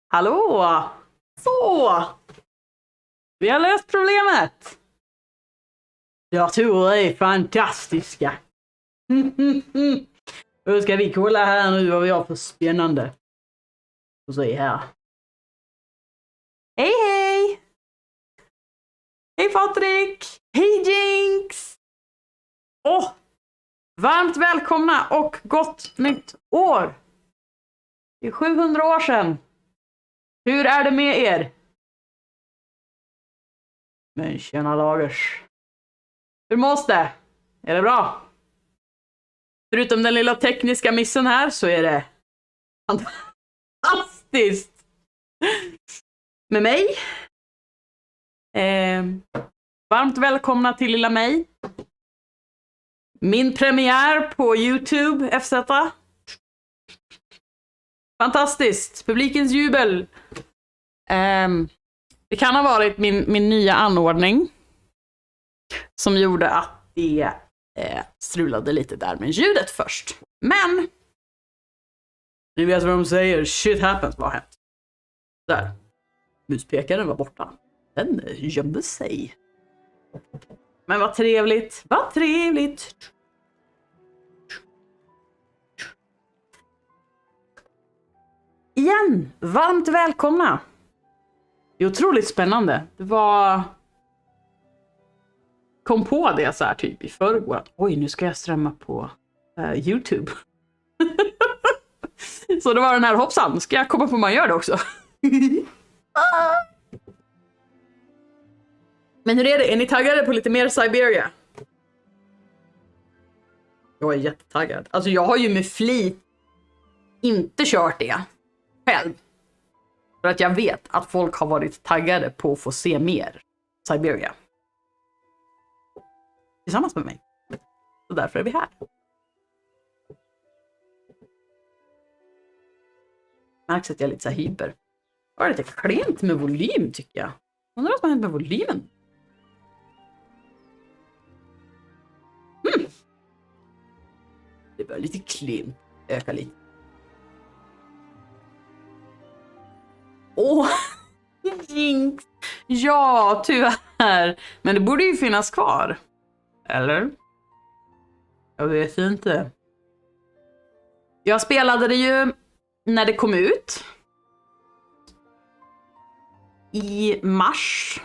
Hallå! Så! Vi har löst problemet! Datorer är fantastiska! Då ska vi kolla här nu vad vi har för spännande. Och se här. Hej hej! Hej Patrik! Hej Jinx! Varmt välkomna och gott nytt år! Det är 700 år sedan. Hur är det med er? Men tjena lagers. Hur mås det? Är det bra? Förutom den lilla tekniska missen här så är det fantastiskt. Med mig. Varmt välkomna till lilla mig. Min premiär på YouTube FZ. Fantastiskt. Publikens jubel. Det kan ha varit min nya anordning som gjorde att det strulade lite där med ljudet först. Men ni vet vad de säger. Shit happens. Vad har hänt? Där. Muspekaren var borta. Den gömde sig. Men vad trevligt. Vad trevligt. Igen, varmt välkomna. Det är otroligt spännande. Det var... Kom på det så här typ i förrgår. Oj, nu ska jag strömma på YouTube. Så det var den här hoppsan. Ska jag komma på man gör det också? Men hur är det? Är ni taggade på lite mer Syberia? Jag är jättetaggad. Alltså jag har ju med flit inte kört det själv. För att jag vet att folk har varit taggade på att få se mer Syberia. Tillsammans med mig. Så därför är vi här. Märks att jag är lite så hyper. Det var lite klent med volym tycker jag. Undrar vad som har hänt med volymen. Det var lite klent. Öka lite. Jinx. Ja, tyvärr. Men det borde ju finnas kvar. Eller? Jag vet inte. Jag spelade det ju när det kom ut. I mars.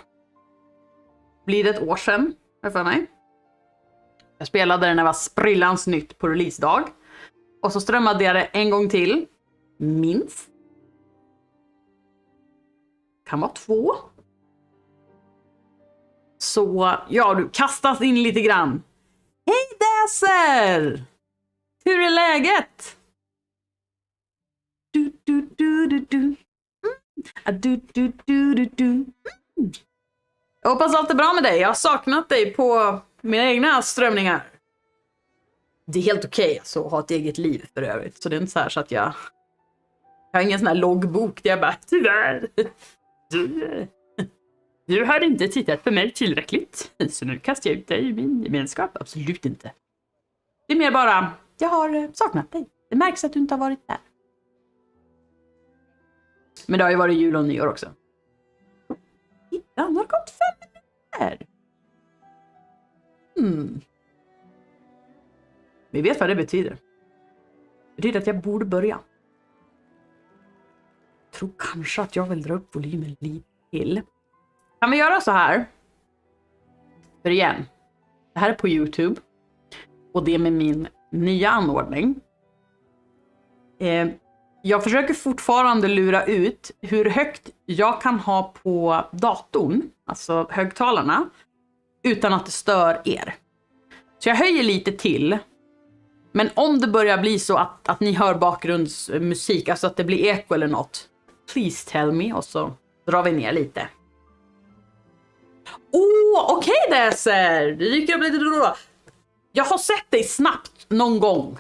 Blir det ett år sedan, för mig. Jag spelade det när det var sprillans nytt på releasedag. Och så strömmade jag det en gång till. Minst. Kan vara 2. Så, ja, du kastas in lite grann. Hej Dazer! Hur är läget? Du. Jag hoppas allt är bra med dig. Jag har saknat dig på mina egna strömningar. Det är helt okej alltså, att ha ett eget liv för övrigt. Så det är inte så här så att jag har ingen sån här loggbok där jag bara, tyvärr. Du har inte tittat på mig tillräckligt. Så nu kastar jag ut dig i min gemenskap. Absolut inte. Det är mer bara, jag har saknat dig. Det märks att du inte har varit där. Men det har ju varit jul och nyår också. Titta, det har gått 5 minuter. Vi vet vad det betyder. Det betyder att jag borde börja. Jag tror kanske att jag vill dra upp volymen lite till. Kan vi göra så här? För igen, det här är på YouTube. Och det är med min nya anordning. Jag försöker fortfarande lura ut hur högt jag kan ha på datorn, alltså högtalarna, utan att det stör er. Så jag höjer lite till. Men om det börjar bli så att ni hör bakgrundsmusik, alltså att det blir eko eller något, please tell me, och så drar vi ner lite. Okej Dazer! Det dyker upp lite då. Jag har sett dig snabbt någon gång.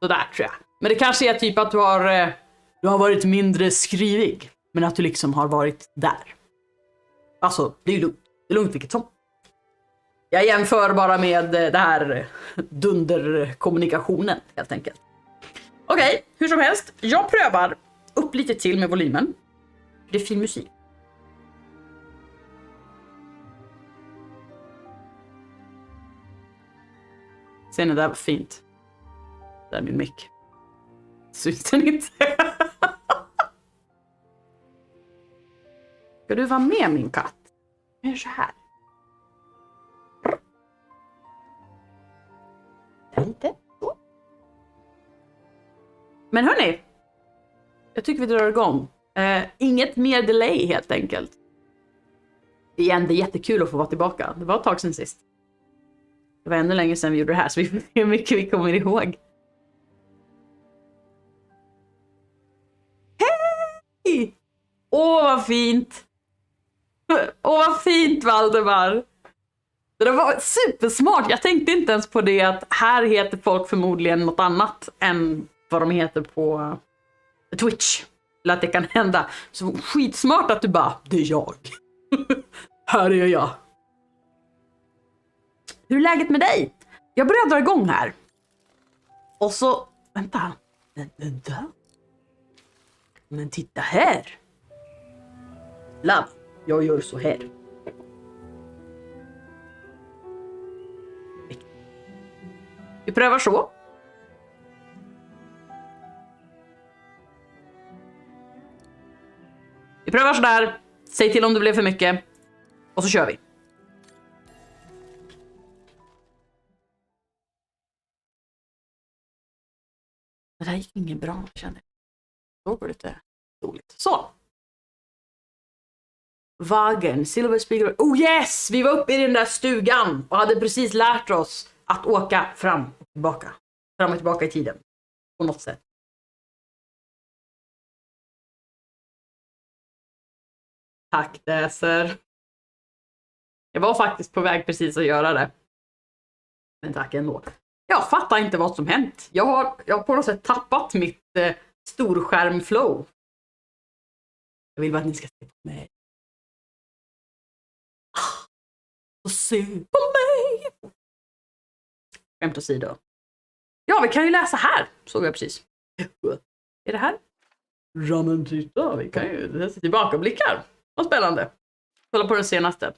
Sådär tror jag. Men det kanske är typ att du har varit mindre skrivig. Men att du liksom har varit där. Alltså, det är ju lugnt. Det är lugnt vilket som. Jag jämför bara med det här dunderkommunikationen helt enkelt. Okej, hur som helst. Jag prövar upp lite till med volymen. Det är fin musik. Ser ni, där var fint. Där är min mick. Syns den inte? Ska du vara med, min katt? Jag gör så här. Lite så. Men hörni, jag tycker vi drar igång. Inget mer delay helt enkelt. Igen, det är jättekul att få vara tillbaka. Det var ett tag sedan sist. Det var ännu längre sedan vi gjorde det här, så vi får se hur mycket vi kommer ihåg. Hej! Åh, vad fint! Åh, vad fint, Valdemar! Det var supersmart. Jag tänkte inte ens på det, att här heter folk förmodligen något annat än vad de heter på Twitch. Eller att det kan hända. Så skitsmart att du bara, det är jag. Här är jag. Hur är läget med dig? Jag börjar dra igång här. Och så, vänta. Men titta här. Love, jag gör så här. Vi prövar så. Vi prövar så där. Säg till om det blev för mycket. Och så kör vi. Det här gick ingen bra, kände jag. Så går det lite dåligt. Så. Vaghen, silverspigel. Oh yes! Vi var uppe i den där stugan och hade precis lärt oss att åka fram och tillbaka. Fram och tillbaka i tiden. På något sätt. Tack, Däser. Jag var faktiskt på väg precis att göra det. Men tack ändå. Jag fattar inte vad som hänt. Jag har på något sätt tappat mitt storskärmflow. Jag vill bara att ni ska se på mig. Och se på mig. Skämt åsido. Ja, vi kan ju läsa här. Såg jag precis. Är det här? Ja, men titta. Vi kan ju läsa tillbakablickar. Vad spännande. Kolla på den senaste.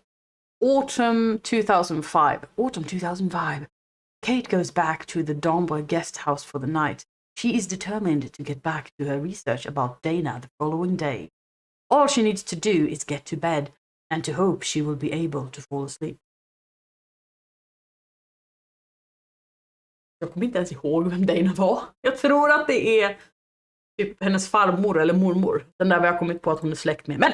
Autumn 2005. Autumn 2005. Kate goes back to the Domboy guest house for the night. She is determined to get back to her research about Dana the following day. All she needs to do is get to bed and to hope she will be able to fall asleep. Jag kommer inte ens ihåg vem Dana var. Jag tror att det är typ hennes farmor eller mormor. Den där vi har kommit på att hon är släkt med. Men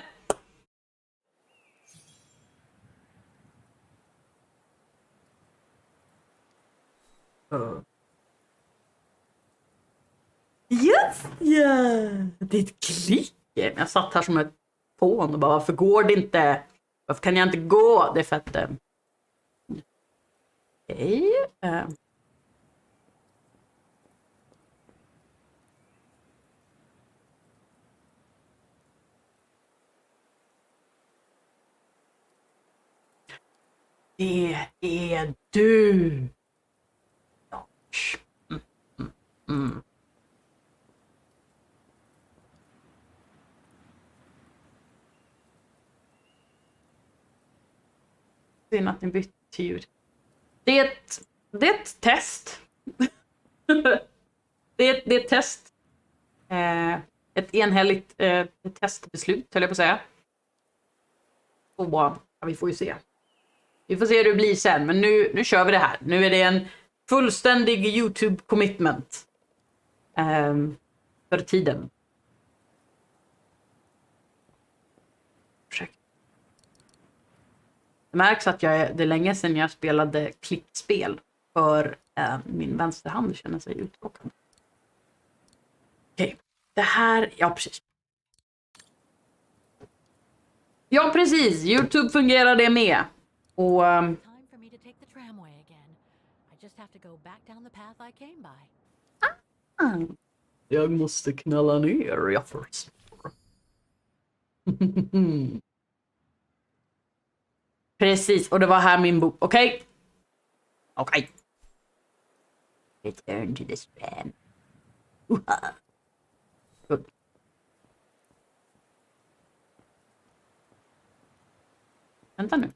just ja! Det är ett klick. Jag satt här som ett fån och bara, varför går det inte? Varför kan jag inte gå? Det är för att okej. Det är du. Synd att ni bytte ljud. Det är ett test. det är ett test. Ett enhälligt testbeslut, höll jag på att säga. Och ja, vi får ju se. Vi får se hur det blir sen, men nu kör vi det här. Nu är det en fullständig YouTube-commitment. För tiden. Det märks att det är länge sedan jag spelade klickspel. För min vänsterhand känner sig uttråkad. Okej, det här, ja precis. Ja precis, YouTube fungerar det med. Och jag måste knalla ner, jag förstår. Precis, och det var här min bok. Okej. Return to the spam. Good. Vänta nu.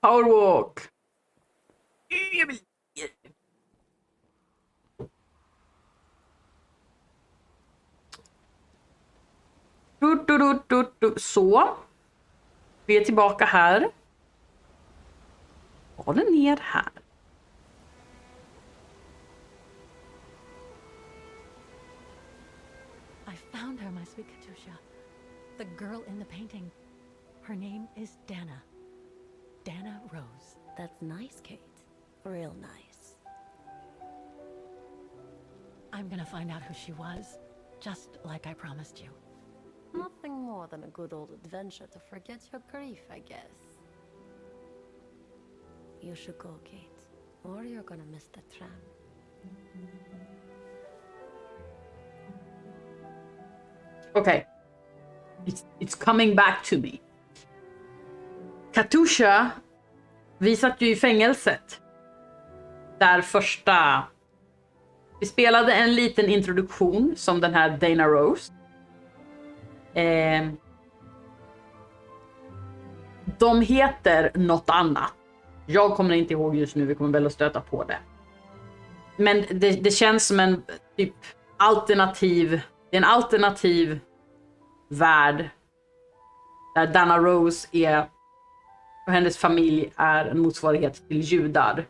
Powerwalk. Jag vill... Så. Vi är tillbaka här. Var den ner här? I found her, my sweet Katusha. The girl in the painting. Her name is Dana. Dana Roze. That's nice, Kate. Real nice. I'm gonna find out who she was, just like I promised you. Nothing more than a good old adventure to forget your grief, I guess. You should go, Kate, or you're gonna miss the tram. Okay. It's coming back to me. Katusha, vi satt ju i fängelset. Där första... Vi spelade en liten introduktion som den här Dana Roze. De heter något annat. Jag kommer inte ihåg just nu, vi kommer väl att stöta på det. Men det känns som en typ alternativ... Det är en alternativ värld. Där Dana Roze är... Och hennes familj är en motsvarighet till judar.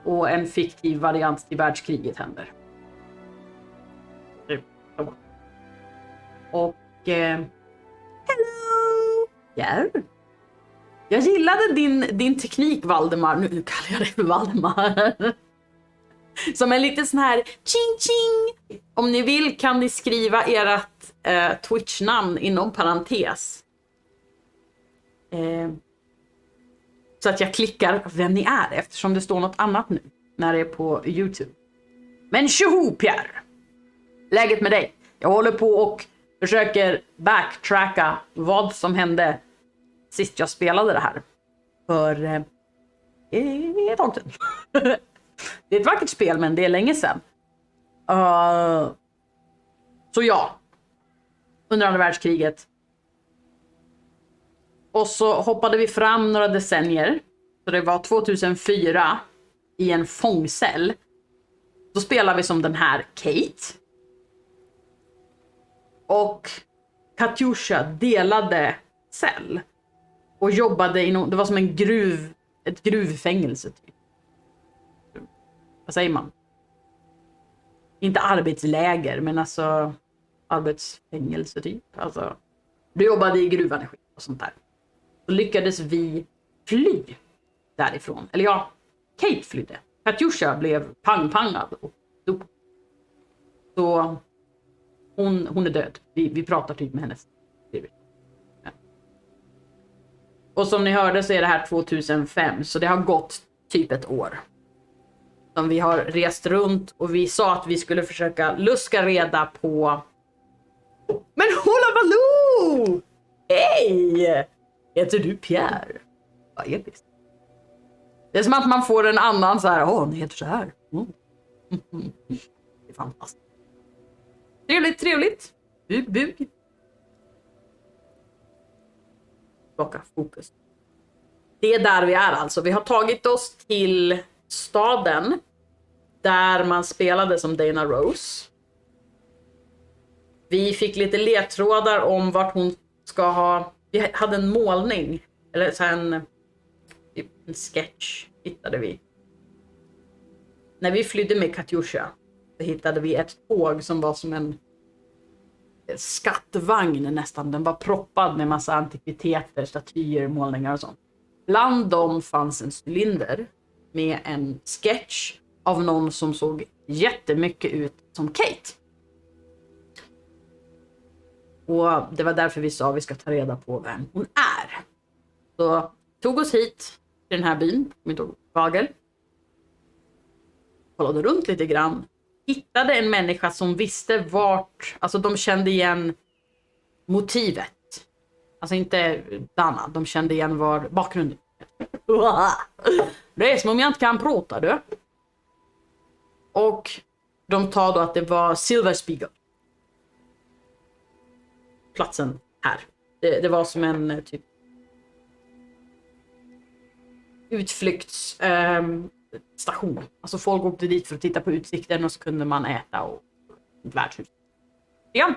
Och en fiktiv variant till världskriget händer. Och... hello! Yeah. Jag gillade din teknik, Valdemar. Nu kallar jag dig för Valdemar. Som en liten sån här ching ching. Om ni vill kan ni skriva ert Twitch-namn inom parentes. Så att jag klickar vem ni är, eftersom det står något annat nu när det är på YouTube. Men tjoho, Pierre! Läget med dig? Jag håller på och försöker backtracka vad som hände sist jag spelade det här. För ett tag sedan. Det är ett vackert spel, men det är länge sedan. Så ja. Under andra världskriget. Och så hoppade vi fram några decennier. Så det var 2004 i en fångcell. Då spelade vi som den här Kate. Och Katusha delade cell. Och jobbade inom, det var som ett gruvfängelse typ. Vad säger man? Inte arbetsläger, men alltså arbetsfängelse typ. Alltså, du jobbade i gruvenergi och sånt där. Så lyckades vi fly därifrån. Eller ja, Kate flydde. Katusha blev pangpangad och dog. Så hon är död. Vi pratar typ med hennes. Ja. Och som ni hörde så är det här 2005. Så det har gått typ ett år. Som vi har rest runt och vi sa att vi skulle försöka luska reda på... Men hålla Baloo! Hej! Heter du Pierre? Vad episkt. Det är som att man får en annan så här, ni heter så här. Det är fantastiskt. Trevligt. Bug. Baka fokus. Det är där vi är alltså. Vi har tagit oss till staden där man spelade som Dana Roze. Vi fick lite ledtrådar om vart hon ska ha... Vi hade en målning. Eller så här en sketch hittade vi. När vi flydde med Katusha så hittade vi ett tåg som var som en skattvagn nästan. Den var proppad med massa antikviteter, statyer, målningar och sånt. Bland dem fanns en cylinder med en sketch av någon som såg jättemycket ut som Kate. Och det var därför vi sa att vi ska ta reda på vem hon är. Så tog oss hit till den här byn, Vaghen. Kollade runt lite grann. Hittade en människa som visste vart, alltså de kände igen motivet. Alltså inte Dana, de kände igen var bakgrunden. Det är som om jag inte kan prata du. Och de tar då att det var Silverspiegel. platsen här. Det var som en typ utflyktsstation. Alltså folk åkte dit för att titta på utsikten och så kunde man äta och ett värdshus. Ja.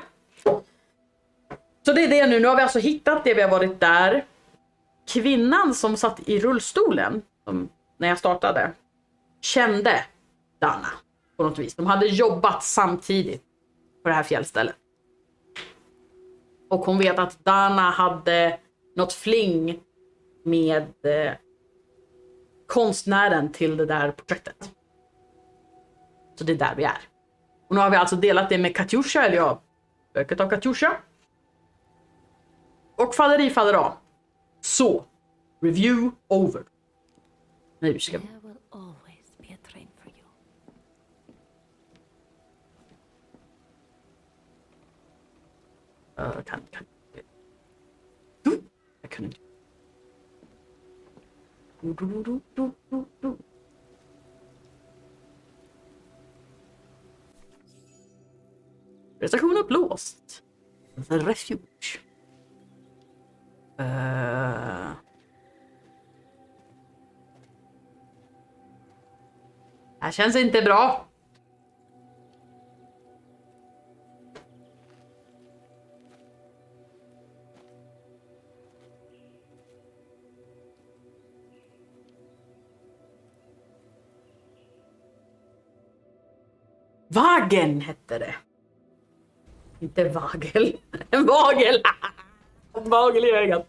Så det är det nu. Nu har vi alltså hittat det, vi har varit där. Kvinnan som satt i rullstolen när jag startade kände Dana på något vis. De hade jobbat samtidigt på det här fjällstället. Och hon vet att Dana hade något fling med konstnären till det där porträttet. Så det är där vi är. Och nu har vi alltså delat det med Katjusha, eller jag, spöket av Katjusha. Och faller av. Så, review over. Nu ska vi. There will always be a train for you. Jag kan inte. Prestation upplåst. The Refuge. Det här känns inte bra. Vaghen hette det. Inte vagel. En vagel. En vagel i ögat.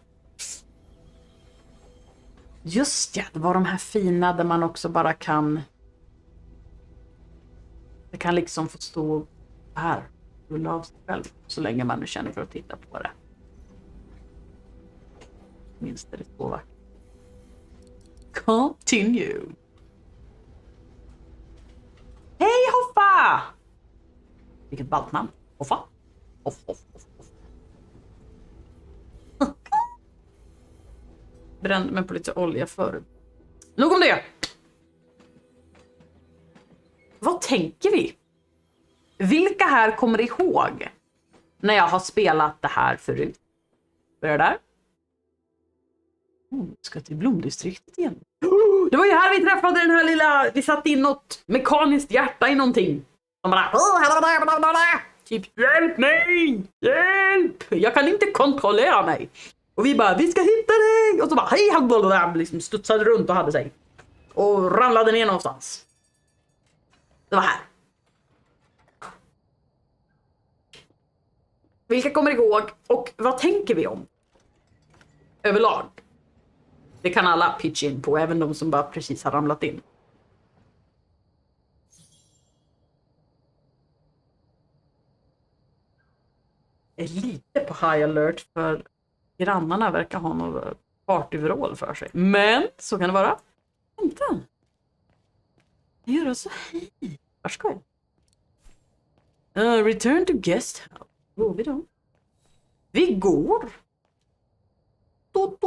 Just ja, det var de här fina där man också bara kan... Det kan liksom få stå här. Rulla av sig själv. Så länge man nu känner för att titta på det. Minst det så vackert. Continue. Hej Hoffa! Vilket ballt namn. Hoffa. Hoff. Brände mig på lite olja förr. Nog om det. Vad tänker vi? Vilka här kommer ihåg när jag har spelat det här förut? Börjar där. Ska till blomdistriktet igen. Det var ju här vi träffade den här lilla... Vi satt in något mekaniskt hjärta i någonting. De bara... Typ, hjälp mig! Hjälp! Jag kan inte kontrollera mig. Och vi bara, vi ska hitta dig! Och så bara, hej, han liksom studsade runt och hade sig. Och ramlade ner någonstans. Det var här. Vilka kommer ihåg? Och vad tänker vi om? Överlag. Det kan alla pitch in på, även de som bara precis har ramlat in. Är lite på high alert för grannarna verkar ha någon partyvrål för sig. Men så kan det vara. Vänta. Gör så hej. Varsågod. Return to guest house. Går vi då? Vi går. Gosh,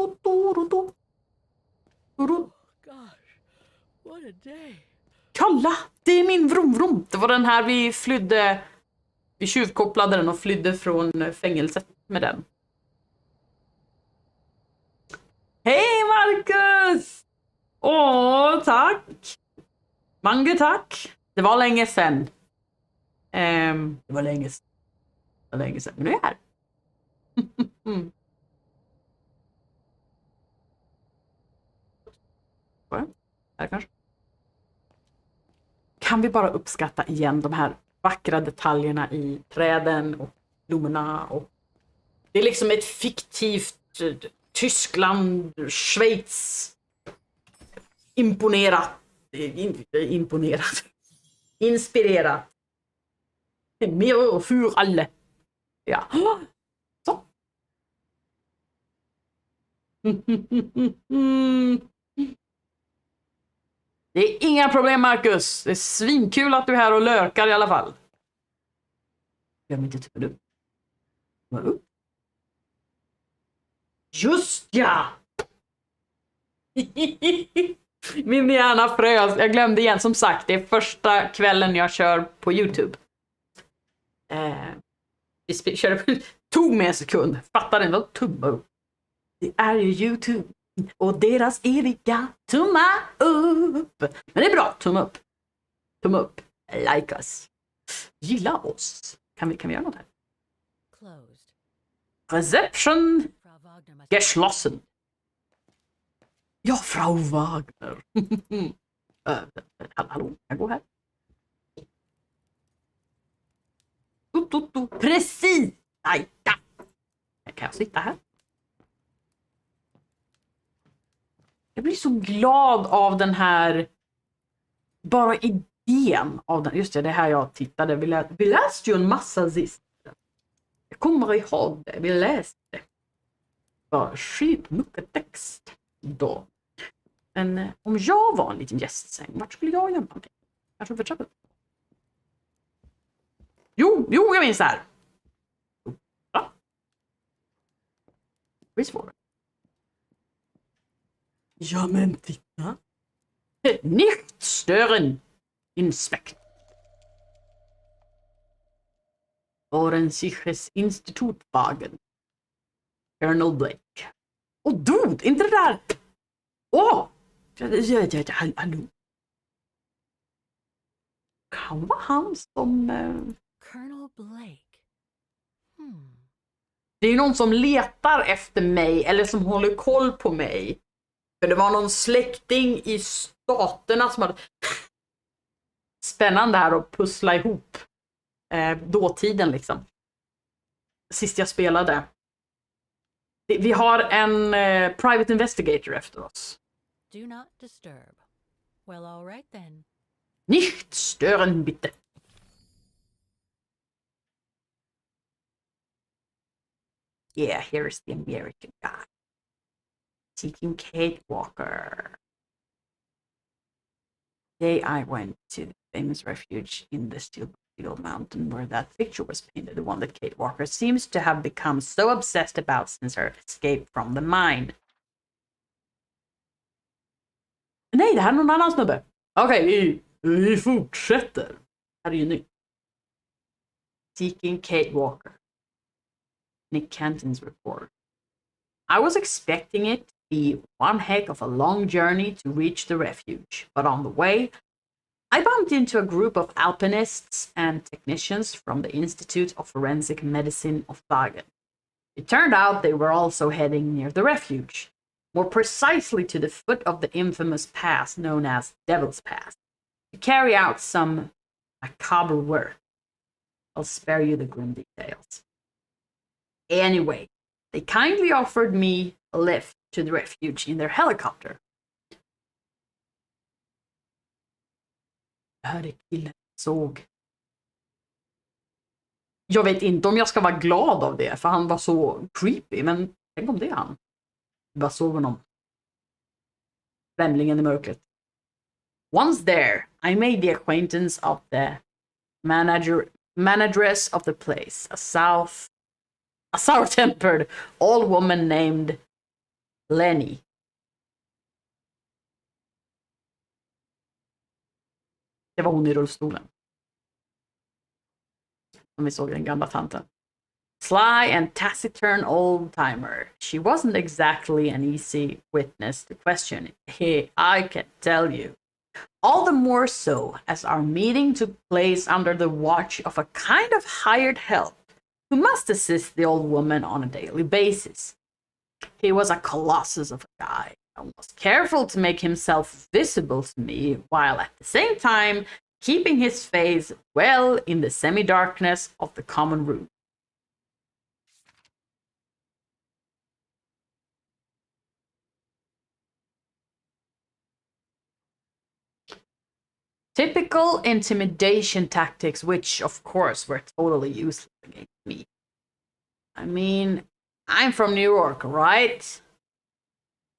what a day. Kalla, det är min vrom. Det var den här vi flydde. Vi tjuvkopplade den och flydde från fängelset med den. Hej Marcus! Åh, tack! Mange tack! Det var länge sedan. Det var länge sedan. Men nu är jag här. Här kanske. Kan vi bara uppskatta igen de här vackra detaljerna i träden och blommorna. Och det är liksom ett fiktivt Tyskland, Schweiz. Inspirerat. Mer för alla. Ja. Så. Det är inga problem, Marcus. Det är svinkul att du är här och lökar i alla fall. Glöm inte typ du. Just ja! Min hjärna frös. Jag glömde igen, som sagt. Det är första kvällen jag kör på YouTube. Vi körde Tog mig en sekund. Fattar den, tumme upp. Det är ju YouTube. Och deras eviga tumma upp. Men det är bra, tumme upp. Tumme upp. Like us. Gilla oss. Kan vi göra något här? Closed. Reception Frau Wagner must geschlossen. Ja, Frau Wagner. Hallå, jag går här. Precis! Taiga. Kan jag sitta här? Jag blir så glad av den här, bara idén av den. Just det här jag tittade. Vi läste ju en massa sist. Jag kommer ihåg det. Vi läste det. Bara skitmycket text då. Men om jag var en liten gästsäng, vart skulle jag gömma mig? Kanske för trappen. Jo, jag minns det här. Ja. Visst var det. Ja, men titta. Nicht stören. Inspekt. Forensikes institut Vaghen. Colonel Blake. Och dude, inte det där. Åh! Hallå. Kan vara han som... Colonel Blake. Det är någon som letar efter mig eller som håller koll på mig. För det var någon släkting i staterna som hade... Spännande här att pussla ihop dåtiden liksom. Sist jag spelade. Vi har en private investigator efter oss. Do not disturb. Well, all right then. Nicht stören bitte. Yeah, here's the American guy. Seeking Kate Walker. Today I went to the famous refuge in the Steel Mountain where that picture was painted, the one that Kate Walker seems to have become so obsessed about since her escape from the mine. Nej, det här är någon annan snubbe. Okej, vi fortsätter. Här är ju nytt. Seeking Kate Walker. Nick Canton's report. I was expecting it to be one heck of a long journey to reach the refuge, but on the way, I bumped into a group of alpinists and technicians from the Institute of Forensic Medicine of Vaghen. It turned out they were also heading near the refuge, more precisely to the foot of the infamous pass known as Devil's Pass, to carry out some macabre work. I'll spare you the grim details. Anyway, they kindly offered me a lift to the refuge in their helicopter. Det här är killen såg. Jag vet inte om jag ska vara glad av det, för han var så creepy, men tänk om det är han. Jag bara såg honom. Främlingen i mörkret. Once there, I made the acquaintance of the manageress of the place, a sour-tempered old woman named Lenny. Det var hon i rullstolen. Som vi såg den gamla tanten. Sly and taciturn old-timer. She wasn't exactly an easy witness to question. Hey, I can tell you. All the more so as our meeting took place under the watch of a kind of hired help who must assist the old woman on a daily basis. He was a colossus of a guy and was careful to make himself visible to me while at the same time keeping his face well in the semi-darkness of the common room. Typical intimidation tactics, which of course were totally useless against me. I mean, I'm from New York, right?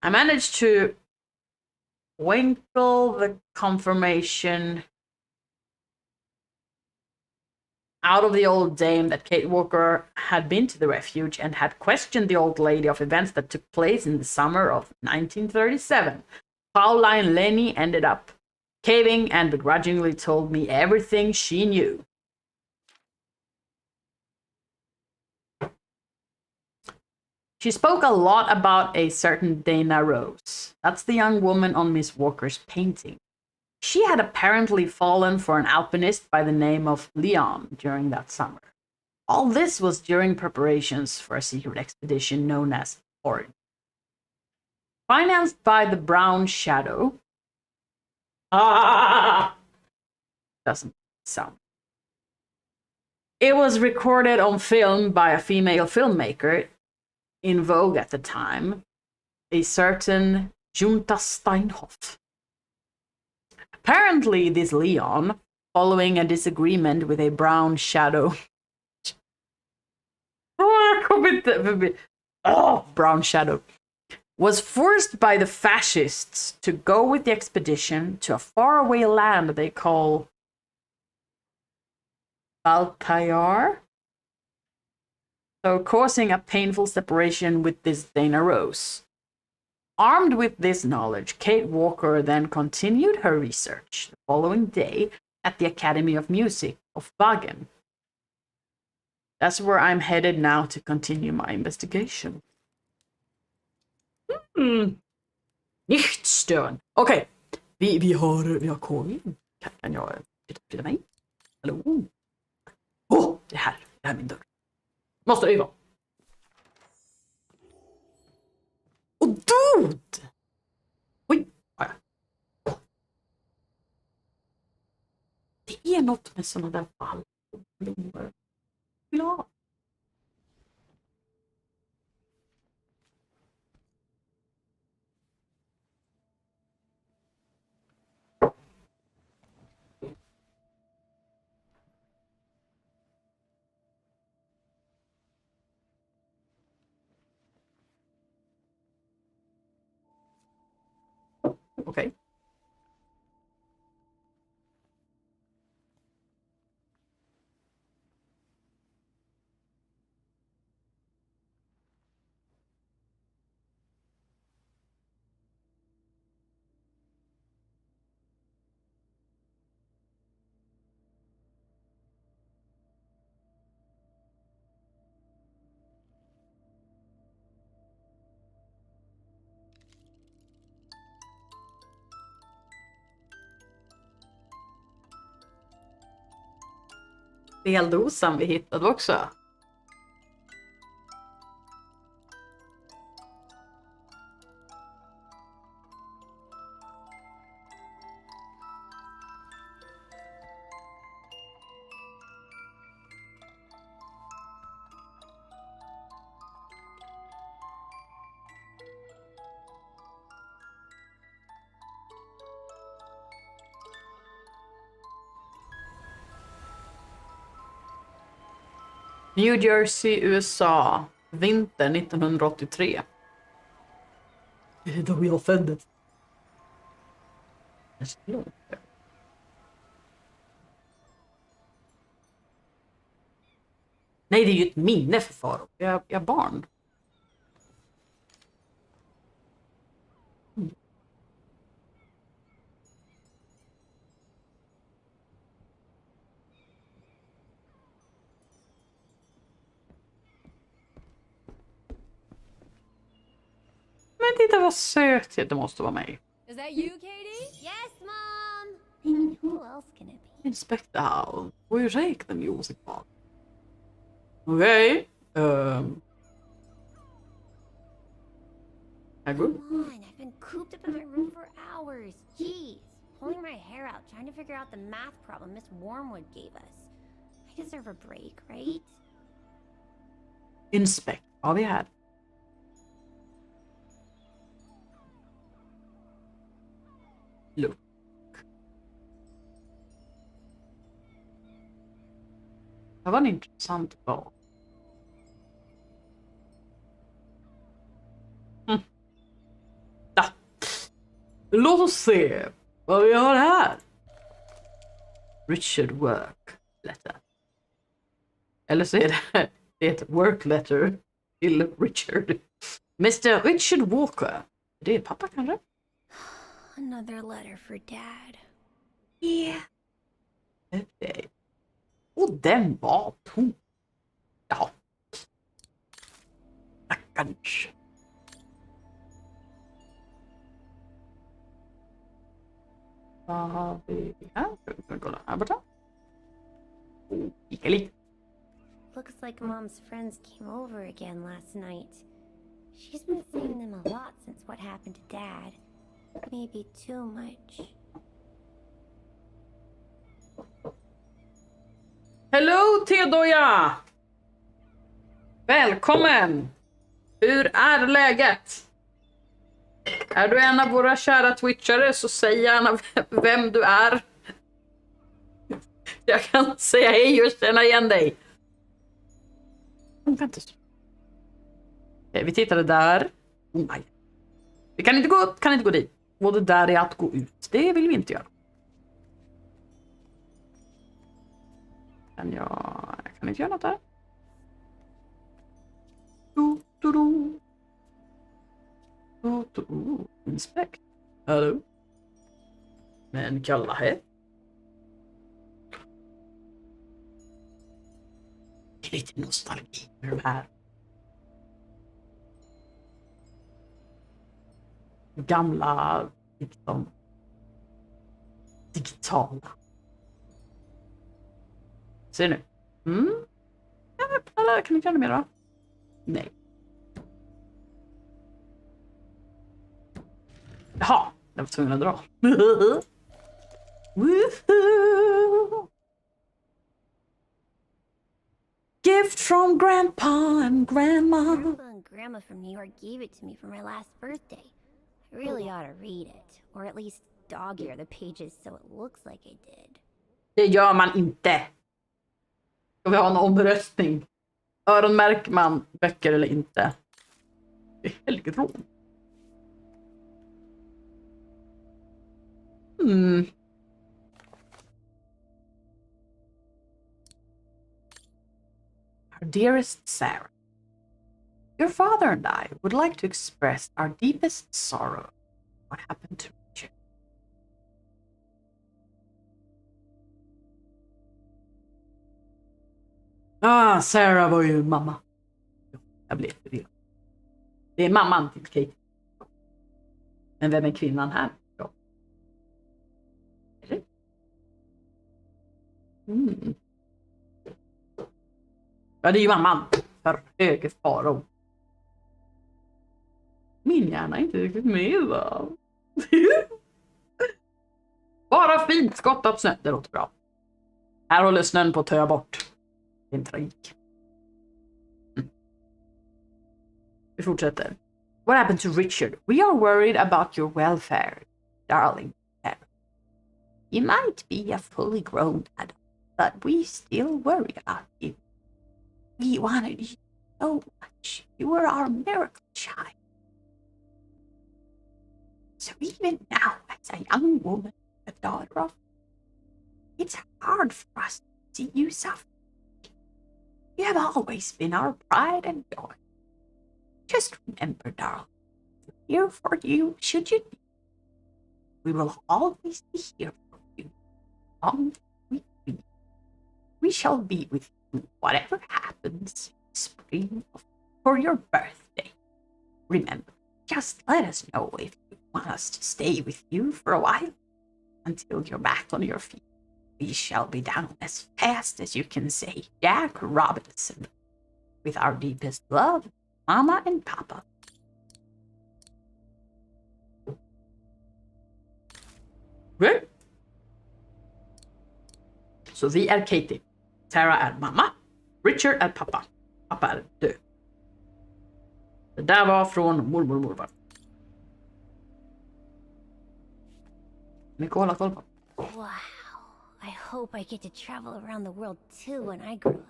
I managed to winkle the confirmation out of the old dame that Kate Walker had been to the refuge and had questioned the old lady of events that took place in the summer of 1937. Pauline Lenny ended up caving and begrudgingly told me everything she knew. She spoke a lot about a certain Dana Roze. That's the young woman on Miss Walker's painting. She had apparently fallen for an alpinist by the name of Leon during that summer. All this was during preparations for a secret expedition known as Orange. Financed by the Brown Shadow. Doesn't sound. It was recorded on film by a female filmmaker in vogue at the time, a certain Junta Steinhoff. Apparently, this Leon, following a disagreement with a Brown Shadow. Brown Shadow. Was forced by the fascists to go with the expedition to a faraway land they call Altair. So causing a painful separation with this Dana Roze. Armed with this knowledge, Kate Walker then continued her research the following day at the Academy of Music of Vaghen. That's where I'm headed now to continue my investigation. Nicht stören. Okej, vi har koll. Kan jag flytta mig? Hallå? Det här är min dörr. Måste öva. Och dude! Oj, ja. Det är något med såna där fall och blommor. Vill ha. Okej. Speldosan vi hittade också. New Jersey, USA. Vinter 1983. Det är då jag föddes. Nej, det är ju ett minne för far. Jag är barn. Men titta vad söt det måste vara mig. Is that you, Katie? Yes, Mom! Who else can it be? Inspekta Hall. Och ursäkta music på. Okej. Come on, I've been cooped up in my room for hours. Jeez. Pulling my hair out, trying to figure out the math problem Miss Wormwood gave us. I deserve a break, right? Inspect. Vad vi här. Look. Det var en intressant val. Ja. Låt oss se vad vi har här. Richard work letter. Eller så är det ett work letter till Richard. Mr. Richard Walker. Det är pappa kanske? Another letter for Dad. Yeah. Okay. Och den var tom. Ja. Kanske. Vad har vi här? Vi kan kolla här borta. Kika lite. Looks like Mom's friends came over again last night. She's been seeing them a lot since what happened to Dad. Maybe too much. Hello Tedoja! Välkommen! Hur är läget? Är du en av våra kära twitchare så säg gärna vem du är. Jag kan säga hej och känna igen dig. Vi tittade där. Oh my. Vi kan inte gå dit. Och det där är att gå ut. Det vill vi inte göra. Jag kan inte göra något där. Inspect. Hallå. Men kalla här. Det är lite nostalgi med de här gamla liksom digitala. Se nu. Eller kan ni göra mer då? Nej. Jaha, jag var tvungen att dra. Gift from Grandpa and Grandma. Grandpa and Grandma from New York gave it to me for my last birthday. I really ought to read it, or at least dog-ear the pages so it looks like I did. Det gör man inte. Ska vi ha en omröstning? Öronmärker man böcker eller inte? Det är helgedrom. Our dearest Sarah, your father and I would like to express our deepest sorrow what happened to Richard. Sarah var ju mamma. Jag blev förvirrad. Det är mamman till Kate. Men vem är kvinnan här? Ja, det är ju mamman. För höger faro. Min hjärna är inte riktigt med va? Bara fint skottat snö. Det låter bra. Här håller snön på att töja bort. Det är en tragik. Vi fortsätter. What happened to Richard? We are worried about your welfare, darling. You might be a fully grown adult, but we still worry about you. We wanted you so much. You were our miracle child. So even now, as a young woman, a daughter of, it's hard for us to see you suffer. You have always been our pride and joy. Just remember, darling, we're here for you should you need. We will always be here for you. Long as we shall be with you whatever happens in spring for your birthday. Remember, just let us know if you want us to stay with you for a while until you're back on your feet. We shall be down as fast as you can say Jack Robinson. With our deepest love, Mama and Papa. Right? Så vi är Katie. Sarah är mamma. Richard är pappa. Pappa är död. Det där var från mormor och morfar. Kolla på. Wow. I hope I get to travel around the world too when I grow up.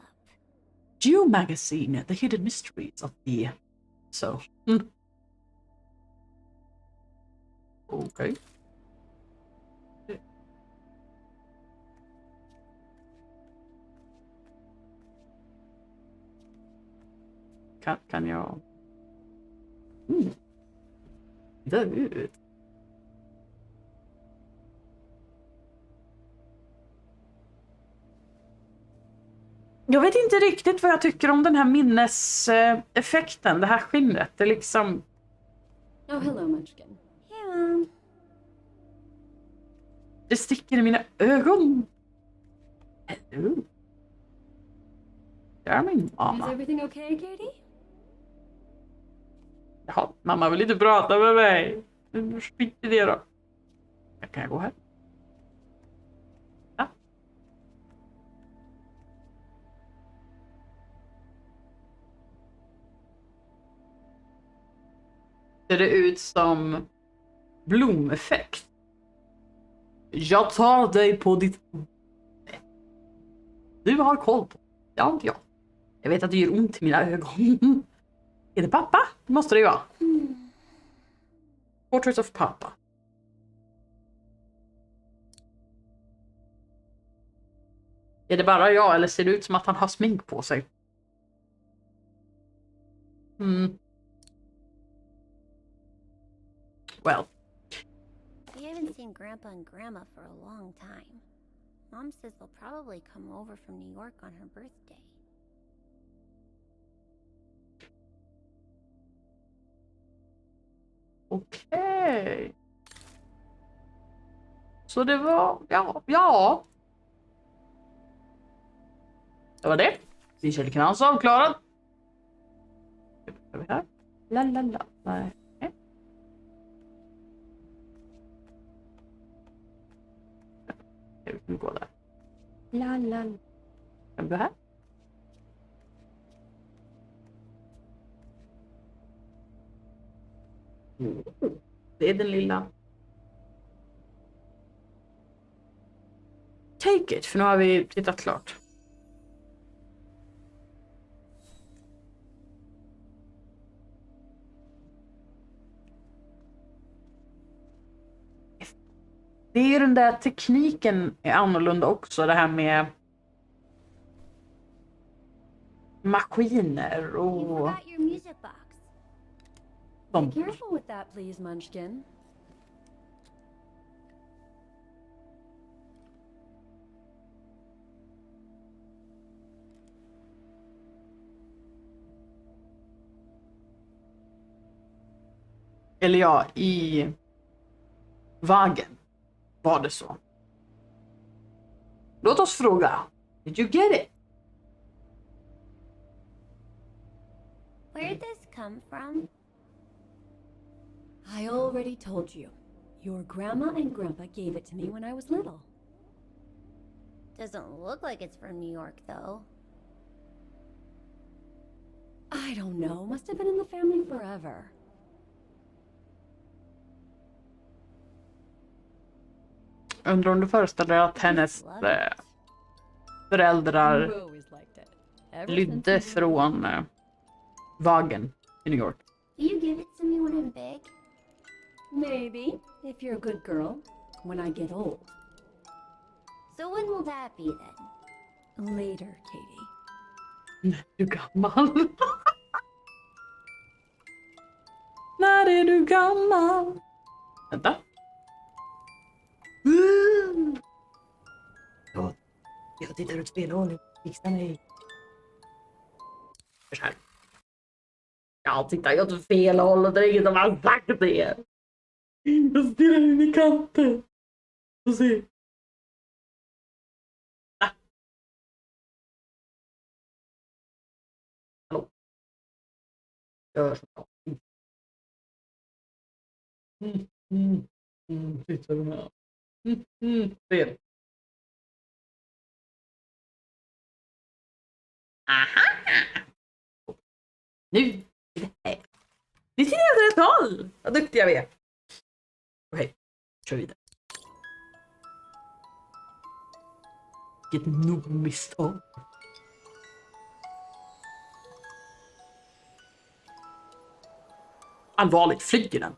Geo magazine, the hidden mysteries of the... So. Okay. Kan jag... Död. Jag vet inte riktigt vad jag tycker om den här minneseffekten, det här skimret. Det är liksom... Oh, hello, Munchkin. Hey, Mom. Det sticker i mina ögon. Hello. Det är min Is mamma. everything okay, Katie? Jaha, mamma vill inte prata med mig. Skit i det då. Kan jag gå här? Ja. Ser det ut som blomeffekt? Jag tar dig på ditt... Du har koll på. Ja, inte jag. Jag vet att det gör ont i mina ögon. Är det pappa? Det måste det ju vara. Portrait of pappa. Är det bara jag eller ser det ut som att han har smink på sig? Well. We haven't seen Grandpa and Grandma for a long time. Mom says they'll probably come over from New York on her birthday. Okej. Så det var... Ja. Det var det. Vi kör krans avklarad. Vad är vi här? La. Nej. Vi går där. La. Kan vi gå här? Det är den lilla. Take it, för nu har vi tittat klart. Det är ju den där tekniken är annorlunda också, det här med maskiner You och forgot your music box. Be sånt. careful with that, please, Munchkin. Eller ja, i Vaghen var det så. Låt oss fråga. Did you get it? Where did this come from? I already told you. Your grandma and grandpa gave it to me when I was little. Doesn't look like it's from New York, though. I don't know. Must have been in the family forever. Undrar om du föreställer dig att hennes föräldrar You've always liked it. Ever since lydde you were från Vaghen i New York. Will you give it to me when I'm big? Maybe, if you're a good girl, when I get old. So when will that be then? Later, Katie. Du gammal. När är du gammal? Vänta. Ja, jag tittar åt fel håll. Fixa mig. Så här. Jag tittar åt fel håll och det är ingen som har sagt det. Jag stirrar in i kanten. Och se. Ah. Hallå. Gör så bra. Tittar du med. Fel. Aha! Nu är det här. Vi tittar åt rätt håll. Vad duktiga vi är. Okej, kör vidare. Vilket misstag. Allvarligt, flyger den?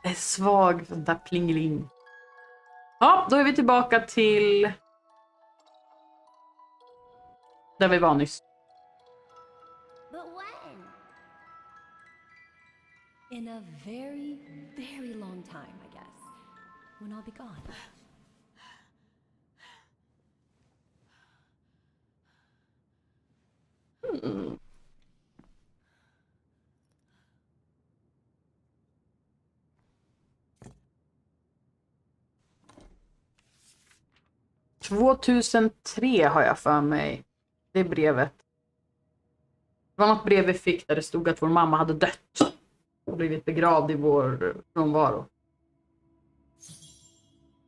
Det är svag för den där plingeling. Ja, då är vi tillbaka till där vi var nyss. But when? In a very, very long time, I guess. when I'll be gone. Mm. ...2003 har jag för mig. Det brevet. Det var något brev vi fick där det stod att vår mamma hade dött. Och blivit begravd i vår frånvaro.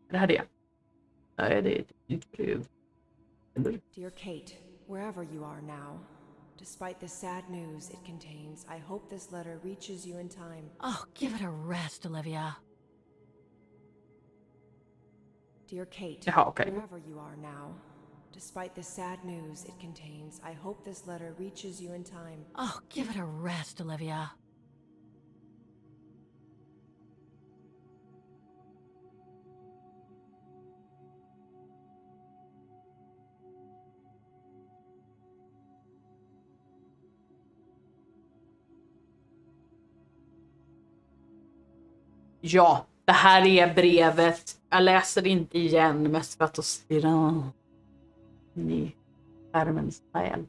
Det här är det. Nej, det är ett nytt brev. Eller? Dear Kate, wherever you are now, despite the sad news it contains, I hope this letter reaches you in time. Oh, give it a rest, Olivia. Dear Kate, Jaha, okej. wherever you are now, despite the sad news it contains, I hope this letter reaches you in time. Oh, give it a rest, Olivia. Ja, det här är brevet. Jag läser det inte igen, mest för att stirra i skärmens själ.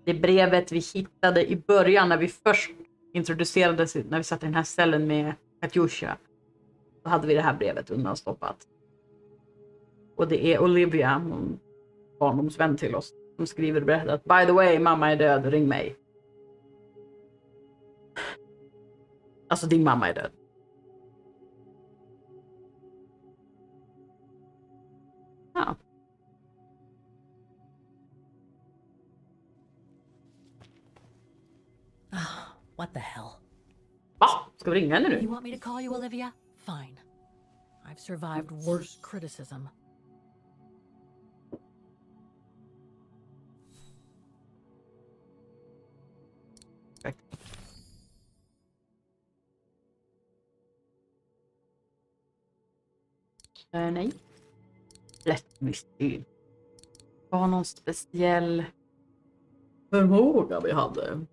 Det brevet vi hittade i början när vi först introducerades, när vi satt i den här cellen med Katjusha. Då hade vi det här brevet undanstoppat. Och det är Olivia, en barndomsvän till oss, som skriver och berättar att by the way, mamma är död, ring mig. Alltså din mamma är död. Ja. What the hell? Va? Ska vi ringa henne nu? You want me to call you Olivia? Fine. I've survived worse criticism. Nej. Lätt mystik. Var någon speciell förmåga vi hade.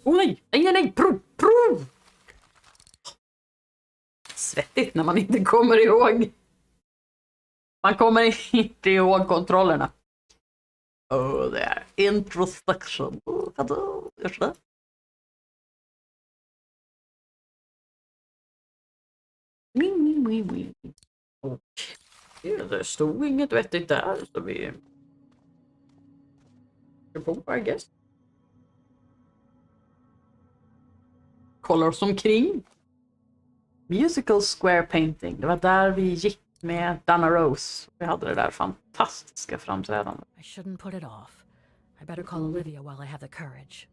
Åh nej! Nej! Prov! Svettigt när man inte kommer ihåg. Man kommer inte ihåg kontrollerna. Det är introspection. Görs det? Och det stod inget vettigt där, så vi på, I guess. Kollar oss omkring. Musical Square Painting. Det var där vi gick med Dana Roze. Vi hade det där fantastiska framträdandet. I shouldn't put it off. I better call Olivia while I have the courage.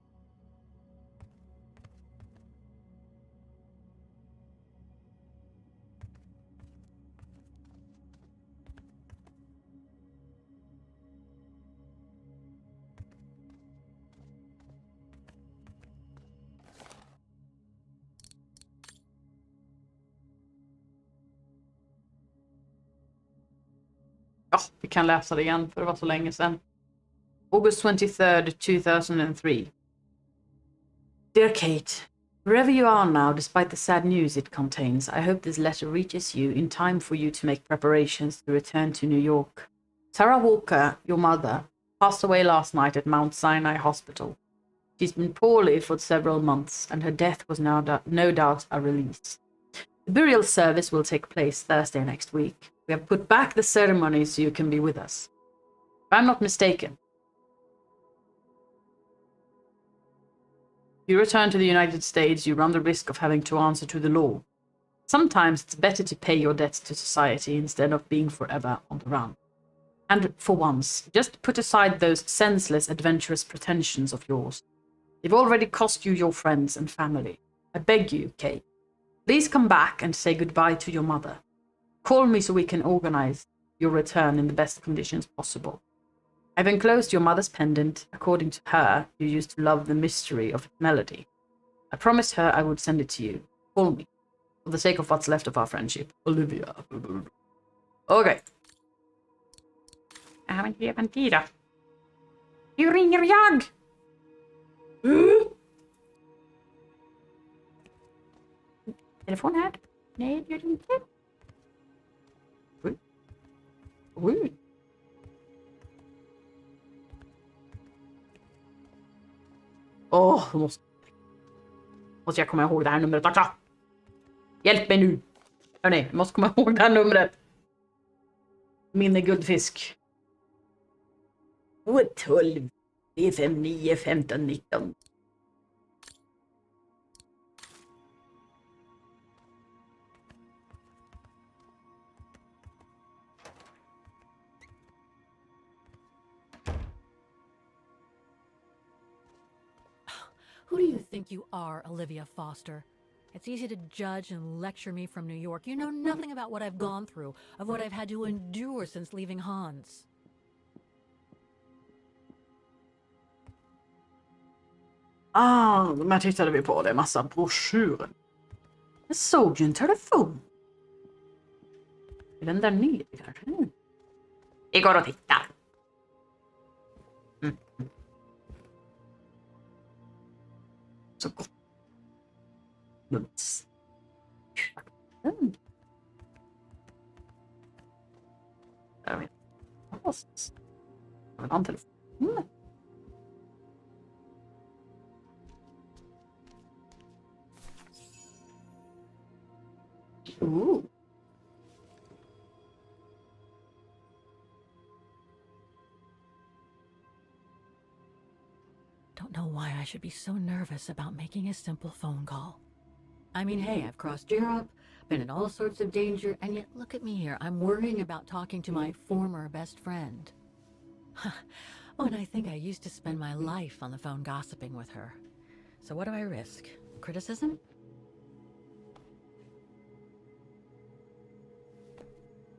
Ja, vi kan läsa det igen för det var så länge sedan. August 23rd, 2003. Dear Kate, wherever you are now, despite the sad news it contains, I hope this letter reaches you in time for you to make preparations to return to New York. Sarah Walker, your mother, passed away last night at Mount Sinai Hospital. She's been poorly for several months, and her death was no doubt a release. The burial service will take place Thursday next week. We have put back the ceremony so you can be with us. If I'm not mistaken, if you return to the United States, you run the risk of having to answer to the law. Sometimes it's better to pay your debts to society instead of being forever on the run. And for once, just put aside those senseless, adventurous pretensions of yours. They've already cost you your friends and family. I beg you, Kate, please come back and say goodbye to your mother. Call me so we can organize your return in the best conditions possible. I've enclosed your mother's pendant. According to her, you used to love the mystery of its melody. I promised her I would send it to you. Call me. For the sake of what's left of our friendship. Olivia. Okej. Jag har inte gett en tid då. Nu ringer jag! Telefon här. Nej, det gör det inte. Oj. Då måste jag komma ihåg det här numret också. Hjälp mig nu. Hörrni, jag måste komma ihåg det här numret. Minne guldfisk. 12 359 15 19. Who do you think you are, Olivia Foster? It's easy to judge and lecture me from New York. You know nothing about what I've gone through, of what I've had to endure since leaving Hans. De här tittade vi på. Det är massa broschyrer. Jag såg ju en telefon. Är den där nere kanske? Vi går och tittar. Så gott. Mums. Där har vi en annan telefon. Ooh. Don't know why I should be so nervous about making a simple phone call. I mean, hey, I've crossed Europe, been in all sorts of danger, and yet look at me here. I'm worrying about talking to my former best friend. When I think I used to spend my life on the phone gossiping with her. So what do I risk? Criticism?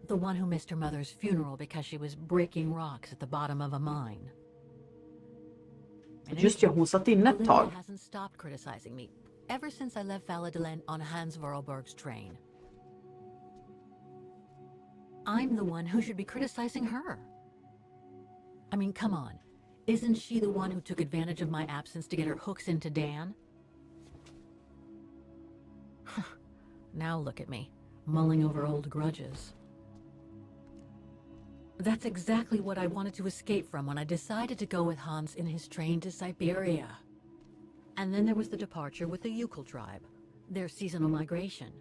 The one who missed her mother's funeral because she was breaking rocks at the bottom of a mine. Just ja, hon satt inne ett tag. Olivia hasn't stopped criticizing me ever since I left Valladolid on Hans Vorarlberg's train. I'm the one who should be criticizing her. I mean, come on. Isn't she the one who took advantage of my absence to get her hooks into Dan? Now look at me, mulling over old grudges. That's exactly what I wanted to escape from when I decided to go with Hans in his train to Syberia. And then there was the departure with the Yukon tribe, their seasonal migration.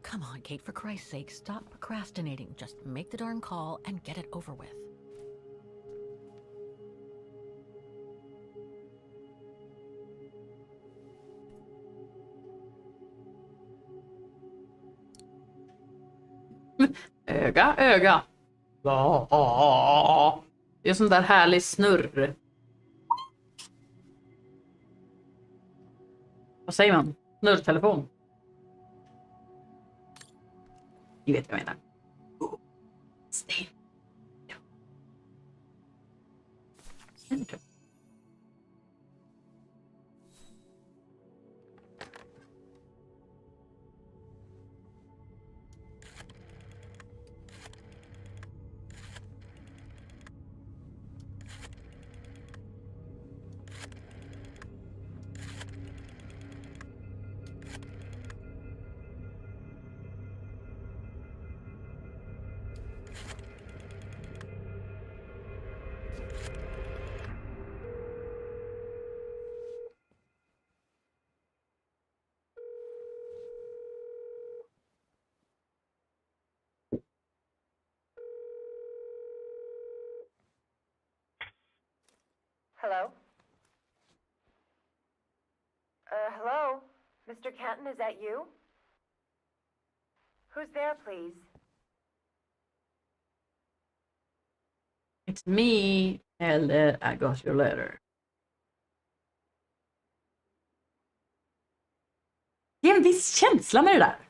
Come on, Kate, for Christ's sake, stop procrastinating. Just make the darn call and get it over with. Öga, öga. Det är sån där härlig snurr. Vad säger man? Snurrtelefon. Ni vet vad jag menar. Stäng. Hello? Hello? Mr. Canton, is that you? Who's there, please? It's me, eller I got your letter. Det är en viss känsla med det där.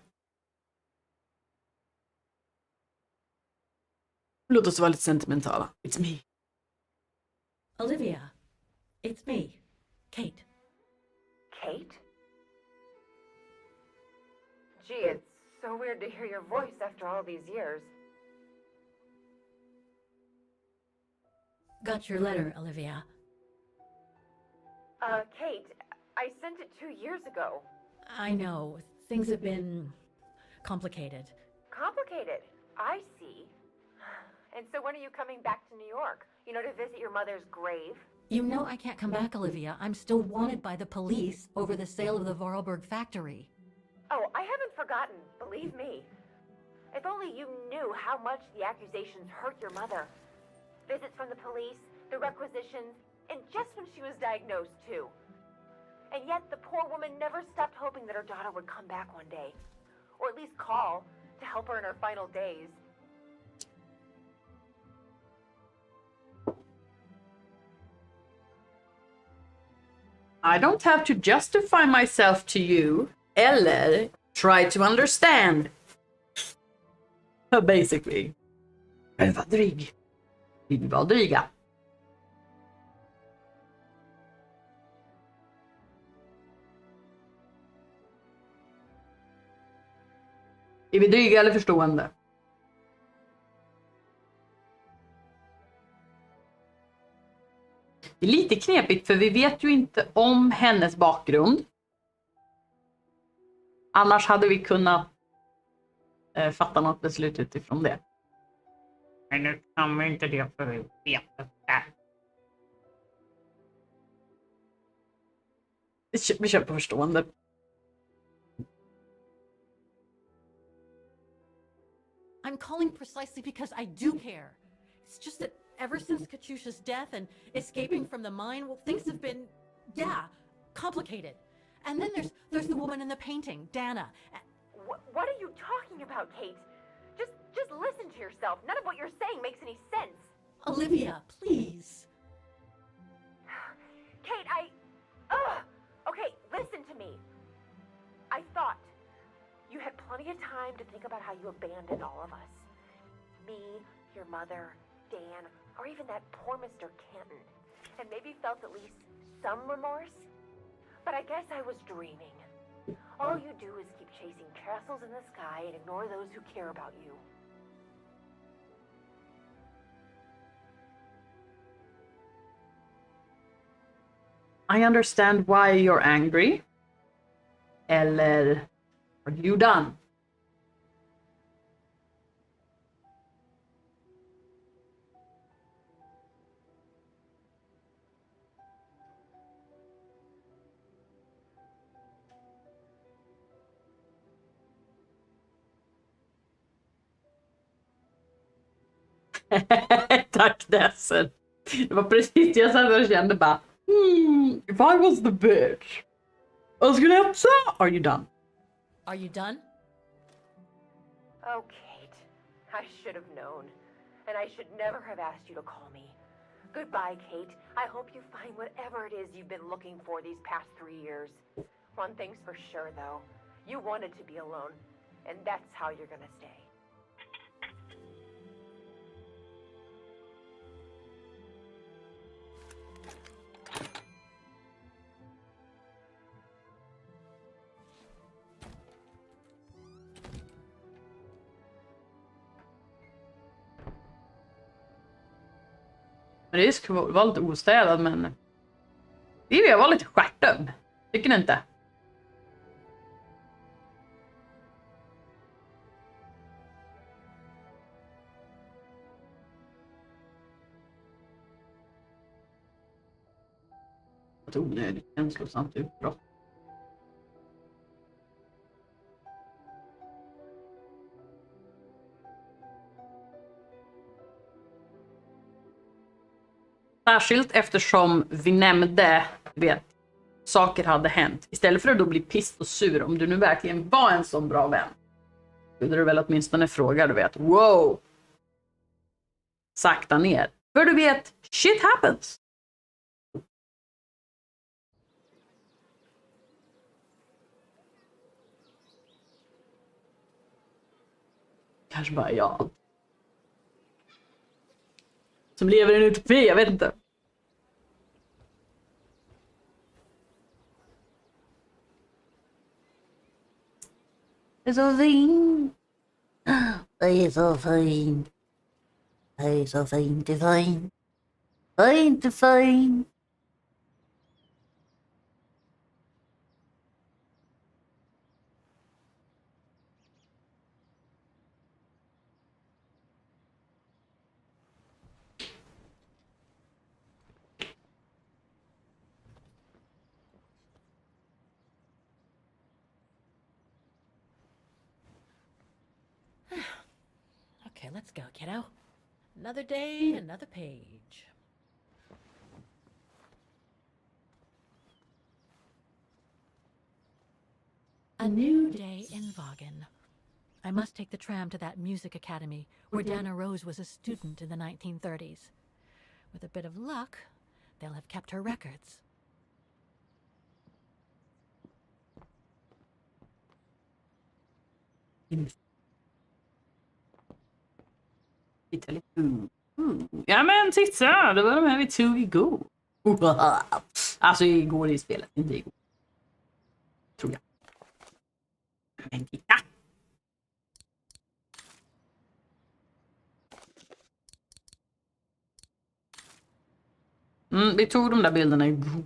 Låt oss vara lite sentimentala. It's me. Olivia, it's me, Kate. Kate? Gee, it's so weird to hear your voice after all these years. Got your letter, Olivia. Kate, I sent it 2 years ago. I know. things have been complicated. Complicated. I see. And so when are you coming back to New York? You know, to visit your mother's grave? You know I can't come back, Olivia. I'm still wanted by the police over the sale of the Vorarlberg factory. Oh, I haven't forgotten, believe me. If only you knew how much the accusations hurt your mother. Visits from the police, the requisitions, and just when she was diagnosed, too. And yet the poor woman never stopped hoping that her daughter would come back one day. Or at least call to help her in her final days. I don't have to justify myself to you, eller try to understand. Basically. Jag var dryg. Vi var dryga. Är vi dryga eller förstående? Det är lite knepigt för vi vet ju inte om hennes bakgrund. Annars hade vi kunnat fatta något beslut utifrån det. Men nu kan vi inte det för vi vet det. Vi kör på förstående. I'm calling precisely because I do care. It's just that ever since Katyusha's death and escaping from the mine, well, things have been, complicated. And then there's the woman in the painting, Dana. What are you talking about, Kate? Just listen to yourself. None of what you're saying makes any sense. Olivia, please. Kate, Okay, listen to me. I thought you had plenty of time to think about how you abandoned all of us. Me, your mother, Dan, or even that poor Mr. Kenton. And maybe felt at least some remorse. But I guess I was dreaming. All you do is keep chasing castles in the sky and ignore those who care about you. I understand why you're angry. Eller, what have you done? Tack Dessen. Det var precis det jag satt och kände bara. If I was the bitch. Jag skulle hälsa. Are you done? Are you done? Oh, Kate. I should have known. And I should never have asked you to call me. Goodbye, Kate. I hope you find whatever it is you've been looking for these past 3 years. One thing's for sure, though. You wanted to be alone. And that's how you're gonna stay. Men det är ju kul att vara lite ostädad, men jag var lite stjärtöm. Tycker ni inte? Ett onödigt känslosamt utbrott. Särskilt eftersom vi nämnde, saker hade hänt. Istället för att då bli pissed och sur, om du nu verkligen var en sån bra vän. Skulle du väl åtminstone fråga, wow. Sakta ner. För du vet, shit happens. Kanske bara jag. Som lever i en utopi, jag vet inte. Det är så fint. Det är så fint. Det är så fint, det är fint. Fint, det är fint. Okay, let's go, kiddo. Another day, another page. A new day in Vaghen. I must take the tram to that music academy where Dana Roze was a student in the 1930s. With a bit of luck, they'll have kept her records. Titta lite. Ja men titta, det var de här vi tog igår. Alltså igår i spelet, inte igår. Tror jag. Men titta. Vi tog de där bilderna igår.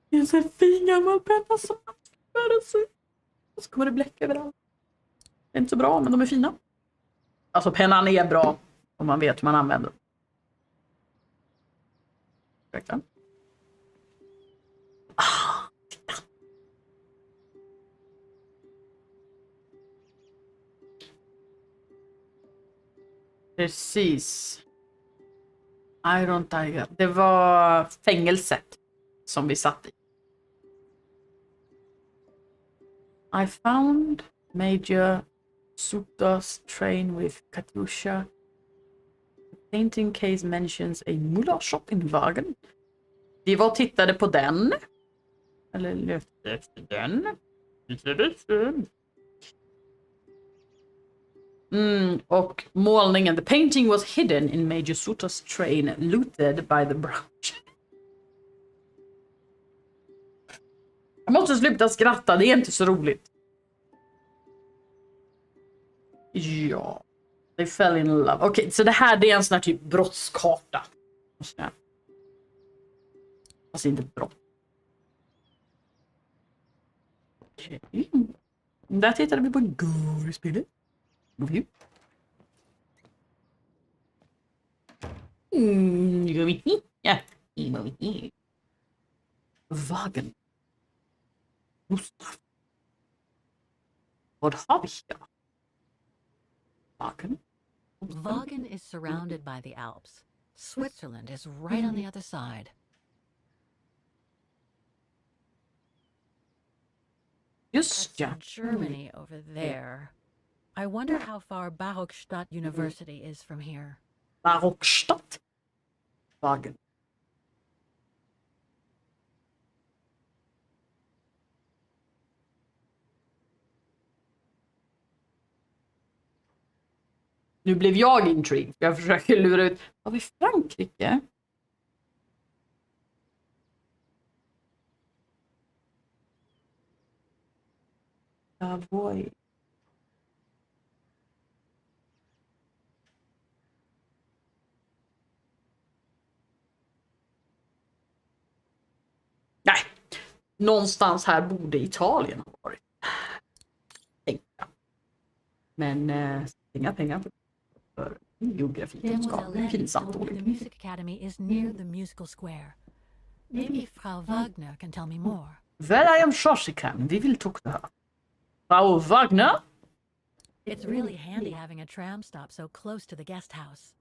Det är en sån här fin gammal penna som och så kommer det bläck överallt. Det är inte så bra, men de är fina. Alltså pennan är bra om man vet hur man använder den. Verkligen. Titta. Precis. Iron Taiga. Det var fängelset som vi satt i. I found Major Suttit's train with Katusha. The painting case mentions a mullah shop in Vaghen. Vi var och tittade på den. Eller löfte efter den. Och målningen. The painting was hidden in Major Suttit's train, looted by the brown. Jag måste sluta skratta, det är inte så roligt. Ja. They fell in love. Okej, så det här det är en sån här typ brottskarta. Alltså inte brott. Okej. Där tittade vi på gore-spelet. Vaghen. Vad har vi här? Vaghen? Vaghen is surrounded by the Alps. Switzerland is right on the other side. Just ja. That's Germany over there. I wonder how far Barockstadt University is from here. Barockstadt. Vaghen. Nu blev jag intrigued. Jag försöker lura ut. Har vi Frankrike? Savoy. Nej. Någonstans här borde Italien ha varit. Tänka. Men inga pengar för geografikunskap. Pinsamt The dåligt. music academy is near the musical square. Maybe Frau Wagner can tell me more. Well, I am sure she can. Vi vill talk to her. Frau Wagner? It's really handy having a tram stop so close to the guest house.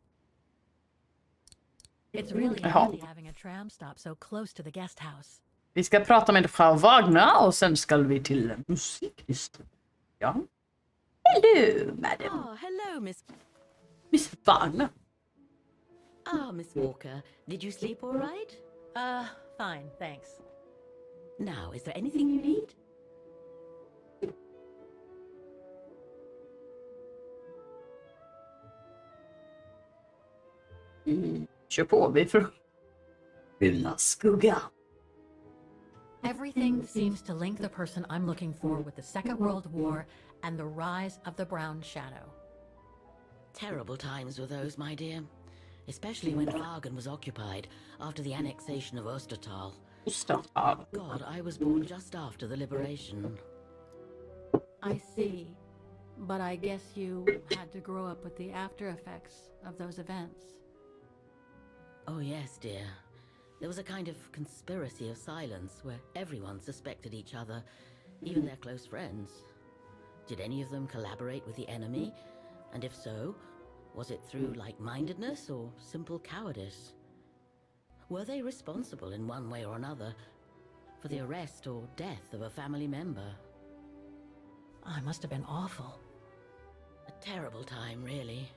It's really handy having a tram stop so close to the guest house. Vi ska prata med Frau Wagner och sen ska vi till musikhistoria. Ja. Hello, madam. Oh, hello, Miss Wagner. Miss Walker. Did you sleep all right? Fine, thanks. Now, is there anything you need? Kör på, vi får bruna skuggan. Everything seems to link the person I'm looking for with the Second World War and the rise of the Brown Shadow. Terrible times were those, my dear. Especially when Vaghen was occupied after the annexation of Ostertal. God, I was born just after the liberation. I see. But I guess you had to grow up with the after effects of those events. Oh yes, dear. There was a kind of conspiracy of silence where everyone suspected each other, even their close friends. Did any of them collaborate with the enemy? And if so, was it through like-mindedness or simple cowardice? Were they responsible in one way or another for the arrest or death of a family member? I must have been awful. A terrible time, really.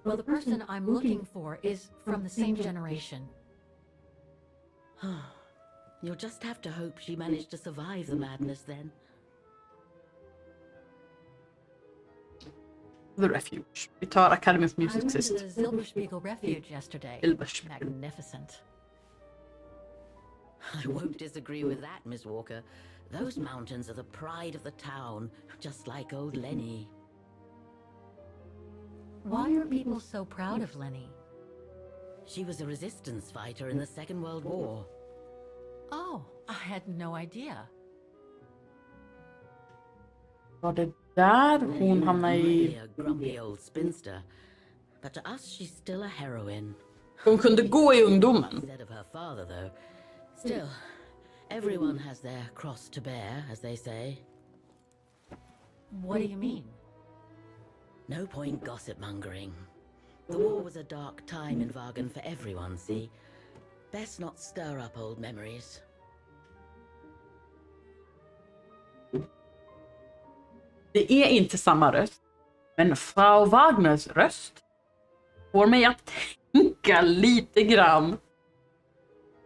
Well, the person I'm looking for is from the same generation. You'll just have to hope she managed to survive the madness then. The Refuge. Vi tar Academy of I Music went to sist. the Silberspiegel Refuge yesterday. Silberspiegel. Magnificent. I won't disagree with that, Miss Walker. Those mountains are the pride of the town, just like old Lenny. Why are people so proud of Lenny? She was a resistance fighter in the Second World War. Oh, I had no idea. Var det där hon hamnade Really i... a grumpy old spinster. But to us, she's still a heroine. Hon kunde gå i ungdomen. Instead of her father, though. Still, everyone has their cross to bear, as they say. What do you mean? No point gossip-mongering. The war was a dark time in Vaghen for everyone, see? Best not stir up old memories. Det är inte samma röst. Men Frau Wagners röst får mig att tänka lite grann.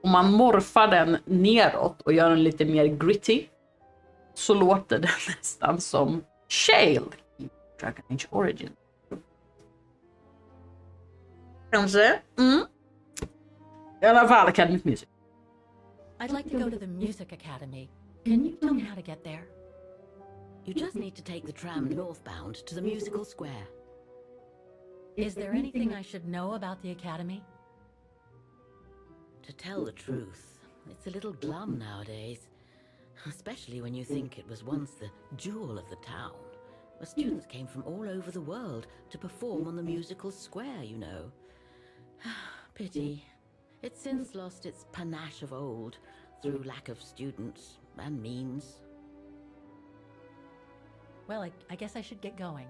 Om man morfar den neråt och gör den lite mer gritty, så låter den nästan som Shale i Dragon Age Origin. Kanske? I alla fall Academy of Music. I'd like to go to the Music Academy. Can you tell me how to get there? You just need to take the tram northbound to the musical square. Is there anything I should know about the Academy? To tell the truth, it's a little glum nowadays. Especially when you think it was once the jewel of the town, where students came from all over the world to perform on the musical square, you know. Pity. It's since lost its panache of old through lack of students and means. Well, I guess I should get going.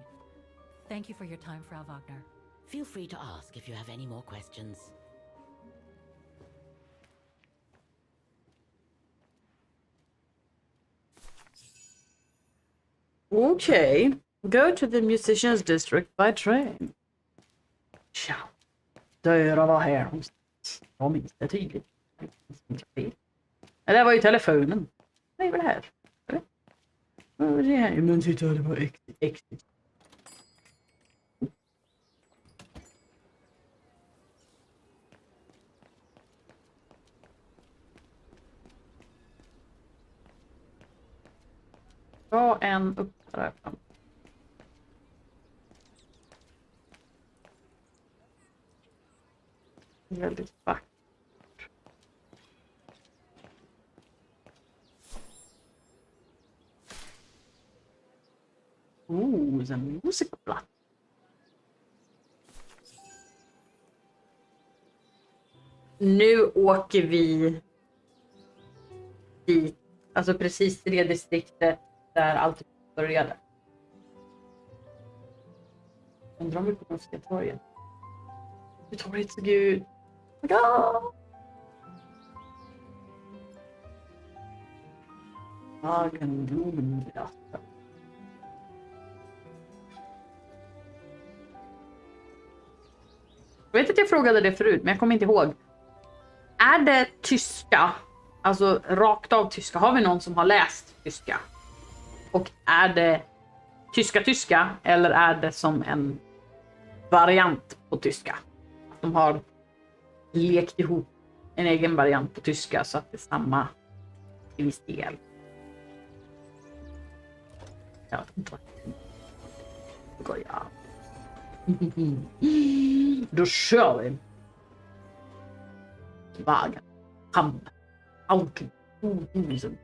Thank you for your time, Frau Wagner. Feel free to ask if you have any more questions. Okay. Go to the musicians district by train. Tja. Dörrar var här någonstans. Jag minns det tydligt. Det där var ju telefonen. Det är väl här. Eller? Det här. Men titta, det var äktigt. Ta en upp där fram. Väldigt vackert. En musikplatta. Nu åker vi dit, alltså precis till det distriktet där allt började. Undrar om vi kommer att se torget. Hur torget såg ut. Oh my God! Vaghen, Blumenblad. Jag vet att jag frågade det förut, men jag kommer inte ihåg. Är det tyska? Alltså rakt av tyska. Har vi någon som har läst tyska? Och är det tyska eller är det som en variant på tyska? Att de har lekt ihop en egen variant på tyska så att det är samma i viss del. Jag vet inte vad det går jag. Då kör vi. Vaghen. Ham. Auken. 2005.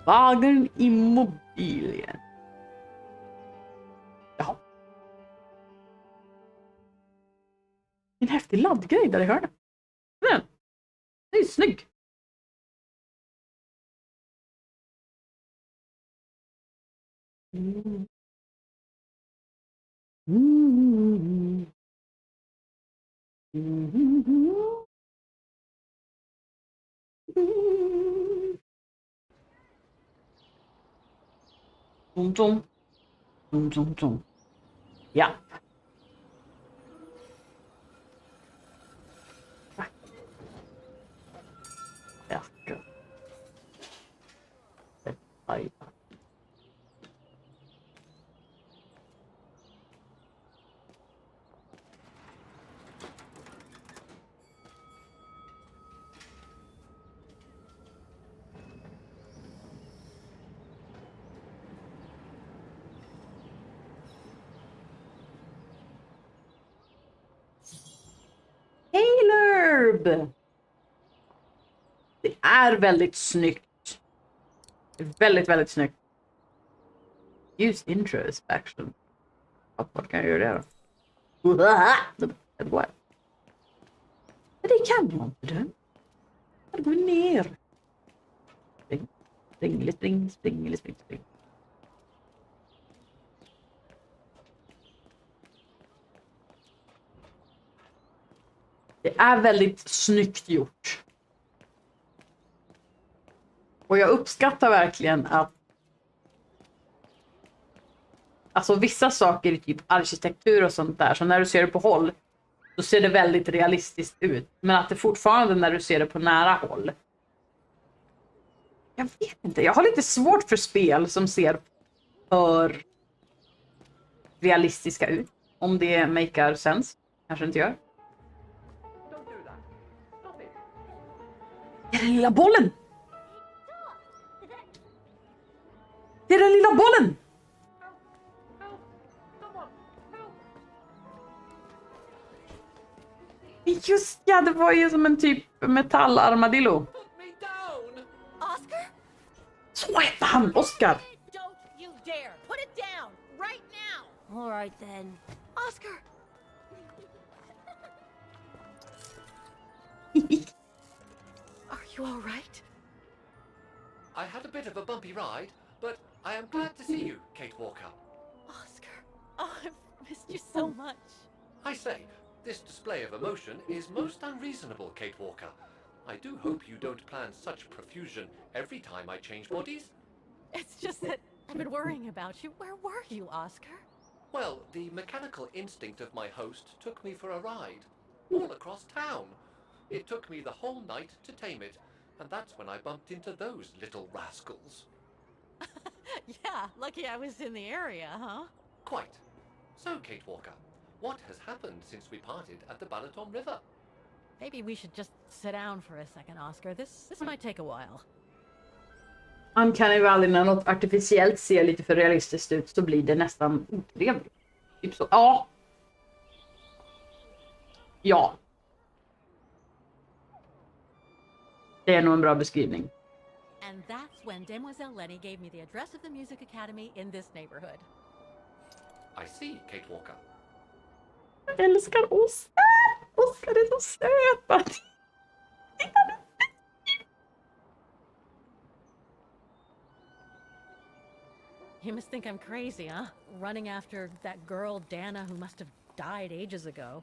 Vaghen Immobilien. häftig laddgrej där i hörnet. Den. Det är snygg. Mm. Mm. Mm. Dum, dum. Dum, dum, dum. Ja. Ja. Aj. Caleb! Det är väldigt snyggt. Det är väldigt, väldigt snyggt. Use interest action. Vad kan jag göra det då? Det kan jag inte då. Jag går ner. Spring, spring, spring, spring, spring, spring. Det är väldigt snyggt gjort. Och jag uppskattar verkligen att alltså vissa saker i typ arkitektur och sånt där, så när du ser det på håll så ser det väldigt realistiskt ut. Men att det fortfarande när du ser det på nära håll. Jag vet inte, jag har lite svårt för spel som ser för realistiska ut. Om det makar sense. Kanske inte gör. Det är den lilla bollen! Det är den lilla bollen! Just ja, det var ju som en typ metallarmadillo. Oscar? Så hette han, Oscar. Don't you dare! Put it down! Right now! All right then. Oscar! Are you all right? I had a bit of a bumpy ride, but I am glad to see you, Kate Walker. Oscar, oh, I've missed you so much. I say, this display of emotion is most unreasonable, Kate Walker. I do hope you don't plan such profusion every time I change bodies. It's just that I've been worrying about you. Where were you, Oscar? Well, the mechanical instinct of my host took me for a ride, all across town. It took me the whole night to tame it, and that's when I bumped into those little rascals. Yeah, lucky I was in the area, huh? Quite. So, Kate Walker, what has happened since we parted at the Balaton River? Maybe we should just sit down for a second, Oscar. This might take a while. Uncanny Valley, när något artificiellt ser lite för realistiskt ut så blir det nästan otrevligt. Typ så. Ja. Ja. Det är nog en bra beskrivning. And that's when Demoiselle Lenny gave me the address of the Music Academy in this neighborhood. I see, Kate Walker. Jag älskar Oskar. Oskar är så söt. You must think I'm crazy, huh? Running after that girl, Dana, who must have died ages ago.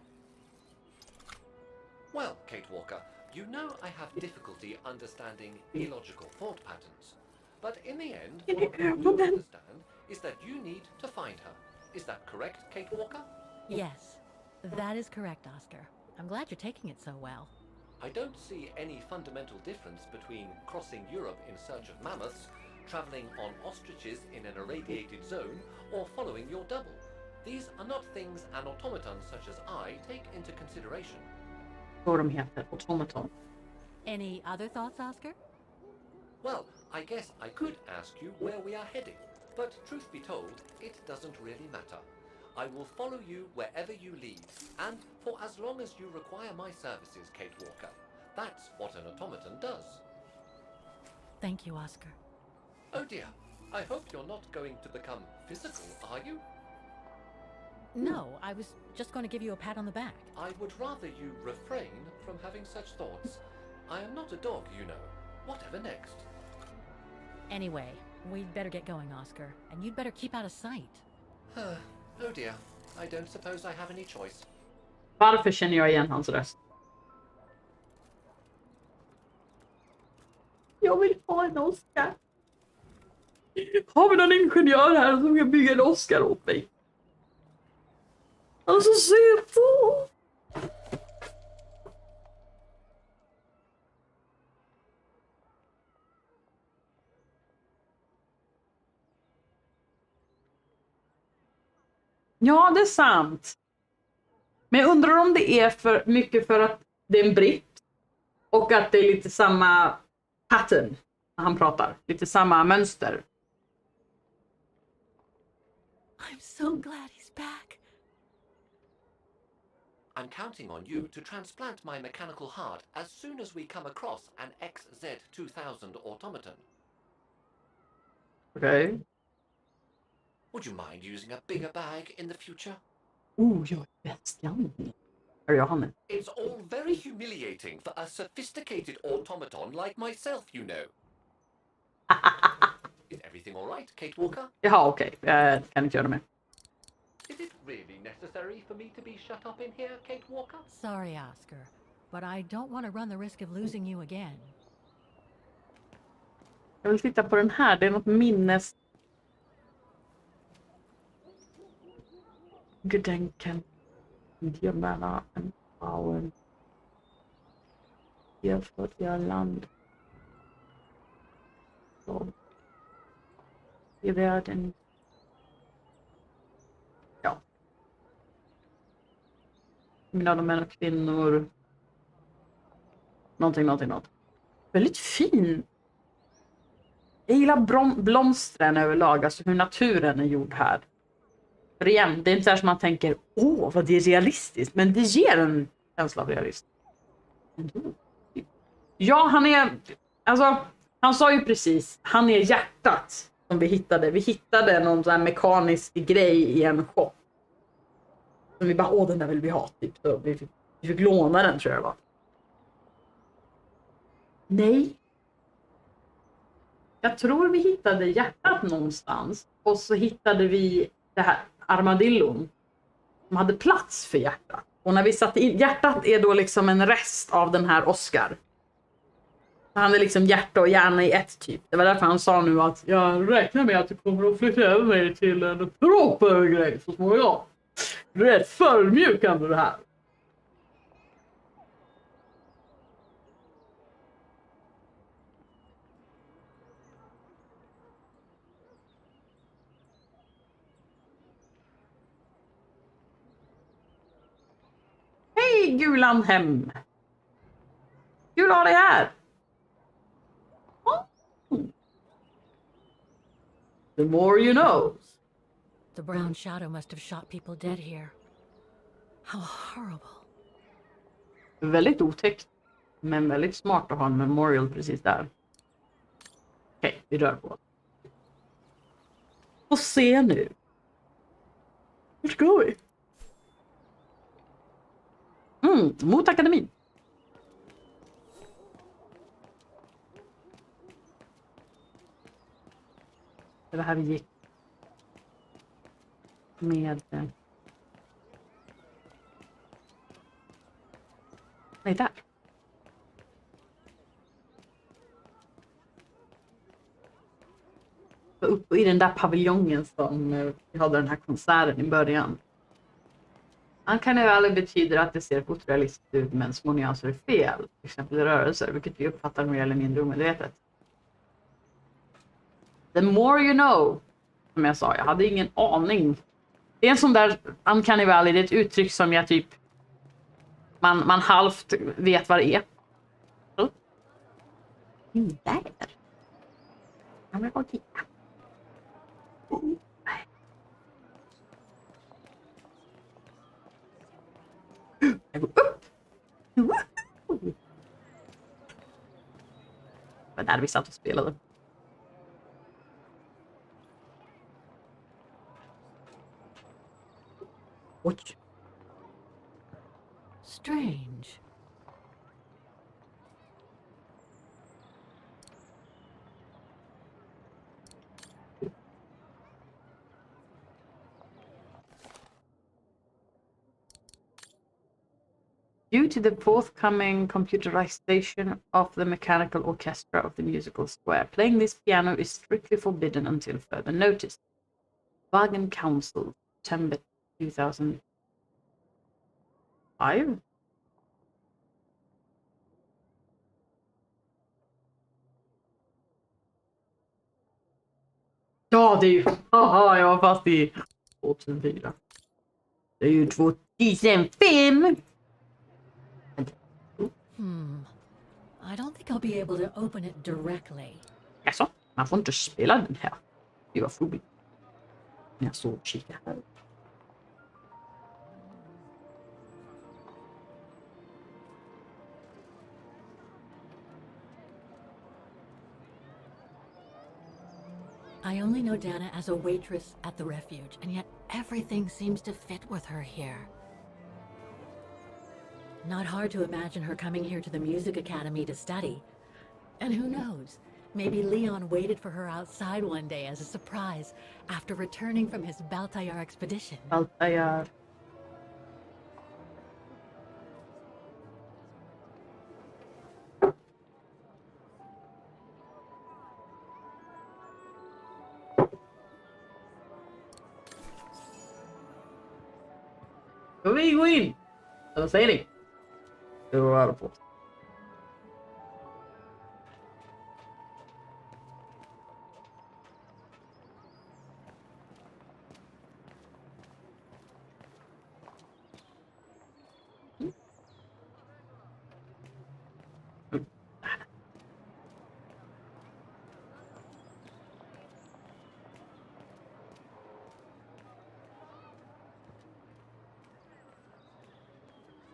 Well, Kate Walker, you know I have difficulty understanding illogical thought patterns. But in the end, what I do understand is that you need to find her. Is that correct, Kate Walker? Yes, that is correct, Oscar. I'm glad you're taking it so well. I don't see any fundamental difference between crossing Europe in search of mammoths, travelling on ostriches in an irradiated zone, or following your double. These are not things an automaton such as I take into consideration. Vad de heter, automaton. Any other thoughts, Oscar? Well, I guess I could ask you where we are heading, but truth be told, it doesn't really matter. I will follow you wherever you lead, and for as long as you require my services, Kate Walker. That's what an automaton does. Thank you, Oscar. Oh dear, I hope you're not going to become physical, are you? No, I was just going to give you a pat on the back. I would rather you refrain from having such thoughts. I am not a dog, you know. Whatever next? Anyway, we'd better get going, Oscar. And you'd better keep out of sight. Oh dear. I don't suppose I have any choice. Varför känner jag igen hans röst? Jag vill ha en Oscar. Har vi någon ingenjör här som kan bygga en Oscar åt mig? Alltså se på! Ja, det är sant. Men jag undrar om det är för mycket för att det är en britt och att det är lite samma pattern när han pratar. Lite samma mönster. I'm so glad he's back. I'm counting on you to transplant my mechanical heart as soon as we come across an FZ2000 automaton. Okej. Would you mind using a bigger bag in the future? Jag är bäst i Är jag han? It's all very humiliating for a sophisticated automaton like myself, you know. Is everything all right, Kate Walker? Jaha, okej. Kan inte göra mer. Is it really necessary for me to be shut up in here, Kate Walker? Sorry, Oscar, but I don't want to run the risk of losing you again. Jag vill titta på den här. Det är något minnes... Gedenken. Gemära en Frauen. Hier för ihr Land. Så. I världen. Ja. Mellan män och kvinnor. Någonting. Väldigt fin. Jag gillar blomstren överlag. Alltså hur naturen är gjord här. För igen, det är inte så här som man tänker, vad det är realistiskt. Men det ger en känsla av realism. Ja, han är... Alltså, han sa ju precis, han är hjärtat som vi hittade. Vi hittade någon sån här mekanisk grej i en shop. Som vi bara, den där vill vi ha. Typ. Så vi fick låna den, tror jag det var. Nej. Jag tror vi hittade hjärtat någonstans. Och så hittade vi det här armadillon. Som hade plats för hjärtat. Och när vi satte in, hjärtat är då liksom en rest av den här Oscar. Han är liksom hjärta och hjärna i ett typ. Det var därför han sa nu att jag räknar med att du kommer att flytta över mig till en proper grej så småningom. Rätt förmjukande det här. Hej Gulan hem. Kul att ha dig här. The more you know. The brown shadow must have shot people dead here. How horrible. Väldigt otäckt. Men väldigt smart att ha en memorial precis där. Okej, vi rör på. Och se nu. Vart ska vi? Mot akademin. Det var här vi gick. Med... Nej, där. Uppe i den där paviljongen som vi hade den här konserten i början. Han kan ju aldrig betyda att det ser fotorealistiskt ut men små nyanser är fel. Till exempel rörelser, vilket vi uppfattar mer eller mindre omedvetet. The more you know. Som jag sa, jag hade ingen aning. Det är en sån där uncanny valley, det är ett uttryck som jag typ man halvt vet vad det är. Där. Jag vill gå och titta. Jag går upp. Det var där vi satt och spelade. Oj. Strange. Due to the forthcoming computerization of the mechanical orchestra of the musical square, playing this piano is strictly forbidden until further notice. Vaghen Council, September 2005? Ja, det är ju... Haha, jag var fast i 2004. Det är ju 2005! I don't think I'll be able to open it directly. Jaså, man får inte spela den här. Det var roligt. Jag såg och kikade här. I only know Dana as a waitress at the refuge, and yet everything seems to fit with her here. Not hard to imagine her coming here to the music academy to study. And who knows, maybe Leon waited for her outside one day as a surprise after returning from his Baltayar expedition. Baltayar. Ska vi gå in? Eller säger ni? Det var på.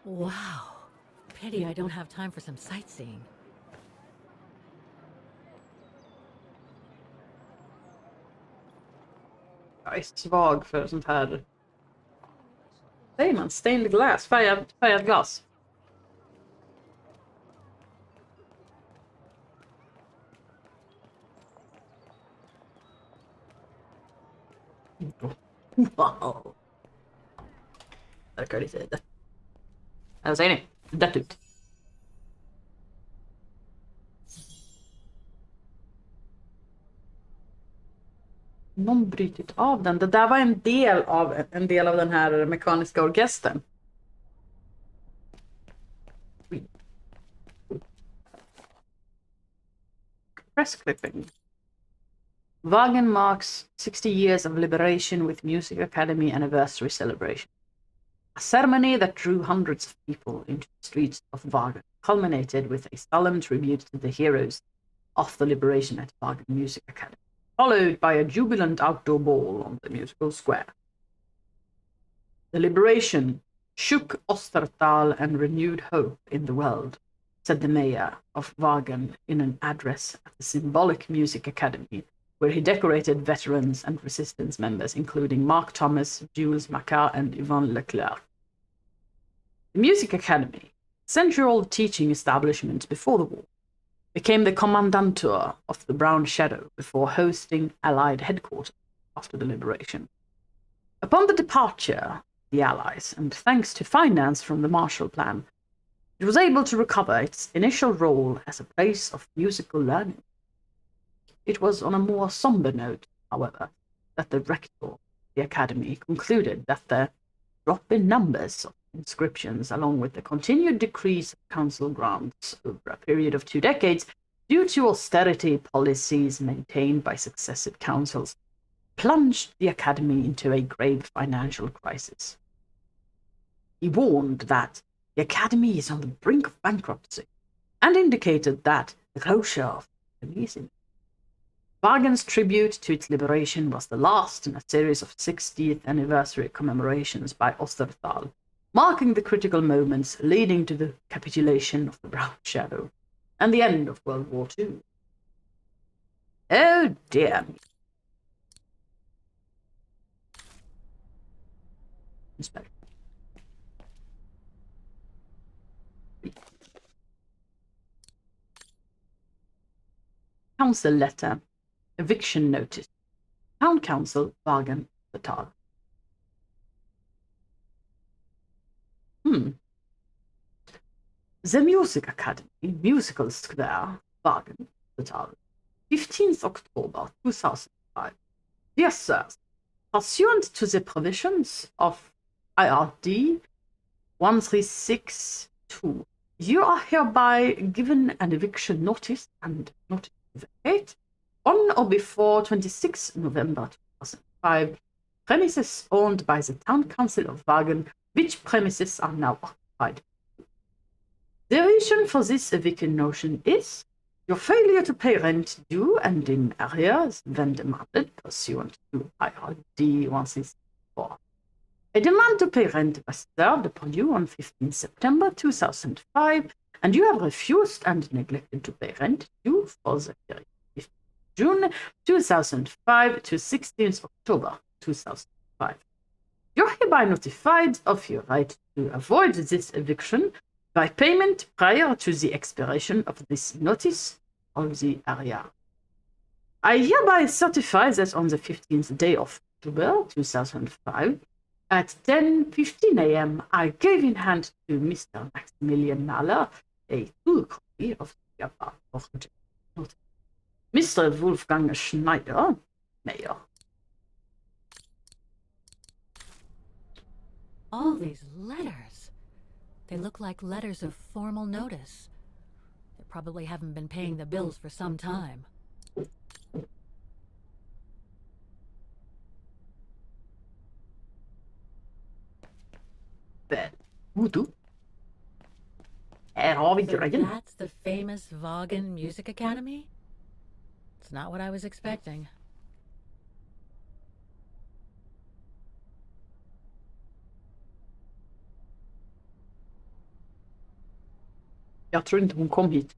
Wow. Pity I don't have time for some sightseeing. Jag är svag för sånt här. Säger man? Stained glass? Färgad glas. Wow. Verkar lite dött. Eller säger ni? Dött ut. Någon brytit av den. Det där var en del av den här mekaniska orkestern. Press clipping. Vaghen marks 60 years of liberation with Music Academy anniversary celebration. A ceremony that drew hundreds of people into the streets of Vaghen culminated with a solemn tribute to the heroes of the liberation at Vaghen Music Academy, followed by a jubilant outdoor ball on the musical square. The liberation shook Ostertal and renewed hope in the world, said the mayor of Vaghen in an address at the symbolic Music Academy, where he decorated veterans and resistance members, including Mark Thomas, Jules Macquart, and Yvonne Leclerc. The Music Academy, century-old teaching establishment before the war, became the commandantur of the Brown Shadow before hosting Allied headquarters after the liberation. Upon the departure of the Allies, and thanks to finance from the Marshall Plan, it was able to recover its initial role as a place of musical learning. It was on a more somber note, however, that the rector of the academy concluded that the drop in numbers of inscriptions, along with the continued decrease of council grants over a period of 2 decades due to austerity policies maintained by successive councils, plunged the academy into a grave financial crisis. He warned that the academy is on the brink of bankruptcy and indicated that the closure of the academy. Vaghen's tribute to its liberation was the last in a series of 60th anniversary commemorations by Ostertal, marking the critical moments leading to the capitulation of the Brown Shadow and the end of World War II. Oh dear. council letter, eviction notice. Town council, Vaghen, hotad. The Music Academy, Musical Square, Vaghen, hotad. 15th October 2005. Dear sirs, pursuant to the provisions of IRD 1362, you are hereby given an eviction notice and notice to vacate on or before 26 November 2005, premises owned by the Town Council of Vaghen, which premises are now occupied. The reason for this eviction notion is your failure to pay rent due and in arrears when demanded pursuant to IRD 164. A demand to pay rent was served upon you on 15 September 2005, and you have refused and neglected to pay rent due for the period 15 June 2005 to 16th October 2005. You are hereby notified of your right to avoid this eviction by payment prior to the expiration of this notice of the area. I hereby certify that on the 15th day of October 2005, at 10:15 a.m., I gave in hand to Mr. Maximilian Mahler a full copy of the above notice. Mr. Wolfgang Schneider, Mayor. All these letters. They look like letters of formal notice. They probably haven't been paying the bills for some time. Voodoo. Här har vi So grejen. that's the famous Vaghen Music Academy? It's not what I was expecting. Jag tror inte hon kom hit.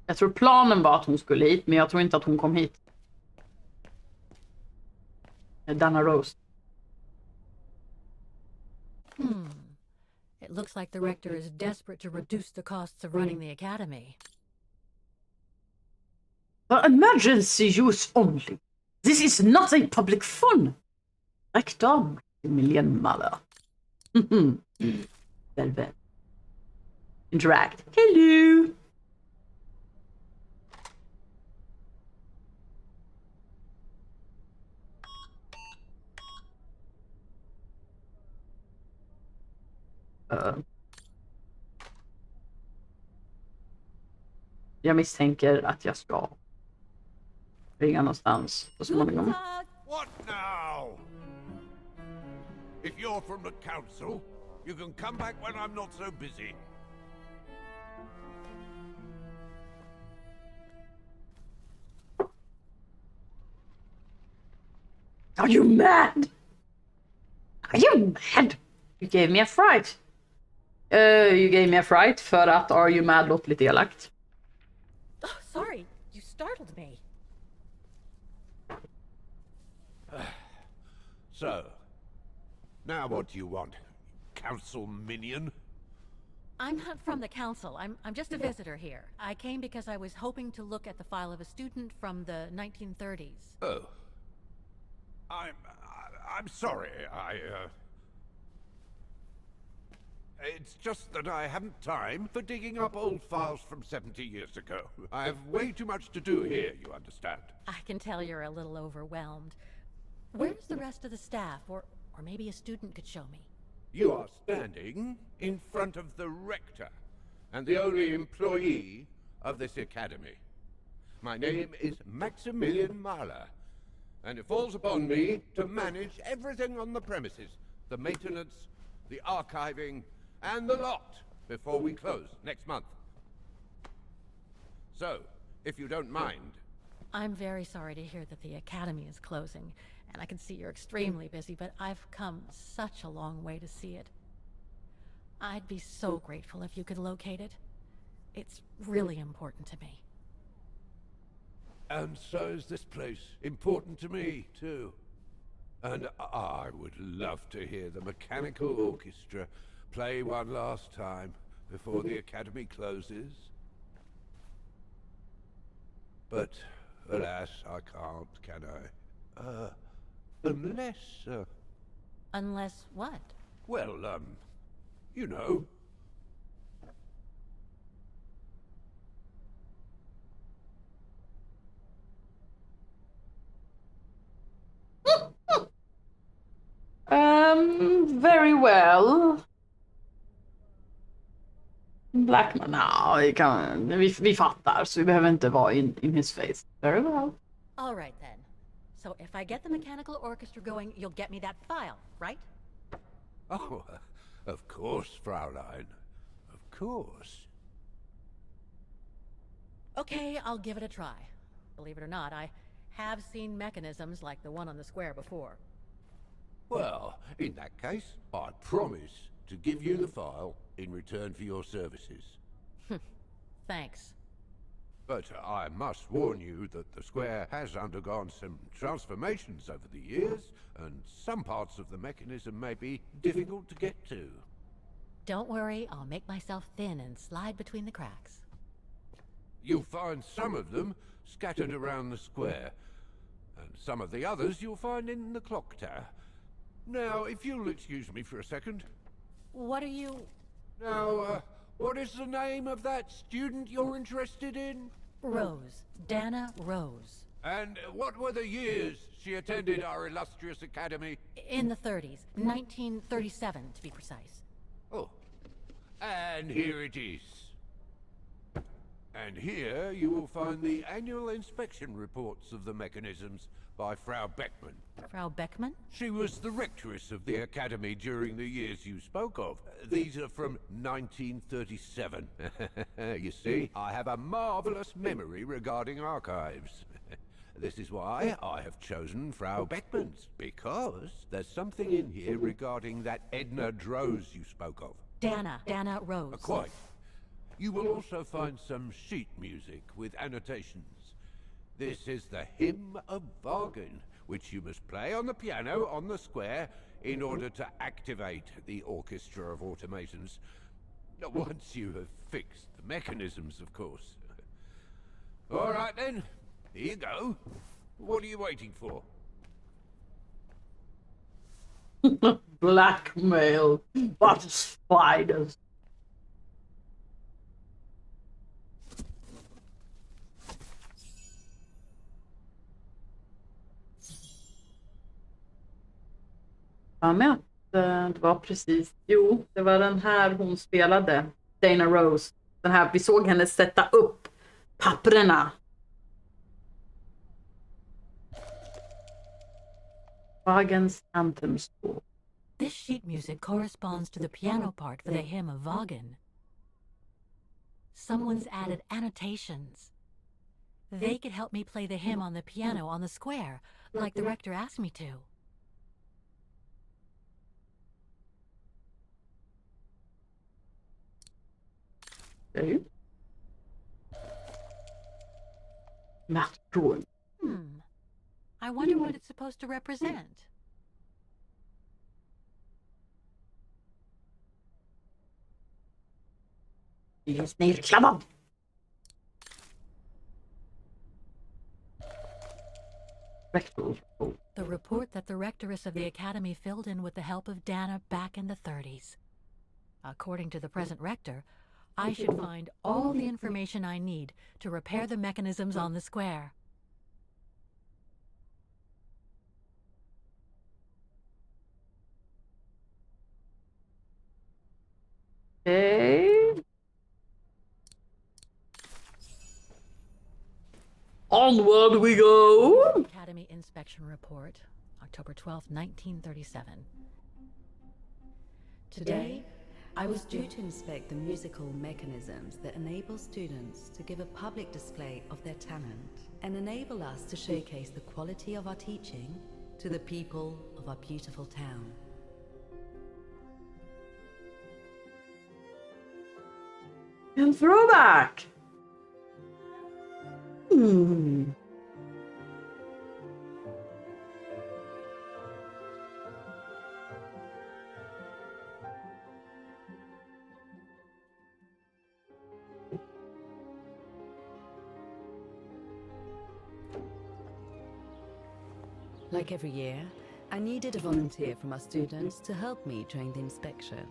Jag tror planen var att hon skulle hit, men jag tror inte att hon kom hit. Dana Rose. It looks like the rector is desperate to reduce the costs of running the academy. For emergency use only. This is not a public fund. Rector Maximilian Mahler. Well. Interact. Hello. Jag misstänker att jag ska ringa någonstans så småningom. What now? If you're from the council, you can come back when I'm not so busy. Are you mad? Are you mad? You gave me a fright. You gave me a fright för att Are you mad låter lite elakt. Oh, sorry, you startled me. So, now what do you want, council minion? I'm not from the council. I'm just a visitor here. I came because I was hoping to look at the file of a student from the 1930s. Oh. I'm sorry, It's just that I haven't time for digging up old files from 70 years ago. I have way too much to do here, you understand. I can tell you're a little overwhelmed. Where's the rest of the staff? Or maybe a student could show me. You are standing in front of the rector and the only employee of this academy. My name is Maximilian Mahler, and it falls upon me to manage everything on the premises, the maintenance, the archiving, and the lot before we close next month. So, if you don't mind... I'm very sorry to hear that the academy is closing, and I can see you're extremely busy, but I've come such a long way to see it. I'd be so grateful if you could locate it. It's really important to me. And so is this place important to me, too. And I would love to hear the mechanical orchestra play one last time before the academy closes. But alas, I can't, can I? Unless, Unless what? well, you know. Very well. Blackman, ja, vi fattar, så vi behöver inte vara in his face. Very well. All right then. So if I get the mechanical orchestra going, you'll get me that file, right? Oh, of course, Fraulein. Of course. Okay, I'll give it a try. Believe it or not, I have seen mechanisms like the one on the square before. Well, in that case, I promise to give you the file in return for your services. Thanks. But I must warn you that the square has undergone some transformations over the years, and some parts of the mechanism may be difficult to get to. Don't worry, I'll make myself thin and slide between the cracks. You'll find some of them scattered around the square, and some of the others you'll find in the clock tower. Now, if you'll excuse me for a second. What are you... Now, what is the name of that student you're interested in? Roze. Dana Roze. And what were the years she attended our illustrious academy? In the 30s. 1937, to be precise. Oh, and here it is. And here you will find the annual inspection reports of the mechanisms by Frau Beckmann. Frau Beckmann? She was the rectoress of the academy during the years you spoke of. These are from 1937. You see, I have a marvelous memory regarding archives. This is why I have chosen Frau Beckmann's, because there's something in here regarding that Edna Droz you spoke of. Dana Roze. Quite. You will also find some sheet music with annotations. This is the Hymn of Vaghen, which you must play on the piano on the square in order to activate the orchestra of automatons. Once you have fixed the mechanisms, of course. All right then, here you go. What are you waiting for? Blackmail. What spiders. Ja, men det var precis, jo, det var den här hon spelade, Dana Rose. Den här, vi såg henne sätta upp papperna. Vaghen's anthem score. This sheet music corresponds to the piano part for the hymn of Vaghen. Someone's added annotations. They could help me play the hymn on the piano on the square, like the rector asked me to. Okay. Math drawing. I wonder what it's supposed to represent. Yes, nerkladdad. Rector. The report that the rectoress of the academy filled in with the help of Dana back in the 30s. According to the present rector, I should find all the information I need to repair the mechanisms on the square. Okay. Onward we go. Academy Inspection Report, October 12th, 1937. Today, I was due to inspect the musical mechanisms that enable students to give a public display of their talent and enable us to showcase the quality of our teaching to the people of our beautiful town. And throwback. Like every year, I needed a volunteer from our students to help me during the inspection.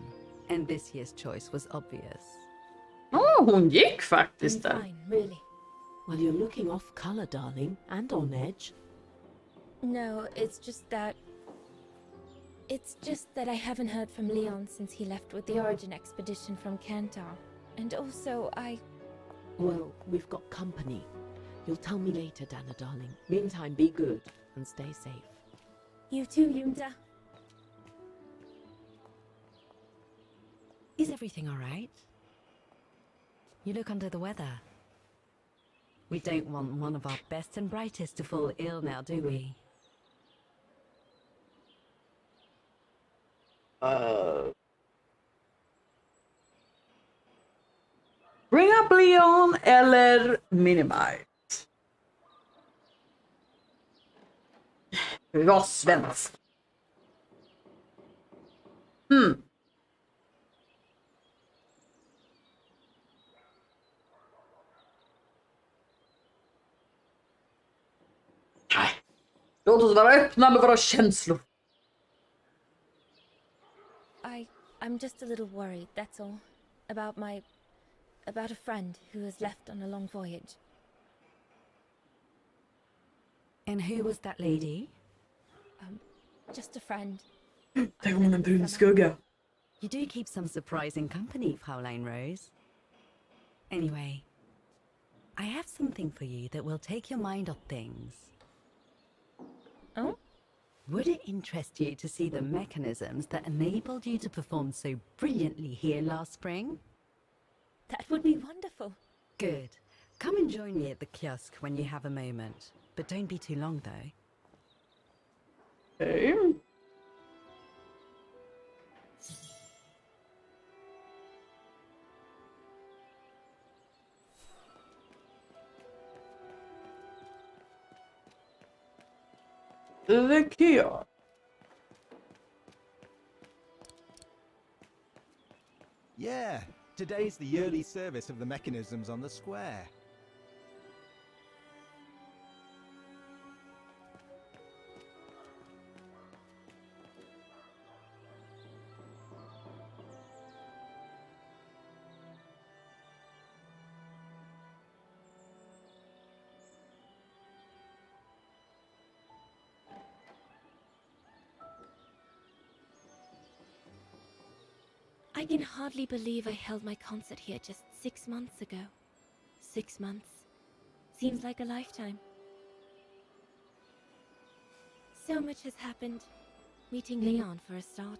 And this year's choice was obvious. Hon gick faktiskt där. Fine, really. Well, you're looking off color, darling, and on edge. No, it's just that I haven't heard from Leon since he left with the Origin expedition from Kantar. And also, Well, we've got company. You'll tell me later, Dana, darling. Meantime, be good and stay safe. You too, Yunda. Is everything all right? You look under the weather. We don't want one of our best and brightest to fall ill now, do we? Bring up Leon eller minimize. Vi var svensk. Nej. Låt oss vara öppna med våra känslor. I'm just a little worried, that's all. About a friend who has left on a long voyage. And who was that lady? Just a friend. Tänk om hon är en brun skugga. You do keep some surprising company, Fraulein Rose. Anyway, I have something for you that will take your mind off things. Oh? Would it interest you to see the mechanisms that enabled you to perform so brilliantly here last spring? That would be wonderful. Good. Come and join me at the kiosk when you have a moment. But don't be too long, though. Okay. The kiosk. Yeah, today's the yearly service of the mechanisms on the square. I can hardly believe I held my concert here just 6 months ago. 6 months. Seems like a lifetime. So much has happened. Meeting Leon for a start.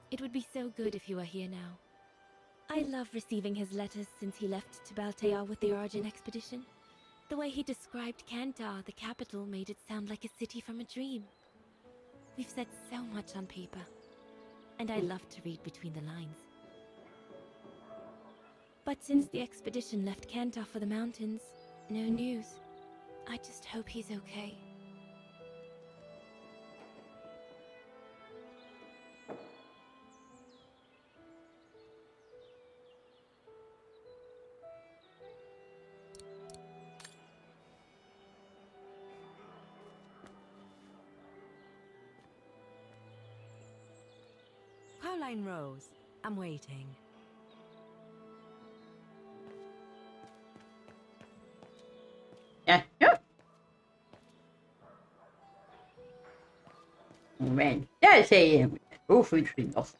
It would be so good if you were here now. I love receiving his letters since he left to Baltea with the Origin expedition. The way he described Kantar, the capital, made it sound like a city from a dream. We've said so much on paper. And I love to read between the lines. But since the expedition left Kantar for the mountains, no news. I just hope he's okay. Fraulein Rose, I'm waiting. Ja, ja. Men, där säger jag. Då försvinner oss.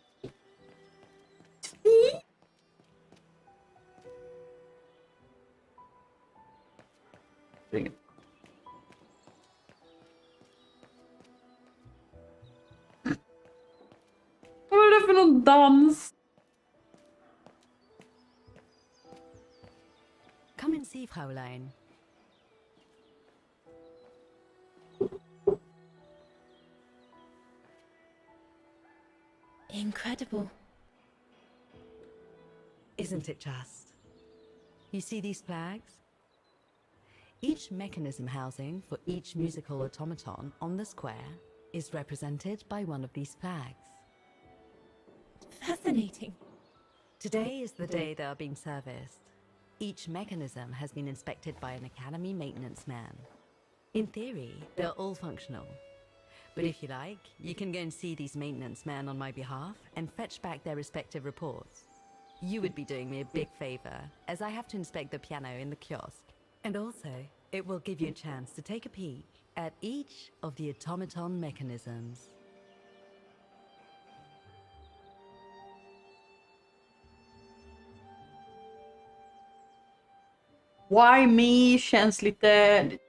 Vad är det för någon dans? Come and see, Fraulein. Incredible. Isn't it just? You see these flags? Each mechanism housing for each musical automaton on the square is represented by one of these flags. Fascinating. Today is the day they are being serviced. Each mechanism has been inspected by an academy maintenance man. In theory, they're all functional. But if you like, you can go and see these maintenance men on my behalf and fetch back their respective reports. You would be doing me a big favor, as I have to inspect the piano in the kiosk. And also, it will give you a chance to take a peek at each of the automaton mechanisms. Why me känns lite...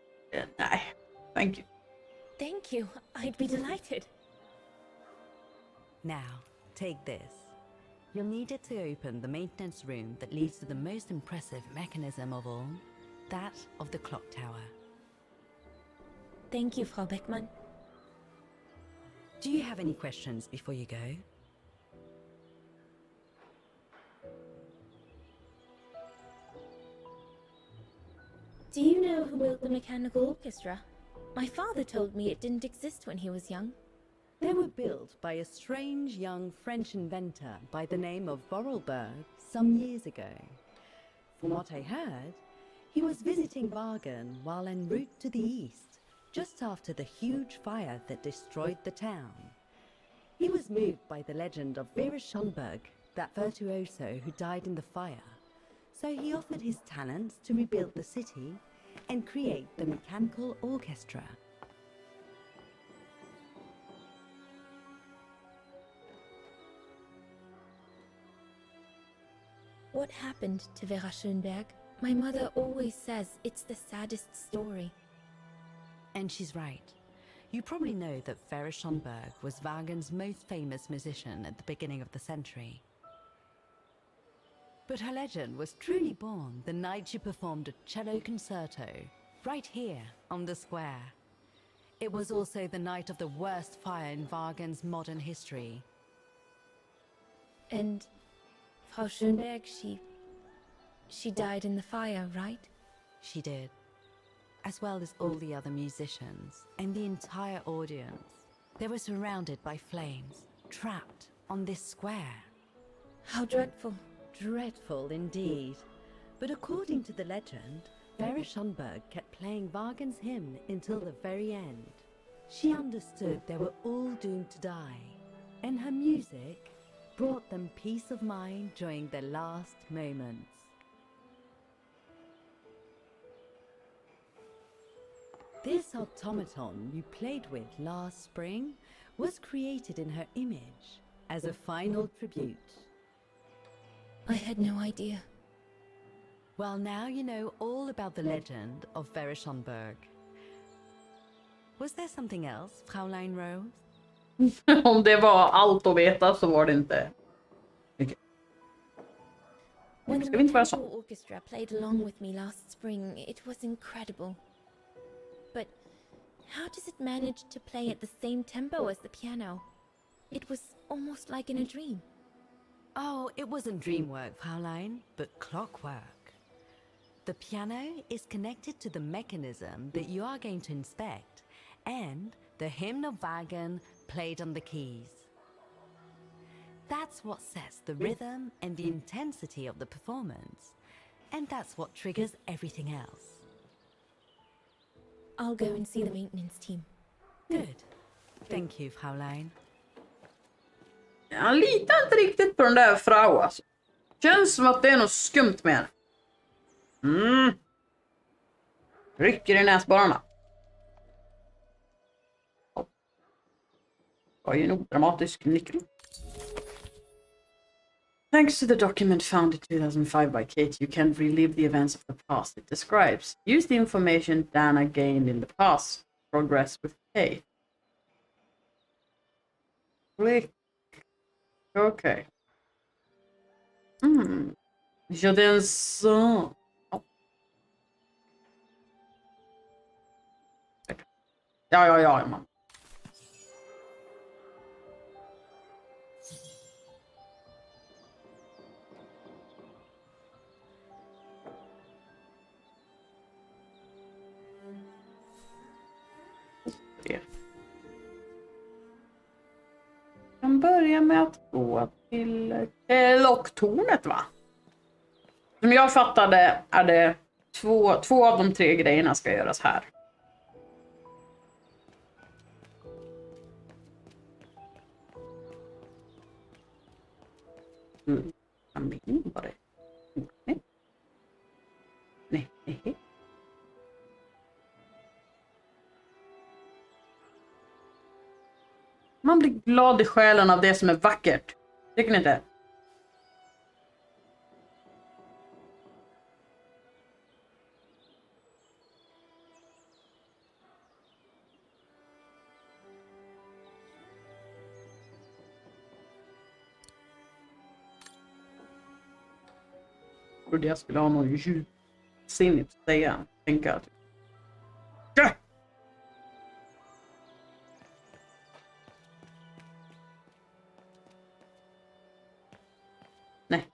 Nej, thank you. Thank you. I'd be delighted. Now, take this. You'll need it to open the maintenance room that leads to the most impressive mechanism of all, that of the clock tower. Thank you, Frau Beckmann. Do you have any questions before you go? Do you know who built the mechanical orchestra? My father told me it didn't exist when he was young. They were built by a strange young French inventor by the name of Borelberg some years ago. From what I heard, he was visiting Vaghen while en route to the east, just after the huge fire that destroyed the town. He was moved by the legend of Vera Schönberg, that virtuoso who died in the fire. So he offered his talents to rebuild the city and create the mechanical orchestra. What happened to Vera Schönberg? My mother always says it's the saddest story. And she's right. You probably know that Vera Schönberg was Waghen's most famous musician at the beginning of the century. But her legend was truly born the night she performed a cello concerto, right here on the square. It was also the night of the worst fire in Waghen's modern history. And Frau Schönberg, she died in the fire, right? She did. As well as all the other musicians and the entire audience. They were surrounded by flames, trapped on this square. How dreadful. Dreadful indeed. But according to the legend, Vera Schönberg kept playing Waghen's hymn until the very end. She understood they were all doomed to die, and her music brought them peace of mind during their last moments. This automaton you played with last spring was created in her image as a final tribute. I had no idea. Well, now you know all about the legend of Vera Schönberg. Was there something else, Fräulein Rose? Om det var allt att veta så var det inte. Okay. When the Ska vi inte vara så? mechanical orchestra played along with me last spring, it was incredible. But how does it manage to play at the same tempo as the piano? It was almost like in a dream. Oh, it wasn't dream work, Fräulein, but clockwork. The piano is connected to the mechanism that you are going to inspect, and the hymn of Vaghen played on the keys. That's what sets the rhythm and the intensity of the performance, and that's what triggers everything else. I'll go and see the maintenance team. Good. Thank you, Fräulein. Jag litar inte riktigt på den där frau alltså. Känns som att det är något skumt med henne. Rycker i näsborrarna. Var ju en odramatisk nyckel. Thanks to the document found in 2005 by Kate, you can relive the events of the past it describes. Use the information Dana gained in the past. Progress with Kate. Click. Okay. Je t'en oh. Ja, man. kan börja med att gå till locktornet, va? Som jag fattade är det två av de tre grejerna ska göras här. Familj var det. Nej. Man blir glad i själen av det som är vackert. Tycker ni inte? Och jag skulle ha något djupsinnigt att säga. Tänka att... Ja! Nej.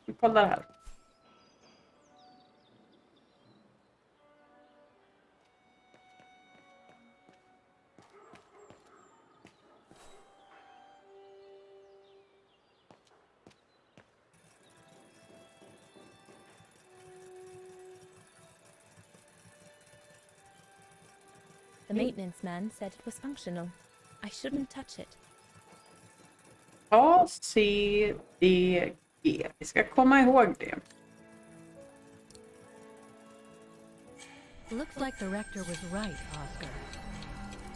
Vi kollar här. The maintenance man said it was functional. I shouldn't touch it. FZplay. Vi ska komma ihåg det. Looks like the rector was right, Oscar.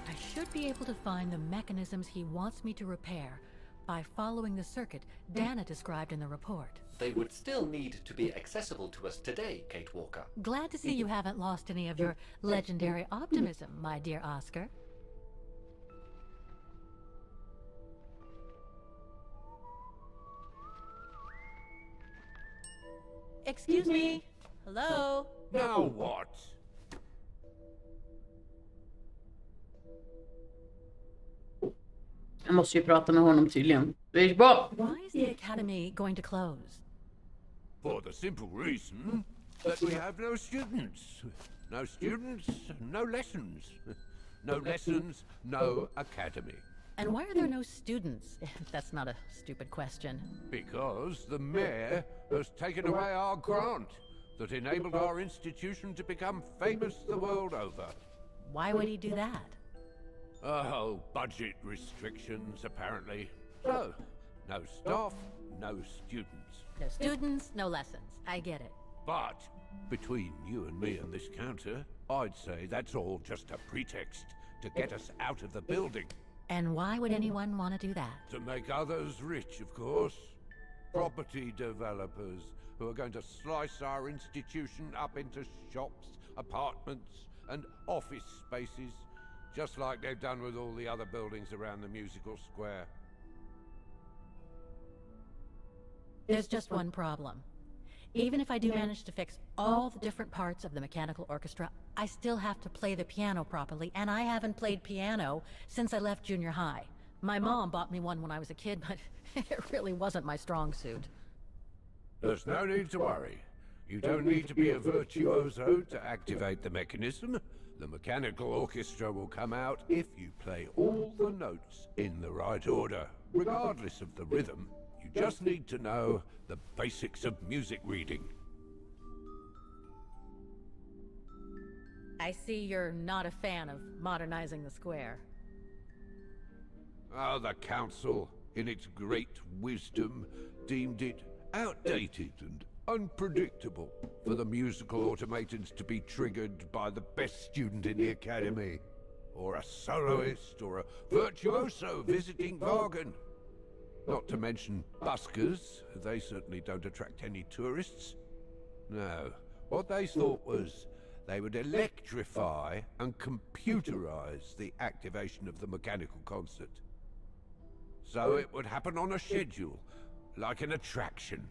I should be able to find the mechanisms he wants me to repair by following the circuit Dana described in the report. They would still need to be accessible to us today, Kate Walker. Glad to see you haven't lost any of your legendary optimism, my dear Oscar. Excuse me. Hello? Now what? Jag måste ju prata med honom tydligen. Det gick bra. Why is the academy going to close? For the simple reason that we have no students. No students, no lessons. No lessons, no academy. And why are there no students? That's not a stupid question. Because the mayor has taken away our grant that enabled our institution to become famous the world over. Why would he do that? Oh, budget restrictions, apparently. So, no staff, no students. No students, no lessons. I get it. But, between you and me and this counter, I'd say that's all just a pretext to get us out of the building. And why would anyone want to do that? To make others rich, of course. Property developers who are going to slice our institution up into shops, apartments, and office spaces, just like they've done with all the other buildings around the musical square. There's just one problem. Even if I do manage to fix all the different parts of the mechanical orchestra, I still have to play the piano properly, and I haven't played piano since I left junior high. My mom bought me one when I was a kid, but it really wasn't my strong suit. There's no need to worry. You don't need to be a virtuoso to activate the mechanism. The mechanical orchestra will come out if you play all the notes in the right order, regardless of the rhythm. You just need to know the basics of music reading. I see you're not a fan of modernizing the square. Oh, the council, in its great wisdom, deemed it outdated and unpredictable for the musical automatons to be triggered by the best student in the academy, or a soloist, or a virtuoso visiting Vaghen. Not to mention buskers, they certainly don't attract any tourists. No, what they thought was they would electrify and computerize the activation of the mechanical concert. So it would happen on a schedule, like an attraction.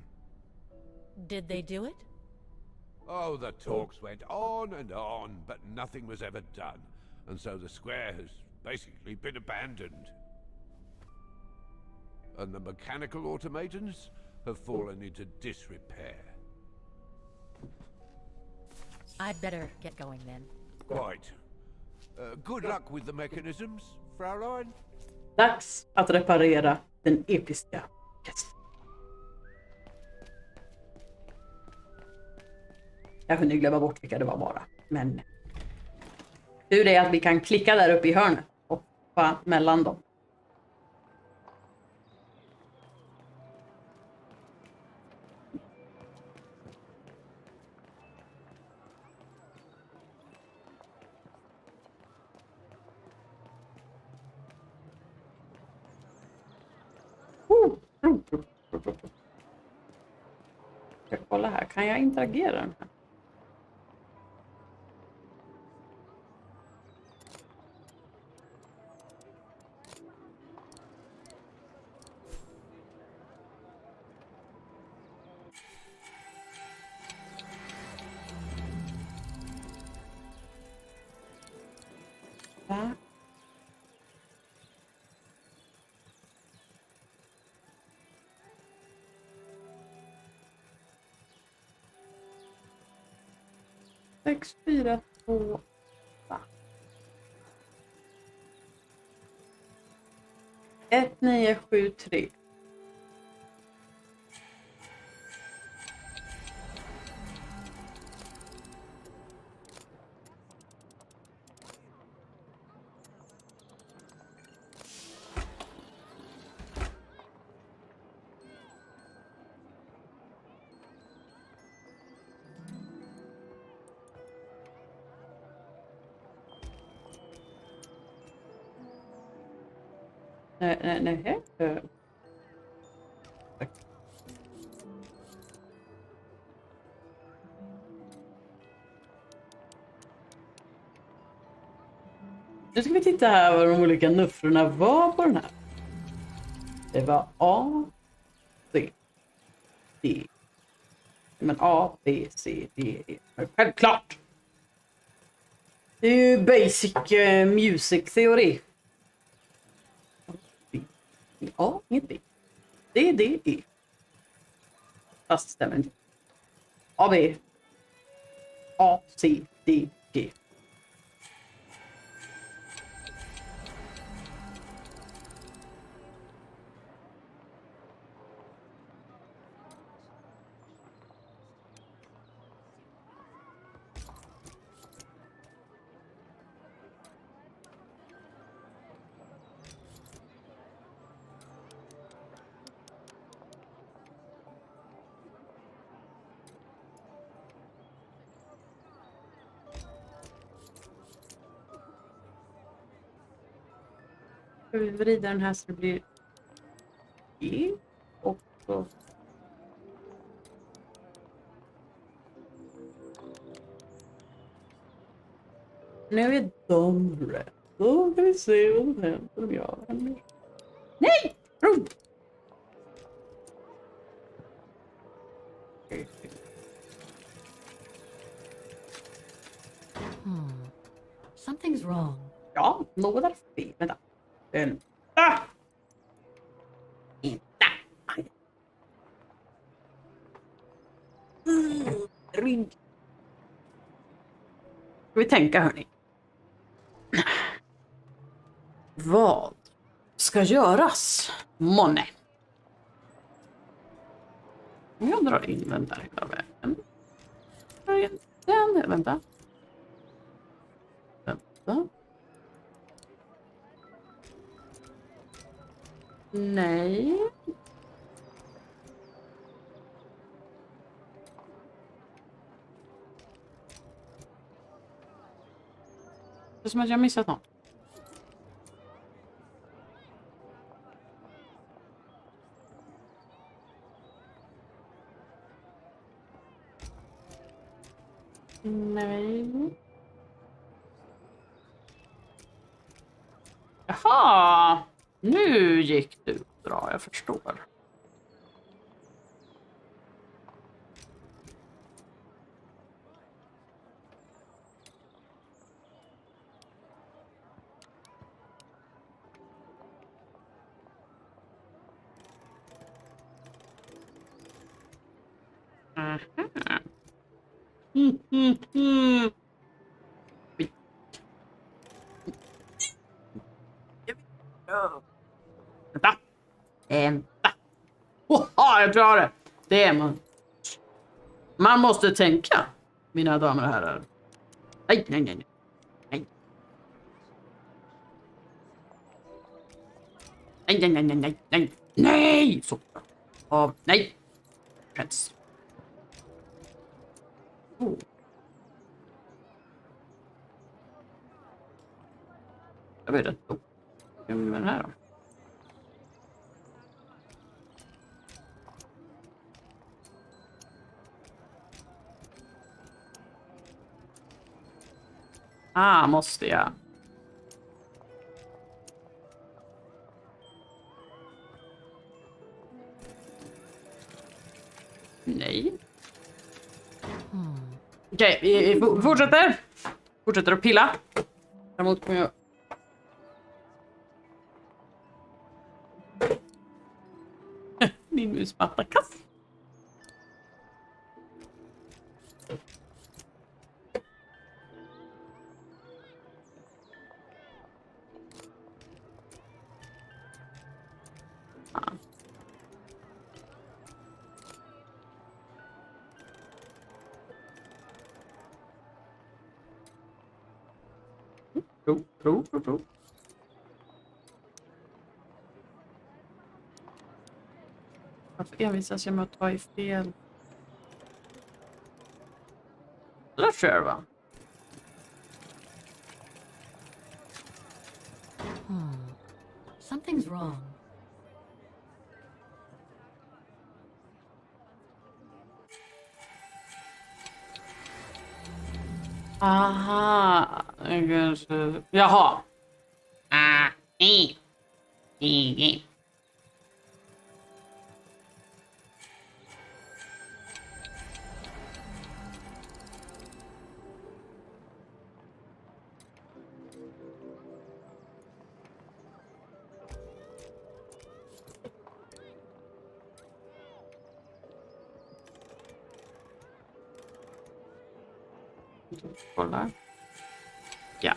Did they do it? Oh, the talks went on and on, but nothing was ever done. And so the square has basically been abandoned. And the mechanical automatons have fallen into disrepair. I'd better get going then. Quite. Good luck with the mechanisms, Fraulein. Dags att reparera den episka orkestern. Jag kunde glömma bort vilka det var bara. Men hur det är att vi kan klicka där uppe i hörnet och hoppa mellan dem. Jag ska kolla här. Kan jag interagera den här? Va? Sex, 4, 2, 8. 1, 9, 7, 3. Nej. Nu ska vi titta här vad de olika nuffrorna var på den här. Det var A, C, D. Men A, B, C, D, E. Men självklart! Det är ju basic music teori. A, inget B. D, D, E. Fast stämmer inte. A, B. A, C, D, G. Ska vi vrida den här så det blir E och så. Nu är de rätt. Då kan vi se vad som händer om jag händer. Nej! Rum! Something's wrong. Ja, något är fel. Vänta. Vänta! Inte. Rygg. Ska vi tänka, hörni. Vad ska göras? Månne. Jag drar in den där hela vägen. Den, vänta. Vänta. Nej. Det är som att jag missat något. Nej. Jaha! Nu gick du bra, jag förstår. Aha. Vänta. Vänta. Jag drar det. Det är man måste tänka, mina damer och herrar. Nej. Nej. Nej. Så. Nej. Rätt. Jag vet inte. Vem är den här då? Ah, måste jag. Nej. Okej, vi fortsätter. Fortsätter att pilla. Däremot kommer jag... Min musmatta kass. Prov. Varför envisas jag med att ta i fel? Där kör va? Something's wrong. Aha. Jaha. Kolla. Ja.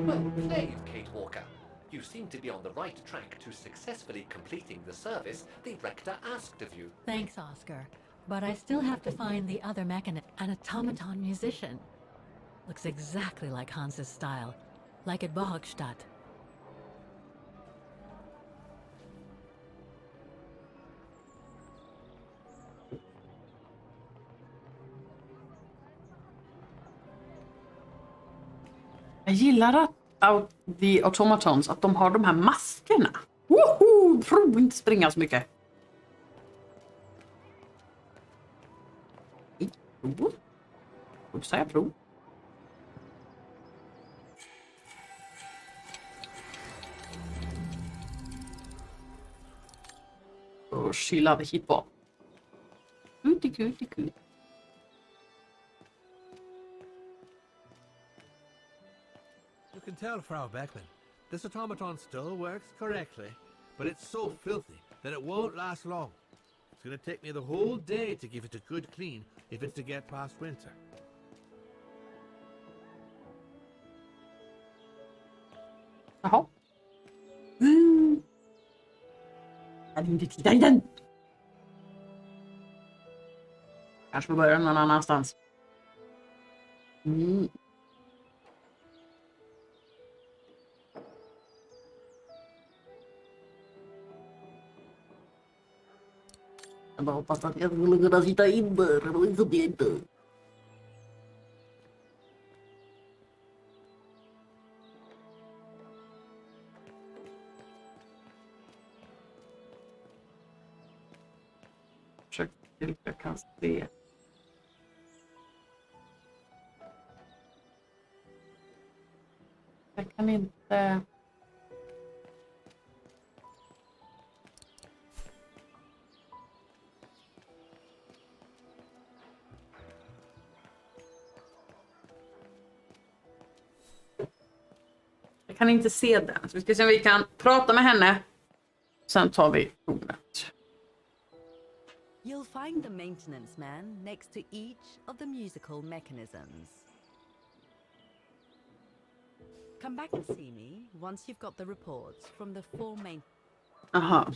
Well played, Kate Walker. You seem to be on the right track to successfully completing the service the rector asked of you. Thanks, Oscar. But I still have to find the other an automaton musician. Looks exactly like Hans's style, like at Bohogstadt. Jag gillar att The Automatons, att de har de här maskerna. Woho! Prov inte springa så mycket. Prov. Säger jag prov. Och chillade hit på. Kul. You can tell, Frau Beckman, this automaton still works correctly, but it's so filthy that it won't last long. It's going to take me the whole day to give it a good clean if it's to get past winter. Jaha. Jag vill inte titta i den. Kanske vi börjar någon annanstans. Jag bara hoppas att jag skulle kunna sitta in där. Det var inte inte. Försök till jag kan se. Jag kan inte... Jag kan inte se den. Så vi ska se om vi kan prata med henne. Sen tar vi ordet. You'll find the maintenance man next to each of the musical mechanisms. Come back and see me once you've got the reports from the 4 main... Aha.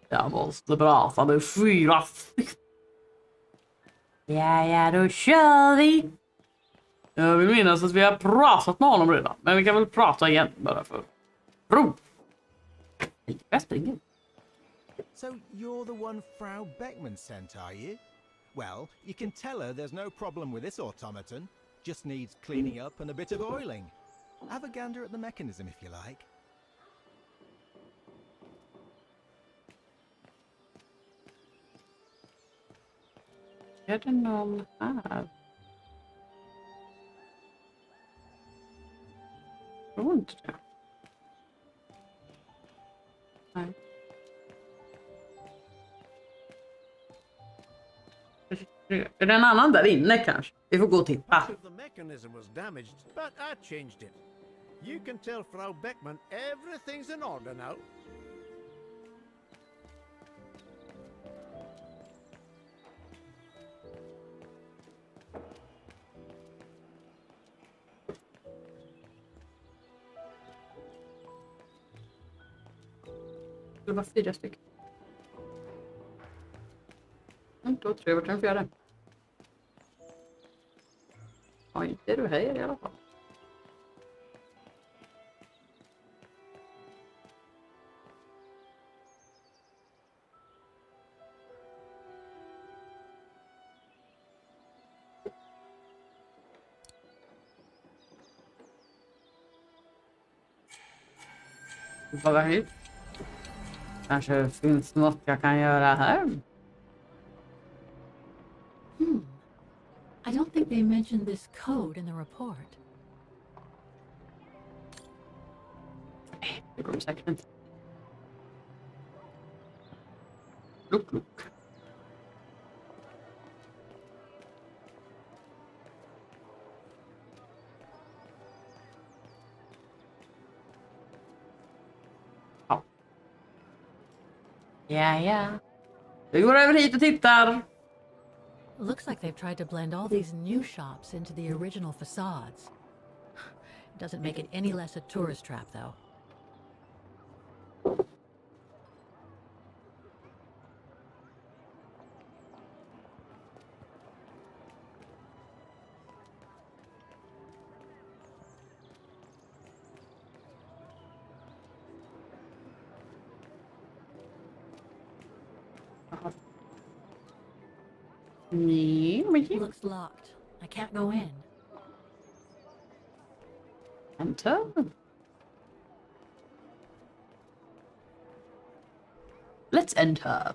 Jag måste prata med 4 stycken. Ja, då kör vi. Jag vill minnas att vi har pratat med honom redan. Men vi kan väl prata igen bara för prov. Jag springer. So you're the one Frau Beckman sent, are you? Well, you can tell her there's no problem with this automaton. Just needs cleaning up and a bit of oiling. Have a gander at the mechanism if you like. Är det någon här? Jag tror inte det. Nej. Är det en annan där inne kanske? Vi får gå och titta. The mechanism was damaged, but I changed it. You can tell Frau Beckman everything's in order now. Det var 4 stycken. Då tror jag vart den 4. Ja, inte du här i alla fall. Bara hit. Kanske finns något jag kan göra här. I don't think they mentioned this code in the report. Det går säkert inte. Look. Ja. Vi går över hit och tittar. Looks like they've tried to blend all these new shops into the original facades. It doesn't make it any less a tourist trap, though. Looks locked. I can't go in. Enter. Let's enter.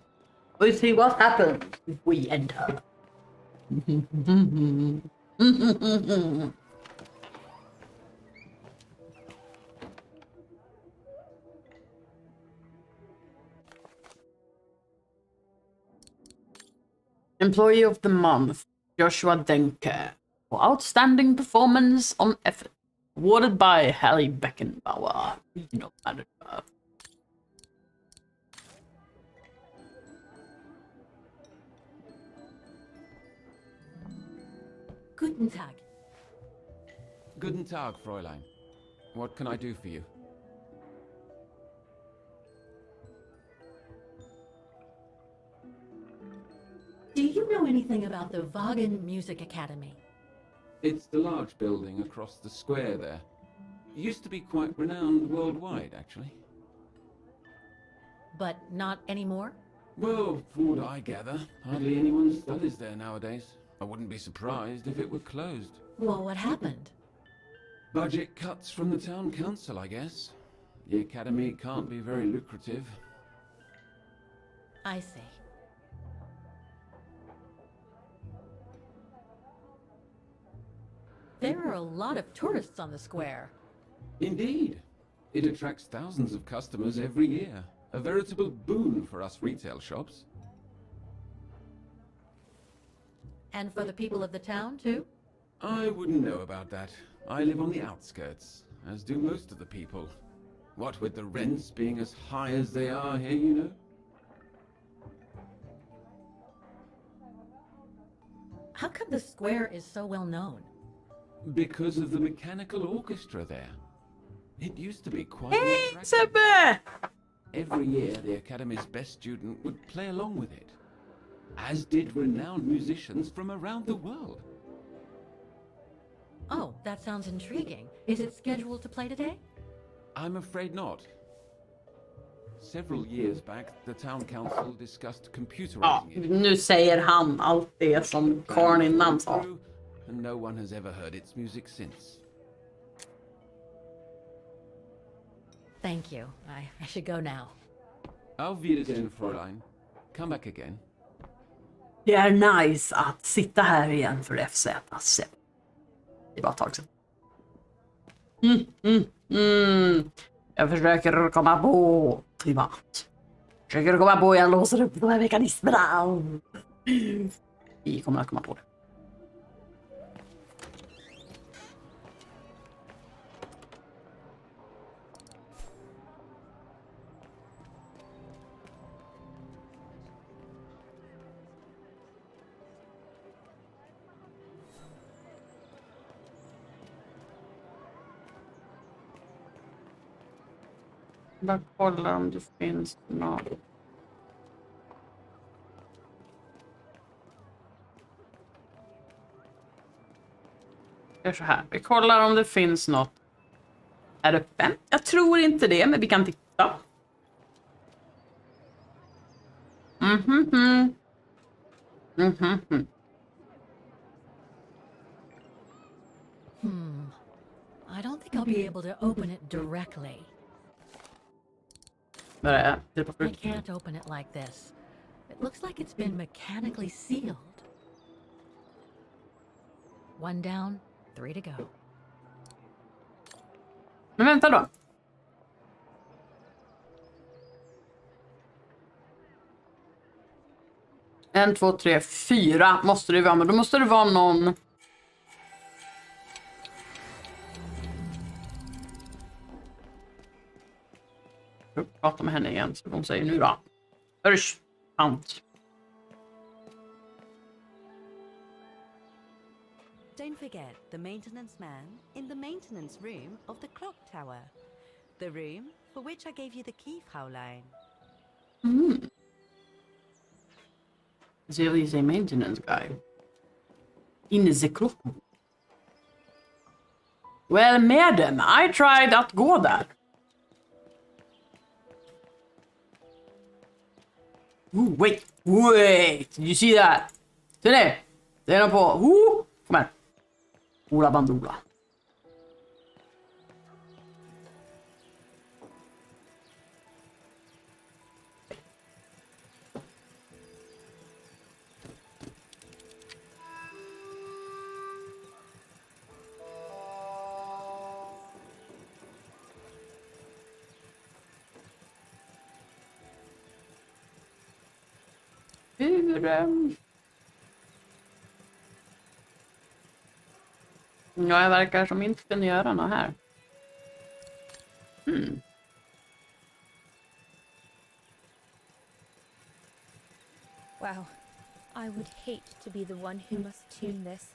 We'll see what happens if we enter. Employee of the Month, Joshua Denke, for outstanding performance on effort, awarded by Hallie Beckenbauer, regional manager. Guten Tag. Guten Tag, Fräulein. What can I do for you? Do you know anything about the Vaghen Music Academy? It's the large building across the square there. It used to be quite renowned worldwide, actually. But not anymore? Well, from what I gather, hardly anyone studies there nowadays. I wouldn't be surprised if it were closed. Well, what happened? Budget cuts from the town council, I guess. The academy can't be very lucrative. I see. There are a lot of tourists on the square. Indeed. It attracts thousands of customers every year. A veritable boon for us retail shops. And for the people of the town, too? I wouldn't know about that. I live on the outskirts, as do most of the people. What with the rents being as high as they are here, you know? How come the square is so well known? Because of the mechanical orchestra there. It used to be quite Hey, attractive. Sebbe! Every year, the Academy's best student would play along with it, as did renowned musicians from around the world. Oh, that sounds intriguing. Is it scheduled to play today? I'm afraid not. Several years back, the town council discussed Ja, computerizing it. nu säger han allt det som karln innan sa. And no one has ever heard its music since. Thank you. I should go now. Auf Wiedersehen, Fräulein. Come back again. Det är nice att sitta här igen för FZ. Det var ett tag sedan. Jag försöker komma på privat. Jag låser upp de här mekanismerna. Vi kommer att komma på det. Bara kolla om det finns något. Det är så här. Vi kollar om det finns något här uppe. Jag tror inte det, men vi kan titta. I don't think I'll be able to open it directly. Vad är det? I can't open it like this. It looks like it's been mechanically sealed. 1 down, 3 to go. Men vänta då. En, 2, 3, 4 måste det vara, men då måste det vara någon. Jag pratar med henne igen, så hon säger nu då. Hörs, sant. Don't forget the maintenance man in the maintenance room of the clock tower. The room for which I gave you the key, Fraulein. There is a maintenance guy in the clock. Well, madam, I tried att gå där. Ooh, wait, did you see that? Se det, det är på. Kom här. Ola bandula. Ja, jag verkar som inte kunde göra något här. Wow. I would hate to be the one who must tune this.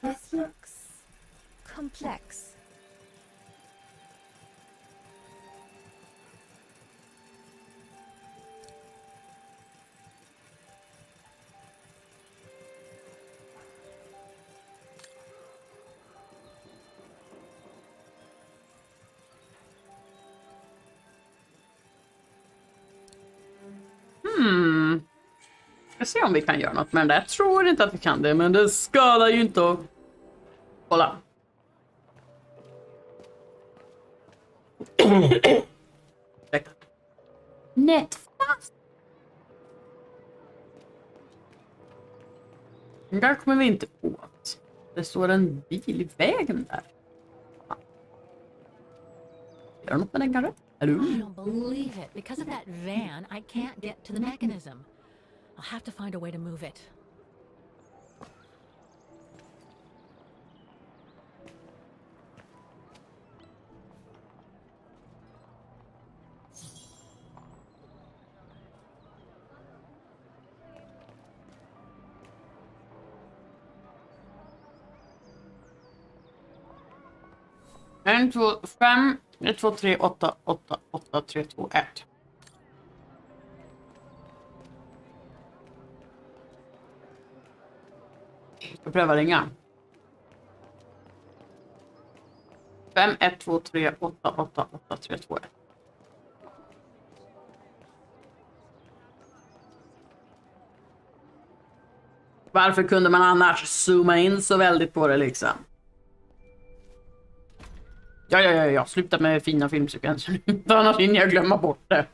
This looks complex. Jag ser om vi kan göra något med det. Jag tror inte att vi kan det, men det skadar ju inte att kolla. Nätfast. Där kommer vi inte åt. Det står en bil i vägen där. Gör något med den kanske? Hello? I don't believe it. Because of that van, I can't get to the mechanism. I'll have to find a way to move it. En, 2, 5, 1, 2, 3, 8, 8, 8, 3, 2, 1. Jag prövar ringa. 5, 1, 2, 3, 8, 8, 8, 3, 2, 1. Varför kunde man annars zooma in så väldigt på det liksom? Ja. Sluta med fina filmsekvenser. Annars hinner jag glömma bort det.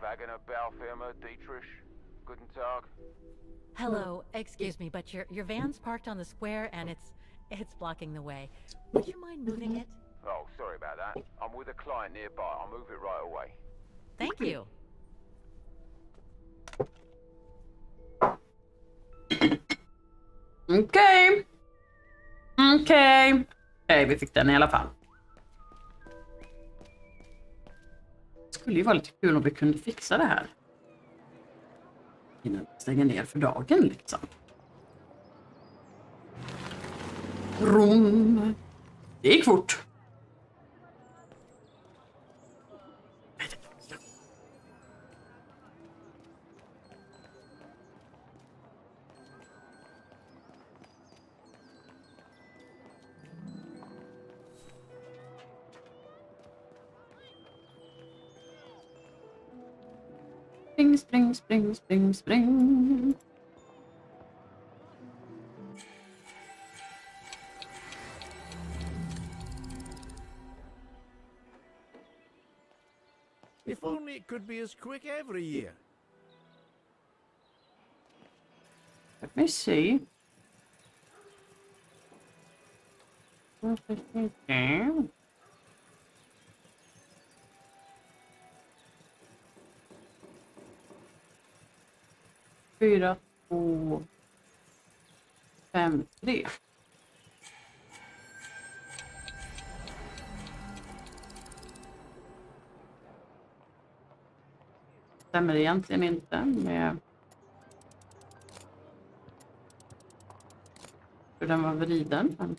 Vaghen Baufirma, Dietrich. Guten Tag. Hello, excuse me, but your van's parked on the square and it's blocking the way. Would you mind moving it? Oh, sorry about that. I'm with a client nearby. I'll move it right away. Thank you. Okej, vi fick den i alla fall. Det skulle ju vara lite kul om vi kunde fixa det här. Innan vi stänger ner för dagen liksom. Rom. Det gick fort. Spring. If only it could be as quick every year. Let me see. Fyra, 2, 5, 3. Stämmer egentligen inte med hur den var vriden. Men...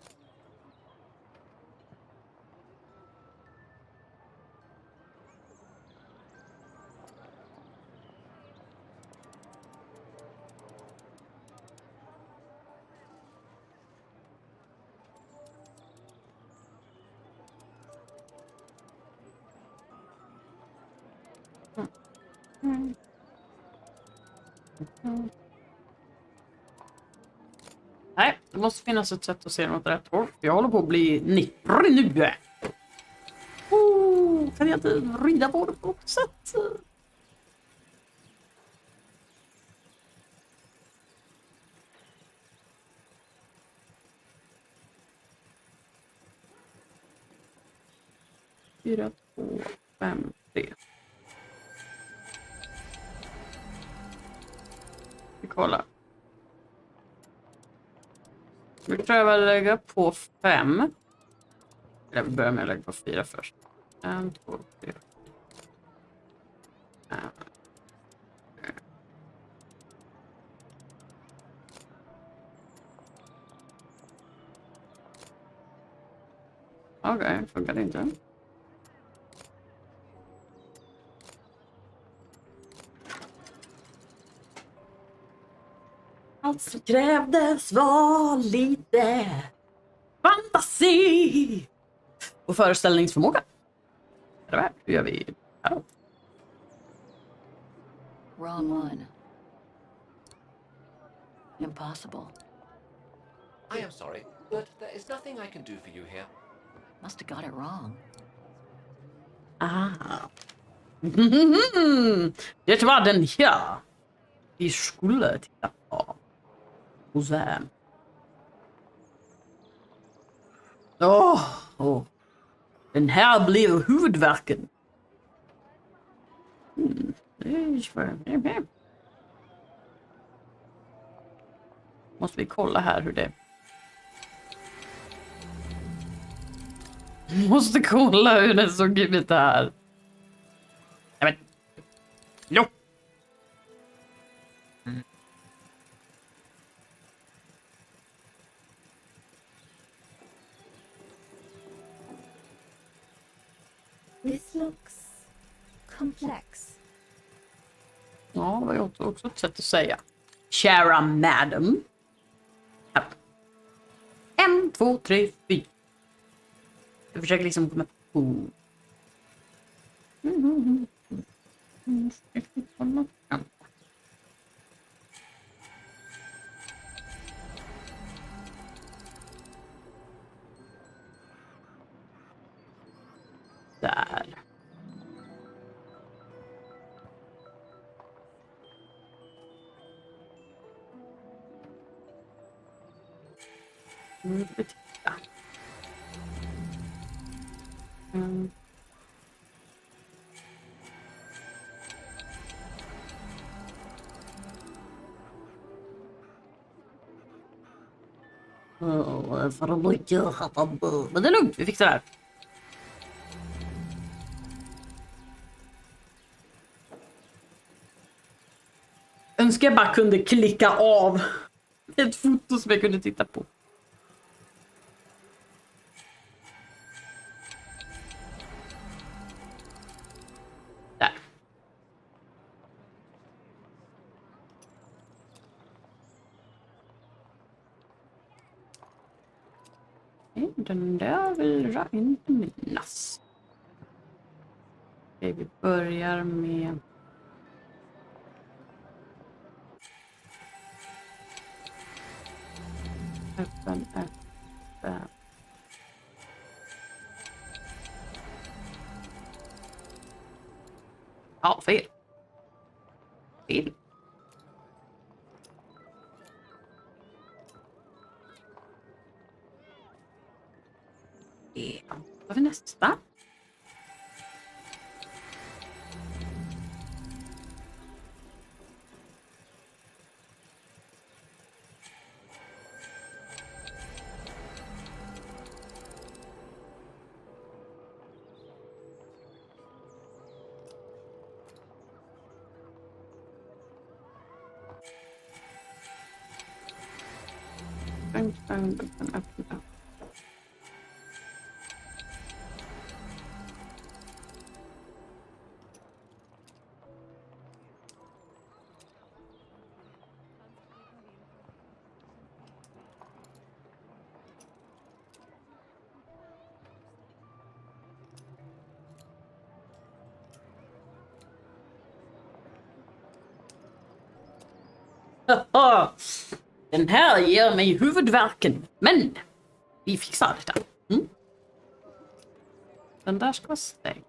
Nej, det måste finnas ett sätt att se något rätt håll. Jag håller på att bli nipprig nu. Kan jag inte rida på det på något sätt? Fyra, 2, 5, 3. Vi kollar. Vi prövar att lägga på 5. Eller vi börjar med att lägga på 4 först. 1, 2, 3. Okej, funkar det inte. Allt som krävdes var lite fantasi och föreställningsförmåga. Hur gör vi här? Wrong one. Impossible. I am sorry, but there is nothing I can do for you here. Must have got it wrong. Det var den här vi skulle titta på. Roze. Den här blev huvudverken. Måste vi kolla här hur det... Måste kolla hur det såg ut här. Ja, men... Jo! This looks complex. Ja, det var också ett sätt att säga. Kära madam. 1, 2, 3, 4. Jag försöker liksom komma på. Där. Nu får vi titta. Men det är lugnt, vi fixar det här. Önskar jag bara kunde klicka av ett foto som jag kunde titta på. Där. Den där vill jag inte minnas. Okej, vi börjar med... Öppen. Ja, fel. Fel. Ja, vad är nästa? Den här ger mig huvudvärken, men vi fixar detta. Den där ska vara stängd.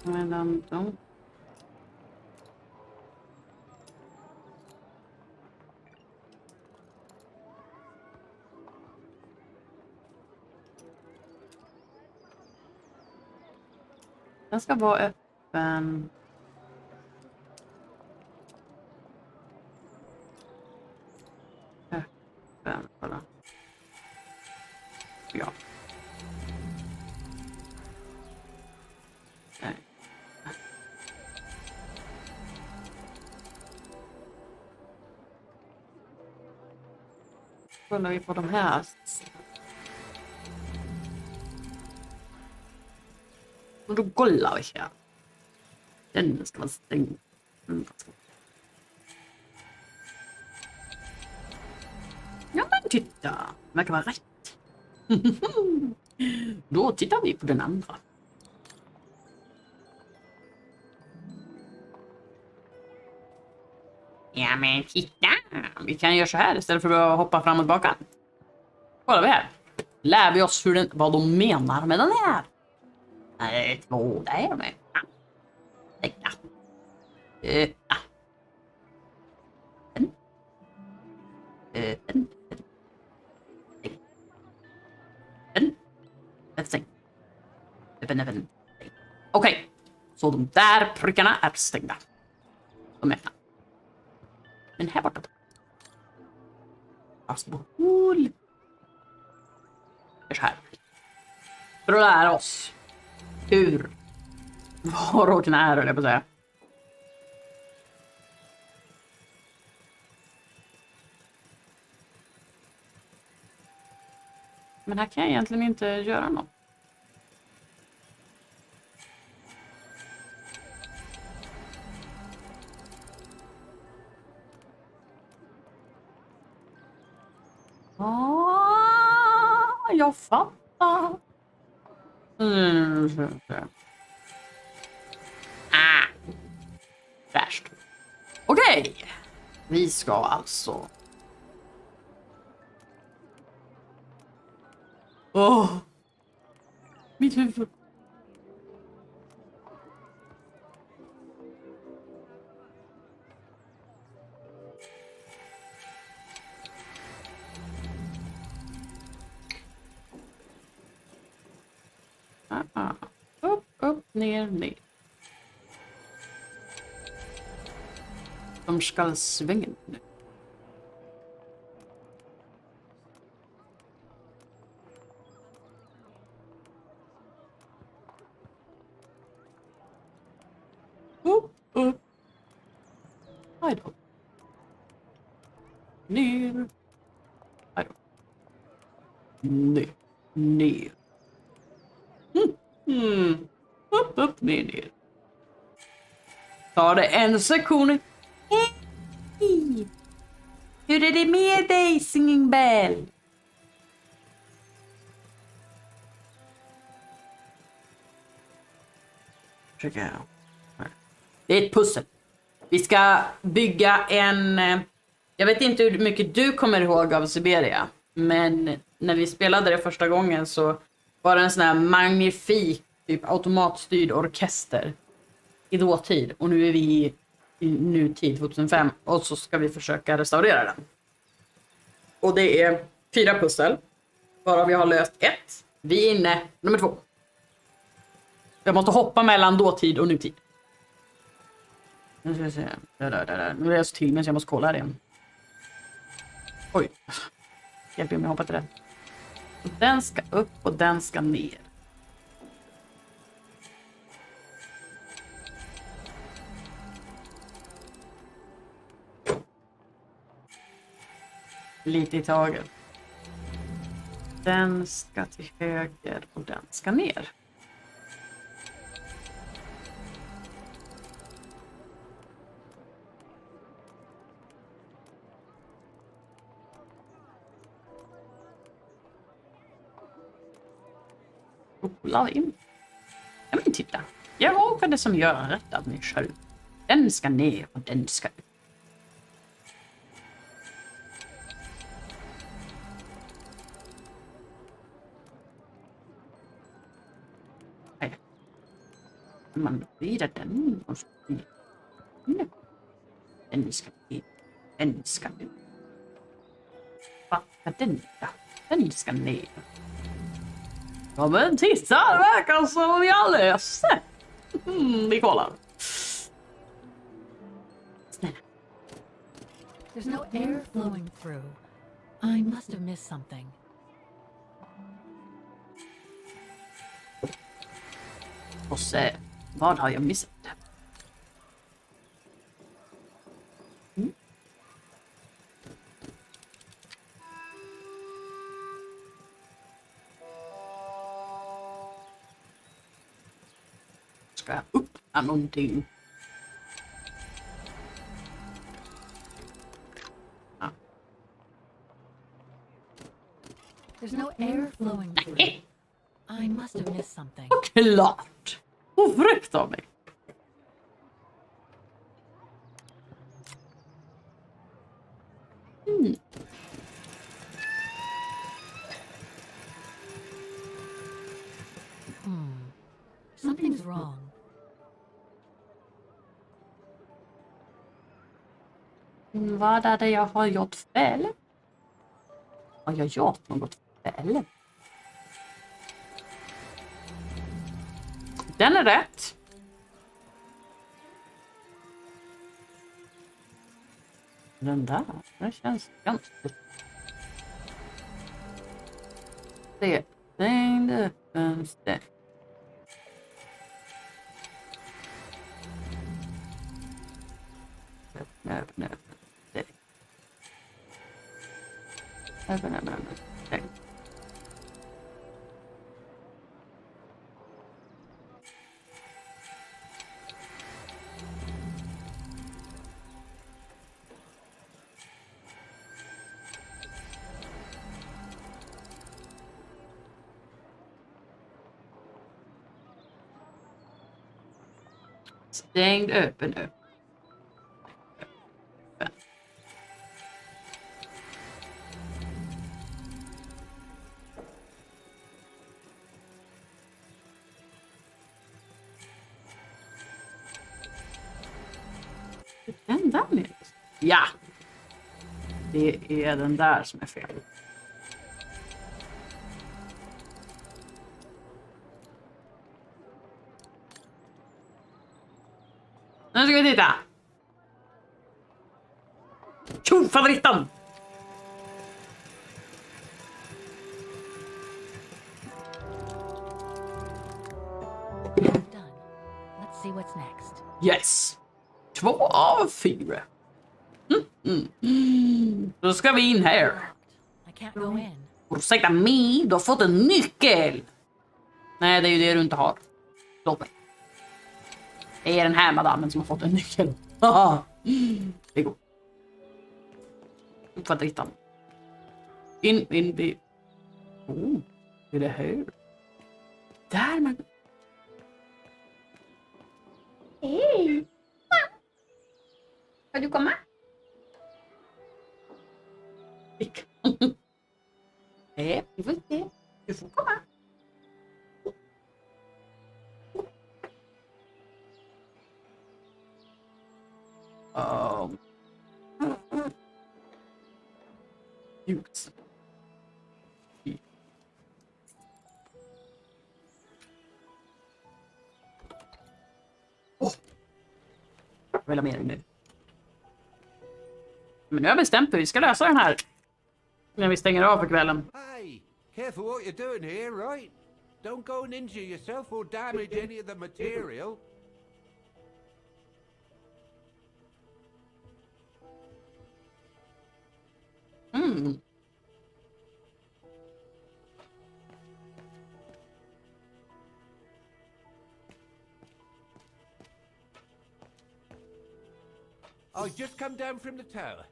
Medan de... Den ska vara öppen. Öppen, kolla. Ja. Nej. Kollar vi på de här. Och då kollar vi här. Den ska vara stängd. Ja men titta, det verkar vara rätt. Då tittar vi på den andra. Ja men titta, vi kan göra så här istället för att hoppa fram och tillbaka. Kolla vi här. Lär vi oss vad de menar med den här. Två där med. Lägga. Öppna. Öppen. Öppen. Okej. Så de där prickarna är stängda. De är öppna. Men här borta. cool. Så här. För att lära oss hur var och när, höll jag på att säga. Men här kan jag egentligen inte göra något. Jag fattar. Värst. Okej. Vi ska alltså... Mitt huvud. Upp, ner, ner. De ska svänga nu. Upp. Hej då. Ner. Hej då. Ner. Ner. Upp, ner. Ta det en sekund. Hej! Hur är det med dig, Singing Bell? Det är ett pussel. Vi ska bygga en... Jag vet inte hur mycket du kommer ihåg av Syberia. Men när vi spelade det första gången så var det en sån här magnifik typ automatstyrd orkester i dåtid. Och nu är vi i nutid 2005 och så ska vi försöka restaurera den. Och det är 4 pussel. Varav vi har löst 1. Vi är inne nummer 2. Jag måste hoppa mellan dåtid och nutid. Nu ska vi se. Där. Nu är jag så till men jag måste kolla här igen. Oj. Hjälp mig att hoppa till det. Och den ska upp och den ska ner. Lite i taget. Den ska till höger och den ska ner. Kolla in. Ja men titta. Jag råkade det som gör rätt av mig själv. Den ska ner och den ska upp. Man vidare den och så den ska ner. Den ska upp. Backa den där. Den ska ner. Ja men titta, det verkar som vi har löst det. Vi kollar. Snälla. There's no air flowing through. I must have missed something. Och se, vad har jag missat? Ska jag öppna någonting? Ah. There's no air flowing through. I must have missed something. Klart! Ofräckt av mig. Something's wrong. Vad är det jag har gjort fel? Har jag gjort något fel? Den är rätt. Den där, den känns ganska... Se. Stäng öppen. Stäng. Öppna. Stäng. Öppna. Stäng. Stängd, öppen. Den där med. Ja. Det är den där som är fel. Nu ska vi titta. Tjo, favoriten! Let's see what's next. Yes. 2 av 4. Då ska vi in här. I can't go in. Ursäkta mig, du har fått en nyckel. Nej, det är ju det du inte har. Låt mig. Det är den här madammen som har fått en nyckel. Det går. Uppfattar hittan. In vid... Oh, är det här? Där man... Hej! Ska du komma? Nej, du får inte. Du får komma. Ljus. Jag vill ha mer nu. Men nu har jag bestämt hur vi ska lösa den här. När vi stänger av för kvällen. Hey, careful what you're doing here, right? Don't go and injure yourself or damage any of the material. I just come down from the tower.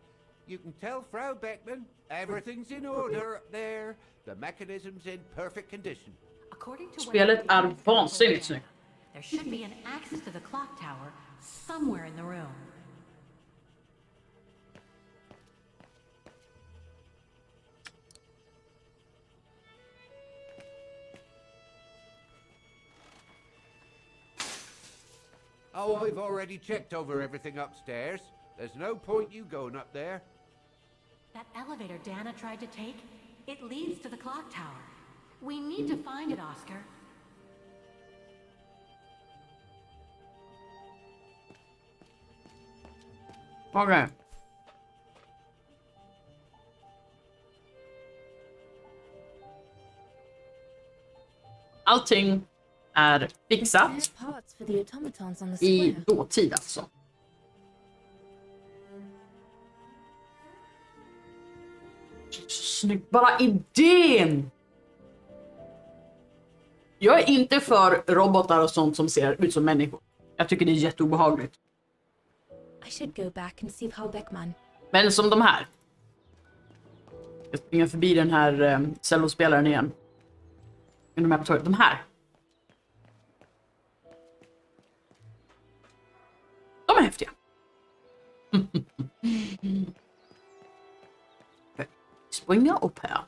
You can tell Frau Beckman everything's in order up there. The mechanism's in perfect condition. According to Spelet är vansinnigt snyggt. there should be an access to the clock tower somewhere in the room. Oh, I've already checked over everything upstairs. There's no point you going up there. That elevator Dana tried to take, it leads to the clock tower. We need to find it, Oscar. Okay. Allting är fixat i dåtid alltså. Snyggt, bara idén! Jag är inte för robotar och sånt som ser ut som människor. Jag tycker det är jätteobehagligt. I should go back and see Frau Beckman. Men som de här. Jag springer förbi den här cellospelaren igen. De här. De är häftiga. Springa upp här.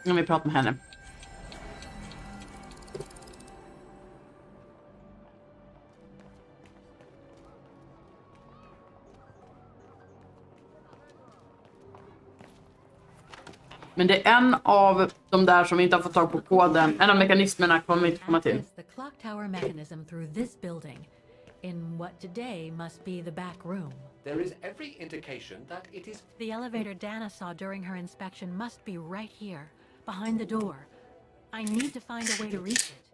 När vi pratar med henne. Men det är en av de där som inte har fått tag på koden. En av mekanismerna kommer vi inte komma till. Access the clock tower mechanism through this building, in what today must be the back room. There is every indication that it is... The elevator Dana saw during her inspection must be right here, behind the door. I need to find a way to reach it.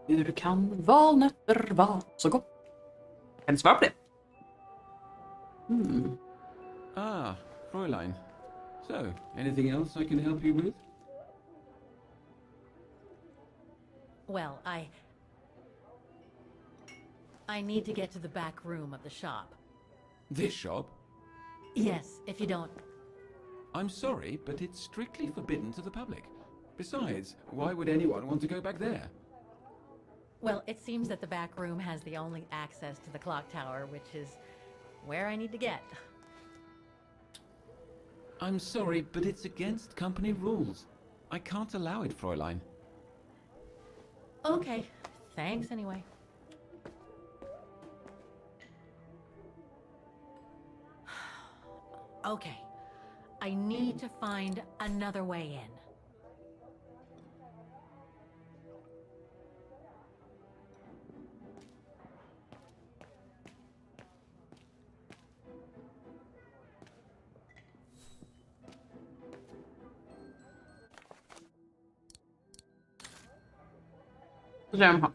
Hur kan valnötter vara så gott? Kan du svara på det? Ah, Fräulein. So, anything else I can help you with? Well, I need to get to the back room of the shop. This shop? Yes, if you don't... I'm sorry, but it's strictly forbidden to the public. Besides, why would anyone want to go back there? Well, it seems that the back room has the only access to the clock tower, which is where I need to get. I'm sorry, but it's against company rules. I can't allow it, Fräulein. Okay, thanks anyway. Okay, I need to find another way in.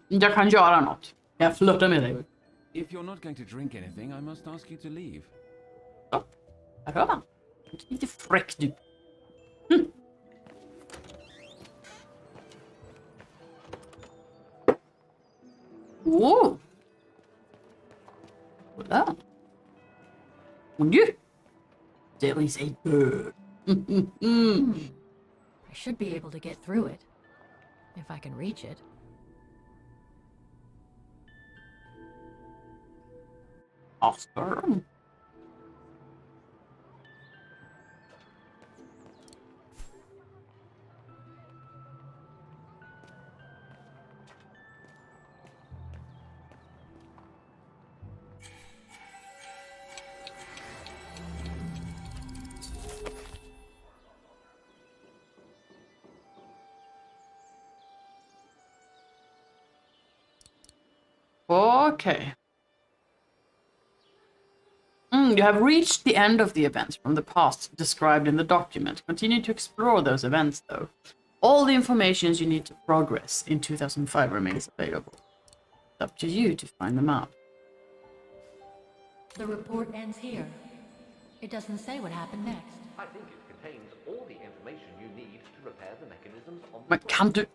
Jag kan göra något. Jag flörtar med dig. If you're not going to drink anything, I must ask you to leave. Ja, här hör man. Lite fräck du. Wow. Kolla. Och nu. There is a bird. I should be able to get through it, if I can reach it. Awesome. Okay. You have reached the end of the events from the past described in the document. Continue to explore those events, though. All the information you need to progress in 2005 remains available. It's up to you to find them out. The report ends here. It doesn't say what happened next. I think it contains all the information you need to repair the mechanisms on the... Men kan du...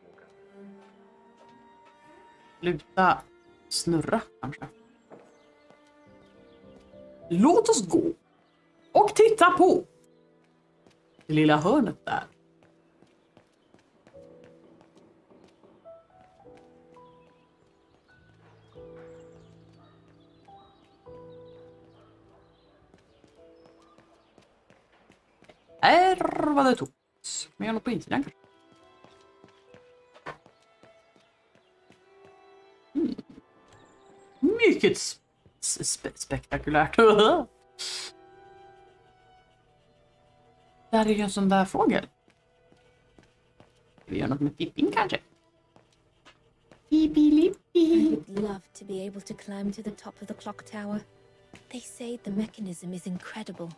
Sluta snurra, kanske. Låt oss gå och titta på det lilla hörnet där. Här var det tomt. Men jag är nog på insidan kanske. Mycket spektakulärt. Där är ju en sån där fågel. Ska vi göra något med tipping kanske? I would love to be able to climb to the top of the clock tower. They say the mechanism is incredible.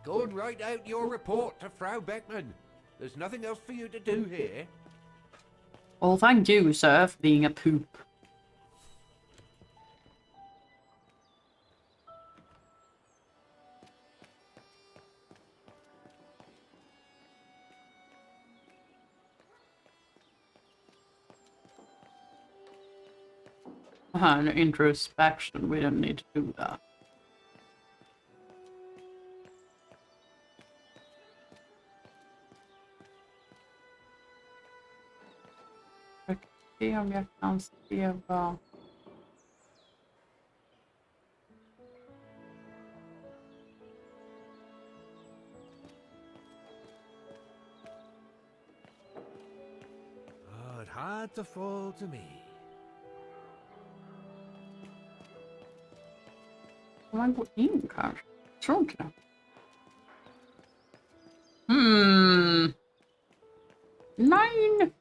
Go and write out your report to Frau Beckman. There's nothing else for you to do here. Well, thank you, sir, for being a poop. An introspection, we don't need to do that. Se om jag kan se vad... Oh, it had to fall to me. Kan man gå in kanske? Tror inte det. Nej.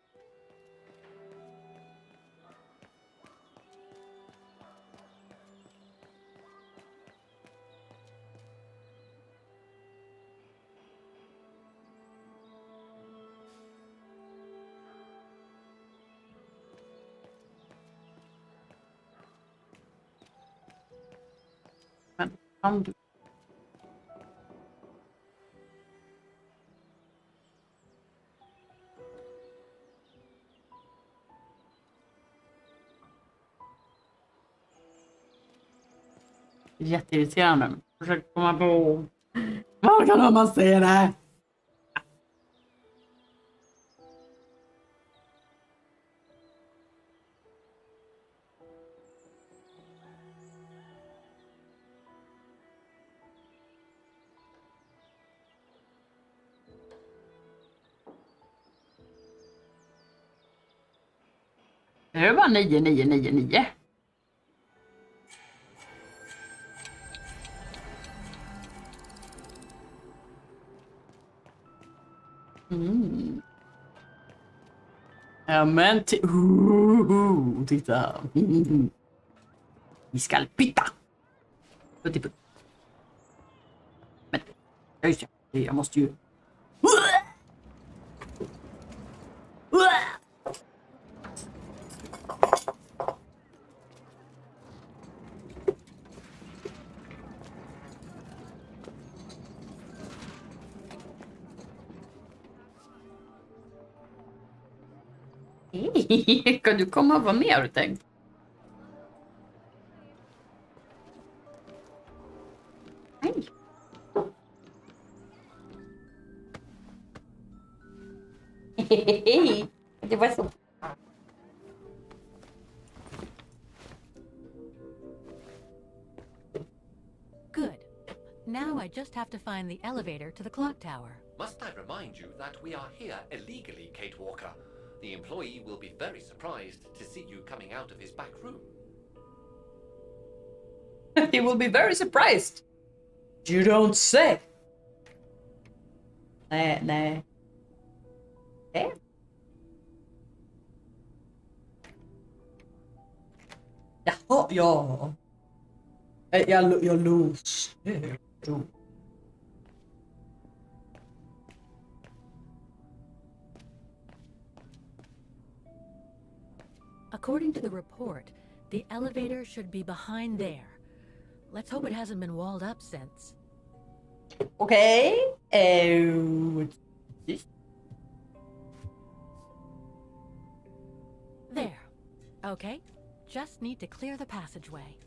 Men kan du? Jätteirriterande. Försök komma på. Var kan man säga det? Det är bara 9999. Ja men titta här. Vi ska pitta. Men just det, jag måste ju. Kan du komma och vara med har du tänkt? Hej. Det var så. Good. Now I just have to find the elevator to the clock tower. Must I remind you that we are here illegally, Kate Walker? The employee will be very surprised to see you coming out of his back room. He will be very surprised. You don't say. Nej. Jaha, ja. Jag låste. According to the report, the elevator should be behind there. Let's hope it hasn't been walled up since. Okay. There. Okay. Just need to clear the passageway.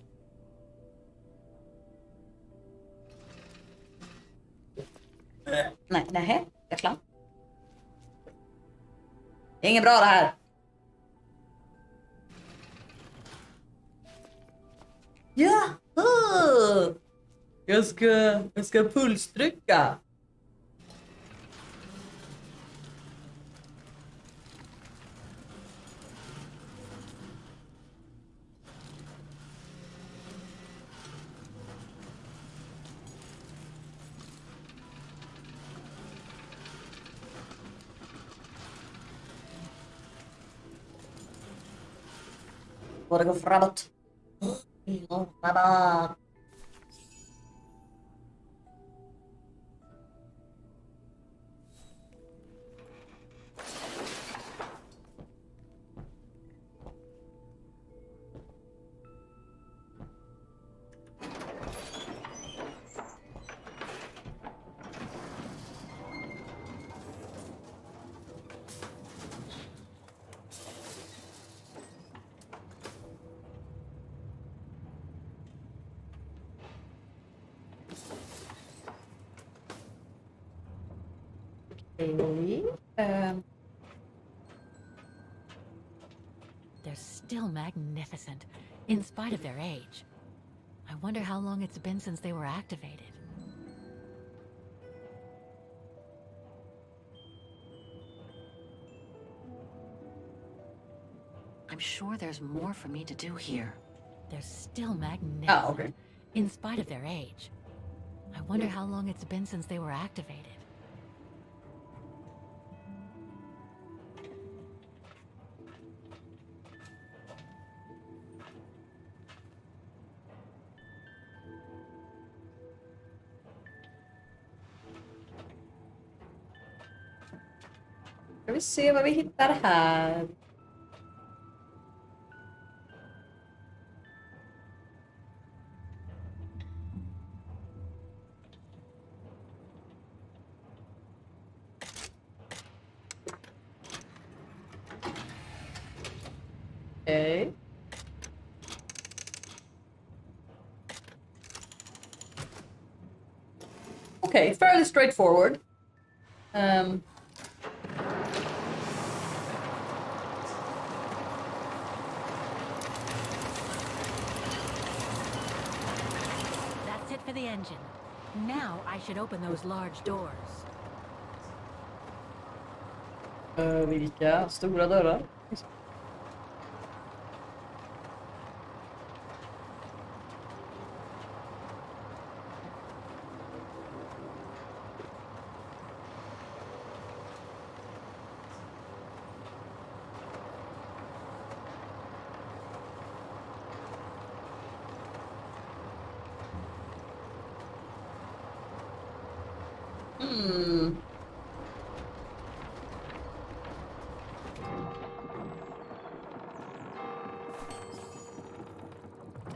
Nej, jäklar. Det är inget bra det här. Ja, jag ska pulstrycka. Borde gå framåt. Framåt. They're still magnificent, in spite of their age. I wonder how long it's been since they were activated. I'm sure there's more for me to do here. They're still magnificent. Okay. in spite of their age. I wonder how long it's been since they were activated. Ska vi se vad vi hittar här. Okay. Okay, fairly straightforward. That's it for the engine. Now I should open those large doors. Vilka stora dörrar?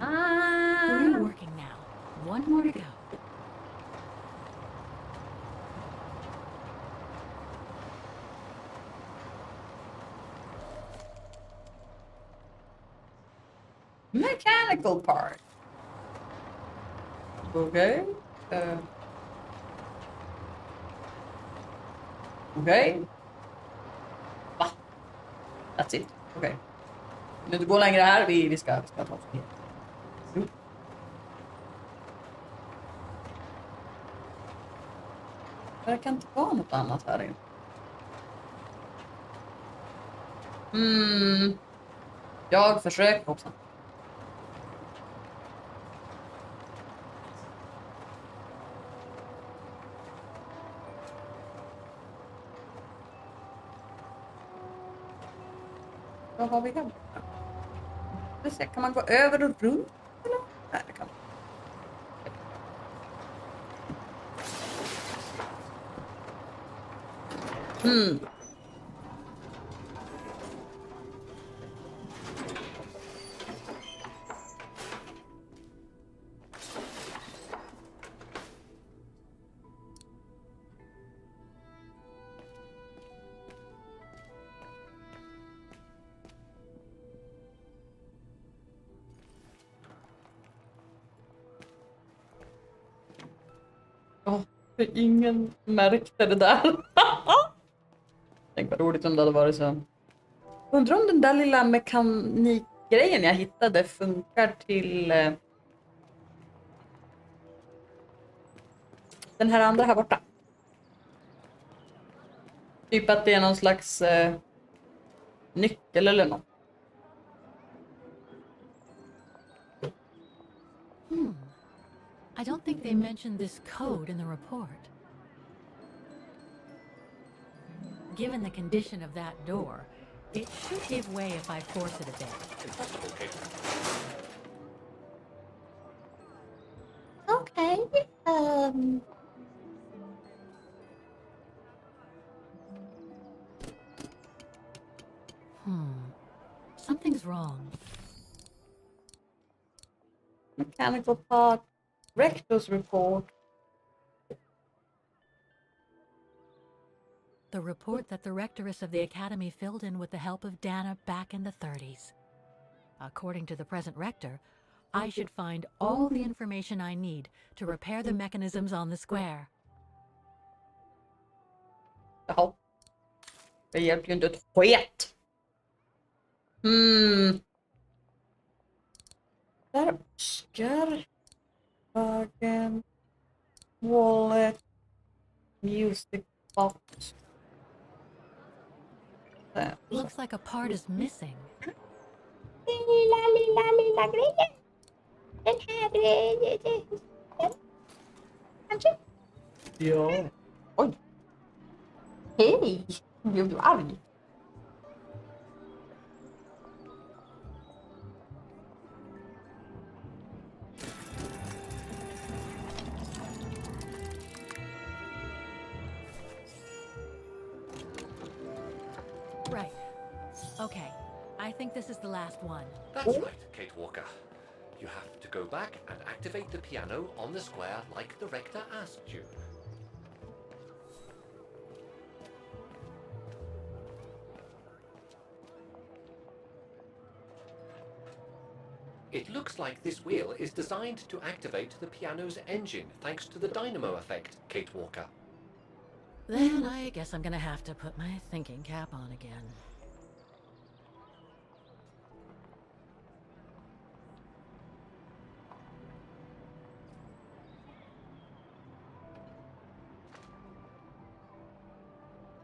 We're working now. One more to go. Mechanical part. Okay. Okay. Va? That's it. Okay. Nu inte gå längre här. Vi ska ta oss ner. Det kan inte vara något annat här inne. Jag försöker också. Vad har vi här? Kan man gå över och runt? Eller? Nej, det kan man. För ingen märkte det där. Tänk vad roligt om det hade varit så. Undrar om den där lilla mekanikgrejen jag hittade funkar till den här andra här borta. Typ att det är någon slags nyckel eller något. I don't think they mentioned this code in the report. Given the condition of that door, it should give way if I force it a bit. Okay. Something's wrong. Mechanical part. Rector's report. The report that the rectoress of the academy filled in with the help of Dana back in the 30s. According to the present rector, I should find all the information I need to repair the mechanisms on the square. Jaha. Det hjälper ju inte ett sket. Där Oscar. Vaghen. Wallet. Music box. Looks like a part is missing. Lilla grejen. Den här kanske? Ja. Oj. Hej. Blev du arg? Right. Okay. I think this is the last one. That's right, Kate Walker. You have to go back and activate the piano on the square like the rector asked you. It looks like this wheel is designed to activate the piano's engine thanks to the dynamo effect, Kate Walker. Then I guess I'm gonna have to put my thinking cap on again.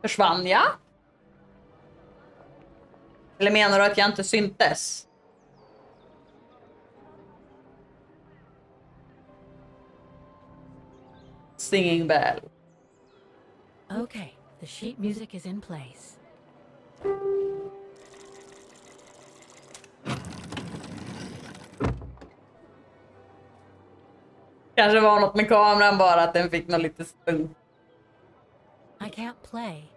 Försvann jag? Eller menar du att jag inte syntes? Singing bell. Okay, the sheet music is in place. Kanske var något med kameran bara att den fick något lite stund. I can't play.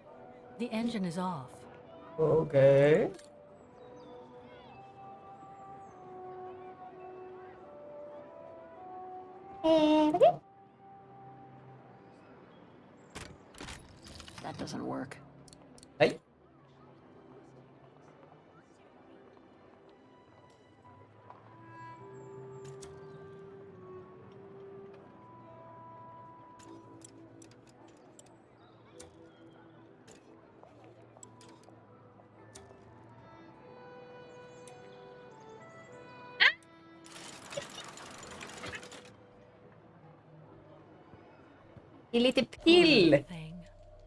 The engine is off. Okay. That doesn't work. Hey. Det är lite pill.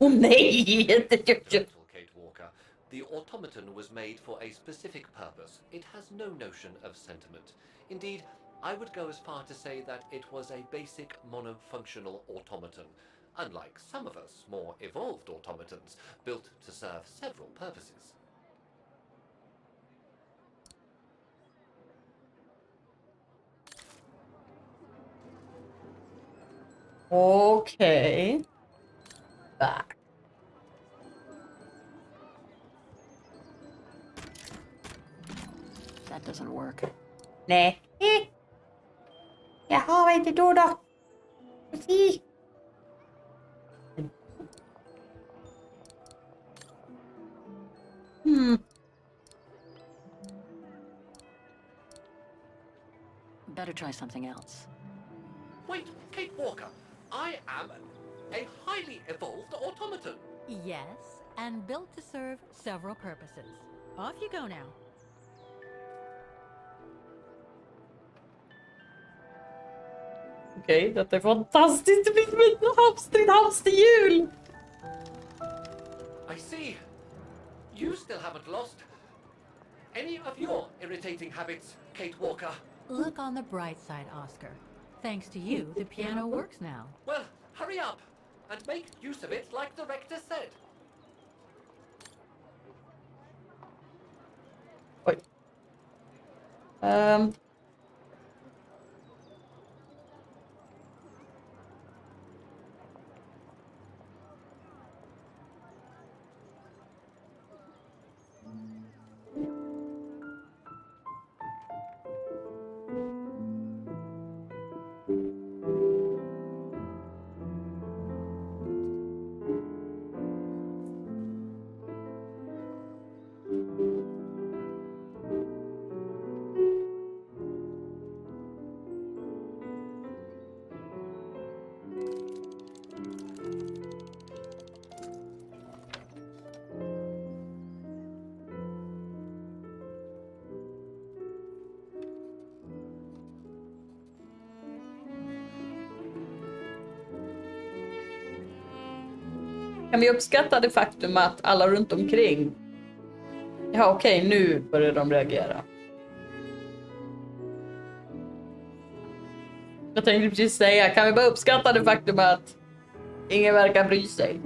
Oh nej! Kate Walker, the automaton was made for a specific purpose. It has no notion of sentiment. Indeed, I would go as far to say that it was a basic monofunctional automaton, unlike some of us more evolved automatons, built to serve several purposes. Okay. Back. That doesn't work. Nej. Jaha, vad är det då? Se. Better try something else. Wait, Kate Walker, I am a highly evolved automaton. Yes, and built to serve several purposes. Off you go now. Okej, detta är fantastiskt. Det blir som ett hamsterhjul. I see. You still haven't lost any of your irritating habits, Kate Walker. Look on the bright side, Oscar. Thanks to you, the piano works now. Well, hurry up and make use of it like the rector said. Oj. Kan vi uppskatta det faktum att alla runt omkring... Ja, okej, nu börjar de reagera. Jag tänkte precis säga, kan vi bara uppskatta det faktum att ingen verkar bry sig?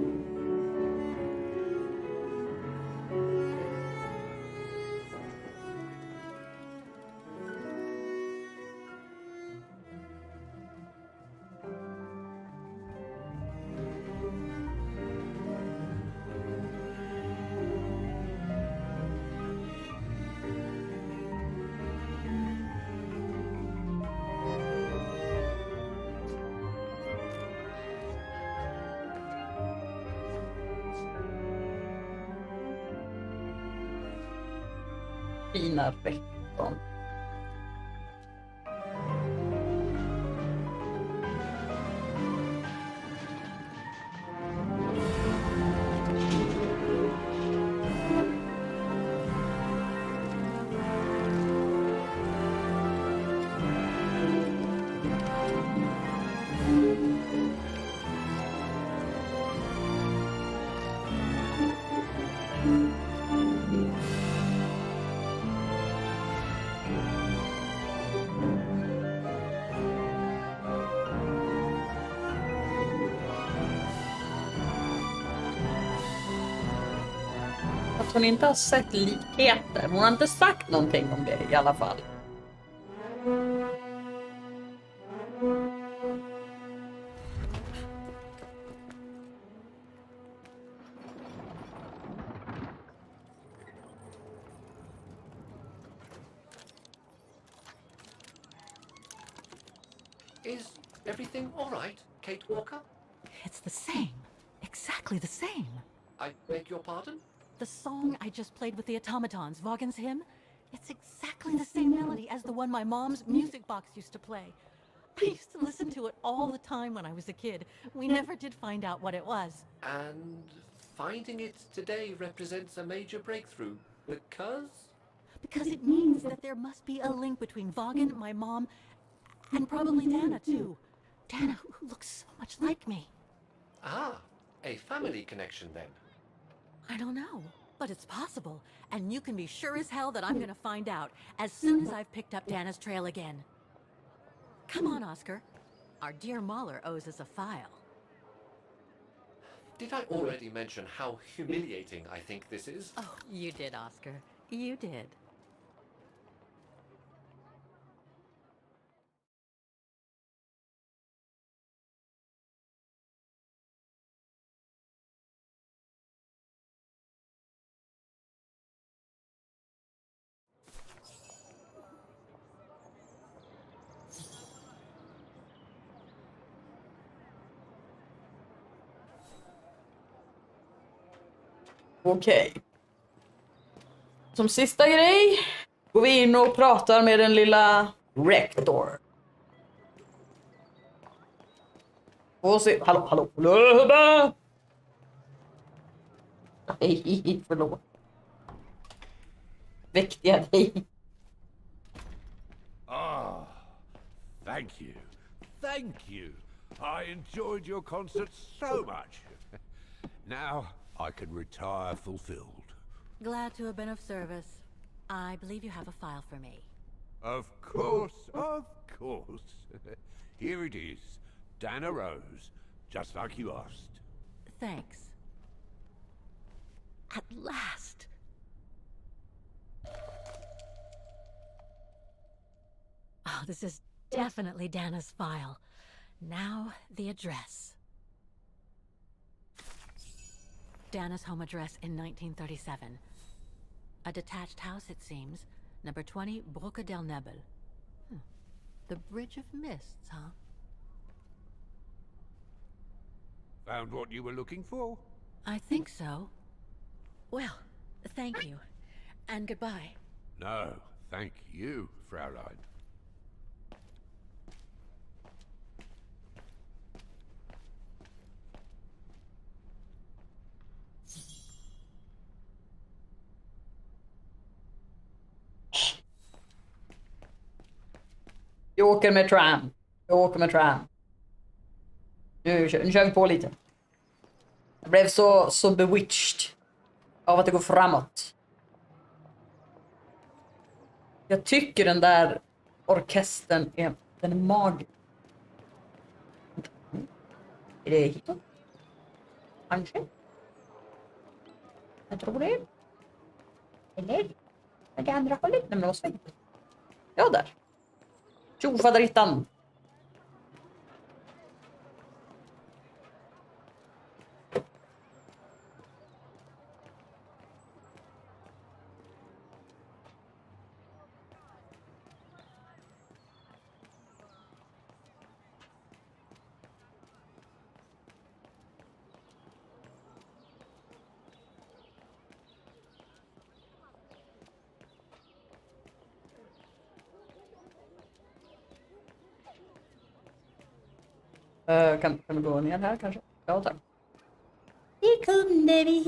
Fina rektorn. Att hon inte har sett likheter. Hon har inte sagt någonting om det i alla fall. Is everything all right, Kate Walker? It's the same. Exactly the same. I beg your pardon? The song I just played with the automatons, Vaghen's hymn, it's exactly the same melody as the one my mom's music box used to play. I used to listen to it all the time when I was a kid. We never did find out what it was. And finding it today represents a major breakthrough, because? Because it means that there must be a link between Vaghen, my mom, and probably Dana too. Dana, who looks so much like me. Ah, a family connection then. I don't know, but it's possible. And you can be sure as hell that I'm gonna find out as soon as I've picked up Dana's trail again. Come on, Oscar. Our dear Mahler owes us a file. Did I already mention how humiliating I think this is? Oh, you did, Oscar. You did. Okej. Som sista grej går vi in och pratar med den lilla rektor. Och se, hallå. Nej, förlåt. Väckte jag dig? Ah, thank you. Thank you. I enjoyed your concert so much. Now I can retire fulfilled. Glad to have been of service. I believe you have a file for me. Of course, of course. Here it is. Dana Rose, just like you asked. Thanks. At last. Oh, this is definitely Dana's file. Now, the address. Dana's home address in 1937. A detached house, it seems. Number 20, Brücke del Nebel. The Bridge of Mists, huh? Found what you were looking for? I think so. Well, thank you. And goodbye. No, thank you, Fraulein. Jag åker med tram. Nu kör vi på lite. Jag blev så bewitched av att det går framåt. Jag tycker den där orkestern är magisk. Är det hitåt? Kanske? Jag tror det. Eller? Är det andra hållet? Nej, men det var svängt. Ja, där. Tjofaderittan. Kan vi gå ner här kanske? Ja, tack. Det kunde vi.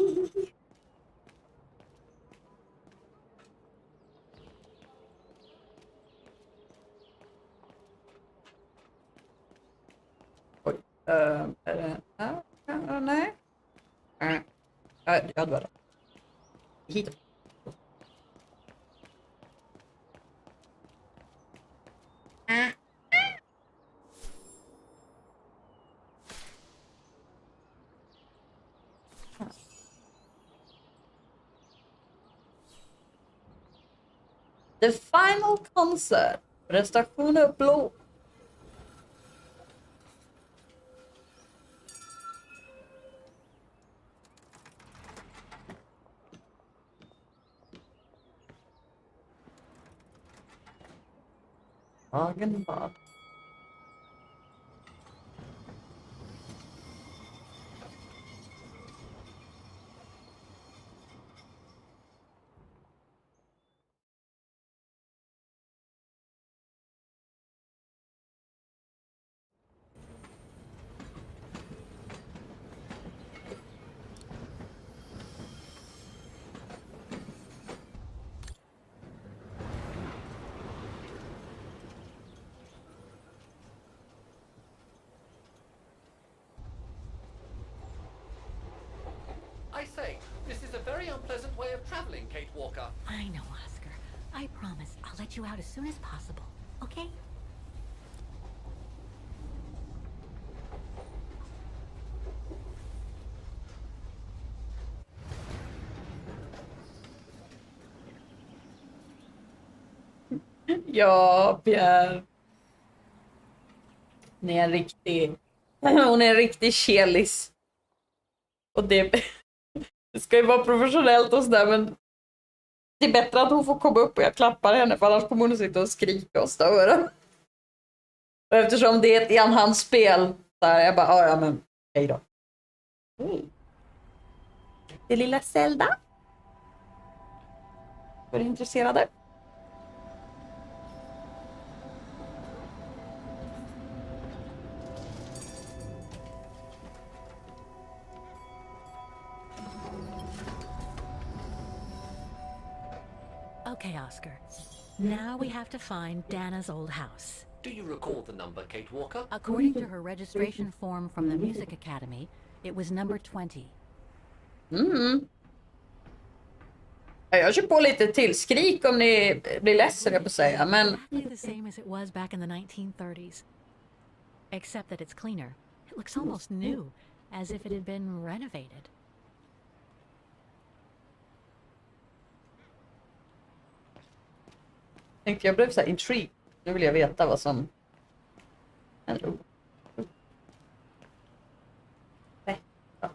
Oj. Är det här? Nej. Ja, det var det. Hit. The final concert. Prestationer blå. Vaghen var. I say, this is a very unpleasant way of traveling, Kate Walker. I know, Oscar. I promise I'll let you out as soon as possible, okay? Ja, Pierre. Hon är en riktig kelis. Och det ska ju vara professionellt och sådär, men det är bättre att hon får komma upp och jag klappar henne, för annars kommer hon sitta och skrika och störa. Och eftersom det är ett enhandsspel så här, jag bara, ja men hej då. Det lilla Zelda. Är du intresserade? Okay, Oscar. Now we have to find Dana's old house. Do you recall the number, Kate Walker? According to her registration form from the Music Academy, it was number 20. Jag kör på lite till. Skrik om ni blir ledsen, jag på säga, men Exactly the same as it was back in the 1930s. Except that it's cleaner. It looks almost new, as if it had been renovated. jag blev så här intrigued. Nu vill jag veta vad som händer. Nej. Ja.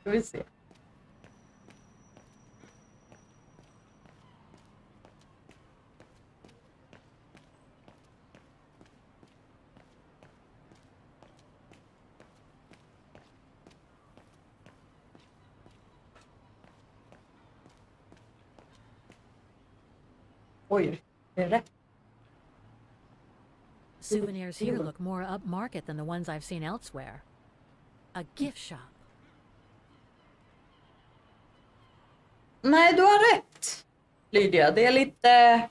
Ska vi se. Oj, det är rätt. Souvenirs here look more upmarket than the ones I've seen elsewhere. A gift shop. Nej, du har rätt, Lydia. Det är lite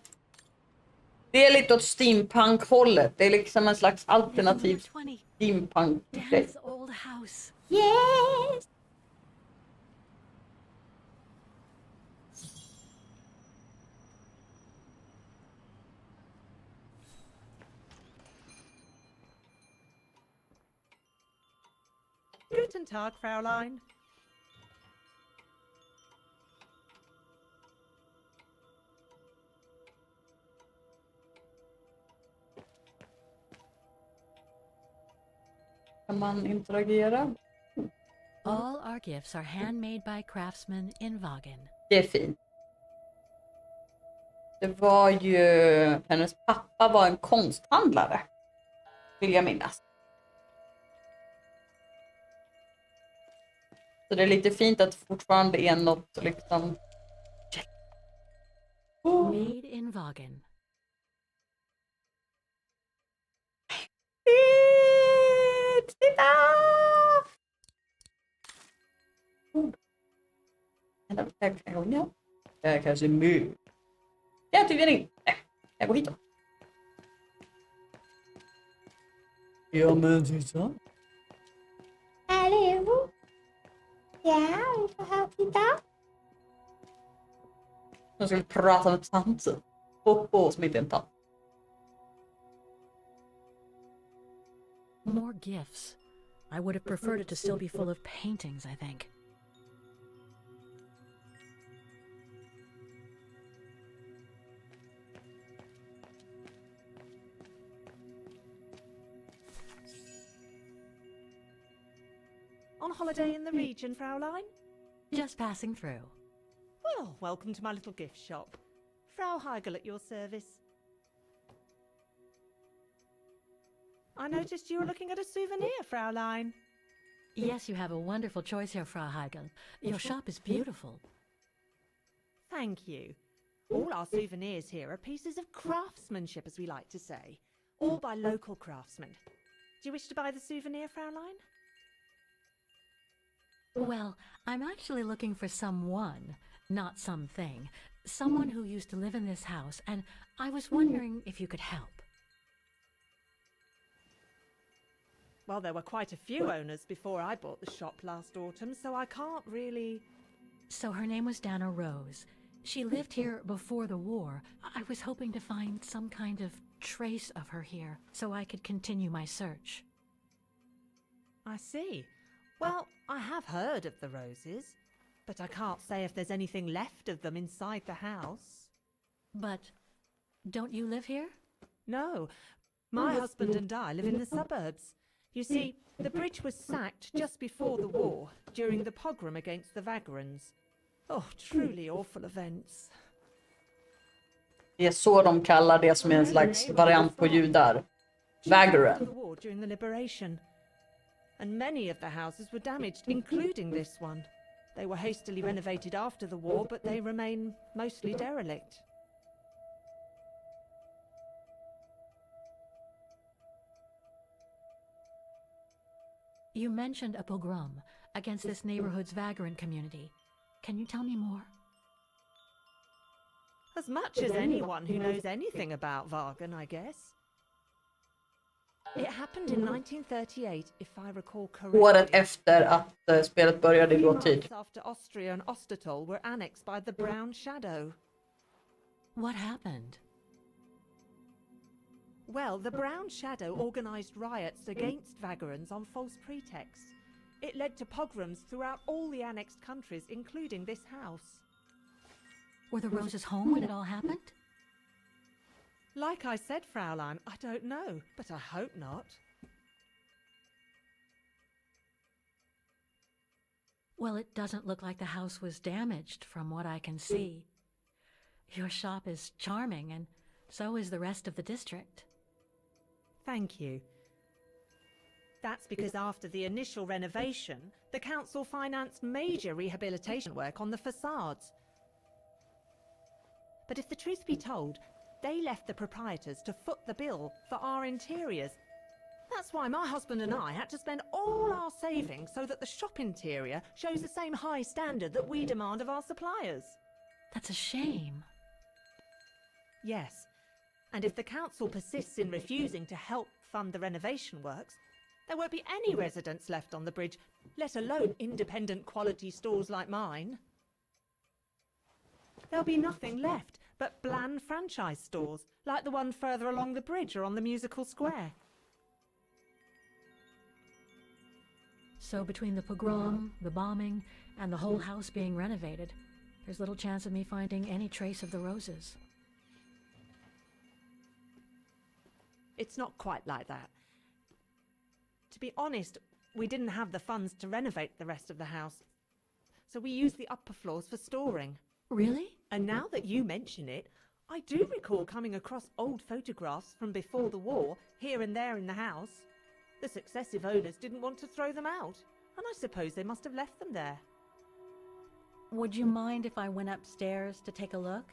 Det är lite åt steampunk-hållet. Det är liksom en slags alternativ steampunk-grej. Old house. Yes! Guten Tag, Fräulein. Kan man interagera? All our gifts are handmade by craftsmen in Vaghen. Det är fint. Det var ju... Hennes pappa var en konsthandlare. Vill jag minnas. Så det är lite fint att det fortfarande är något liksom... Made in Vaghen. Titta! Jag kanske är mö. Jag tycker inte. Jag går hit då. Ja men titta. Hallå? Ja, vi får här titta. Jag skulle prata med tanten. Som inte är en tant. More gifts. I would have preferred it to still be full of paintings, I think. On holiday in the region, Fräulein? Just passing through. Well, welcome to my little gift shop. Frau Heigl at your service. I noticed you were looking at a souvenir, Fräulein. Yes, you have a wonderful choice here, Frau Heigl. Your shop is beautiful. Thank you. All our souvenirs here are pieces of craftsmanship, as we like to say. All by local craftsmen. Do you wish to buy the souvenir, Fräulein? Well, I'm actually looking for someone, not something. Someone who used to live in this house, and I was wondering if you could help. Well, there were quite a few owners before I bought the shop last autumn, so I can't really... So her name was Dana Roze. She lived here before the war. I was hoping to find some kind of trace of her here, so I could continue my search. I see. Well, I have heard of the Roses, but I can't say if there's anything left of them inside the house. But don't you live here? No. My husband and I live in the suburbs. You see, the bridge was sacked just before the war, during the pogrom against the Vagrans. Oh, truly awful events. Det är så de kallar det som är en slags variant på judar. Vaghen. During the liberation. And many of the houses were damaged, including this one. They were hastily renovated after the war, but they remain mostly derelict. You mentioned a pogrom against this neighborhood's Vagren community. Can you tell me more? As much as anyone who knows anything about Vaghen, I guess. It happened in 1938, if I recall correctly. Året efter att spelet började i dåtid. After Austria and Ostertal were annexed by the Brown Shadow. What happened? Well, the Brown Shadow organized riots against Vagrans on false pretexts. It led to pogroms throughout all the annexed countries, including this house. Were the Roses home when it all happened? Like I said, Fraulein, I don't know, but I hope not. Well, it doesn't look like the house was damaged from what I can see. Your shop is charming, and so is the rest of the district. Thank you. That's because after the initial renovation, the council financed major rehabilitation work on the facades. But if the truth be told, they left the proprietors to foot the bill for our interiors. That's why my husband and I had to spend all our savings so that the shop interior shows the same high standard that we demand of our suppliers. That's a shame. Yes. And if the council persists in refusing to help fund the renovation works, there won't be any residents left on the bridge, let alone independent quality stores like mine. There'll be nothing left but bland franchise stores, like the one further along the bridge or on the musical square. So between the pogrom, the bombing, and the whole house being renovated, there's little chance of me finding any trace of the Rozes. It's not quite like that. To be honest, we didn't have the funds to renovate the rest of the house, so we used the upper floors for storing. Really? And now that you mention it, I do recall coming across old photographs from before the war, here and there in the house. The successive owners didn't want to throw them out, and I suppose they must have left them there. Would you mind if I went upstairs to take a look?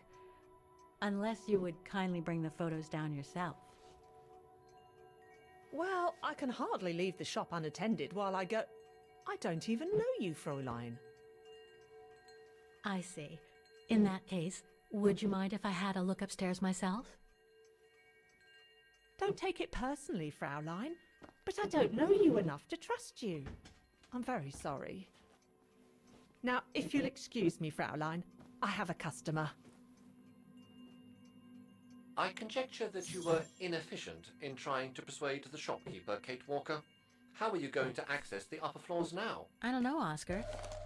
Unless you would kindly bring the photos down yourself. Well, I can hardly leave the shop unattended while I go... I don't even know you, Fräulein. I see. In that case, would you mind if I had a look upstairs myself? Don't take it personally, Fräulein, but I don't know you enough to trust you. I'm very sorry. Now, if you'll excuse me, Fräulein, I have a customer. I conjecture that you were inefficient in trying to persuade the shopkeeper, Kate Walker. How are you going to access the upper floors now? I don't know, Oscar.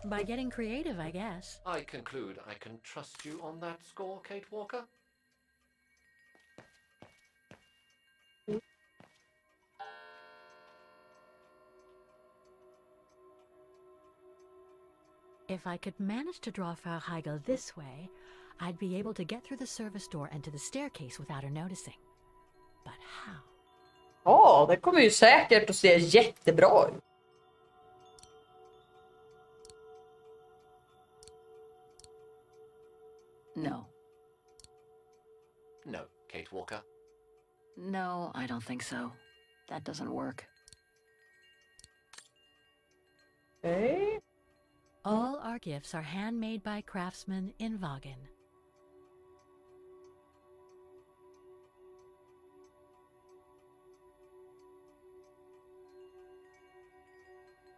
By getting creative, I guess. I conclude I can trust you on that score, Kate Walker? If I could manage to draw Frau Heigl this way, I'd be able to get through the service door and to the staircase without her noticing. But how? Ja, det kommer ju säkert att se jättebra ut. No. No, Kate Walker. No, I don't think so. That doesn't work. Okay. All our gifts are handmade by craftsmen in Vaghen.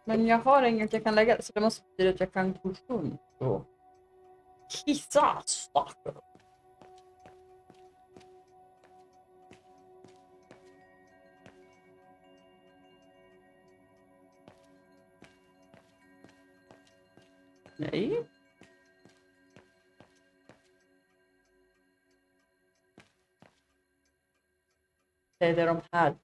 Men jag har inget jag kan lägga, så det måste betyda att jag kan gå runt och kissa saker. Nej. Det är de här.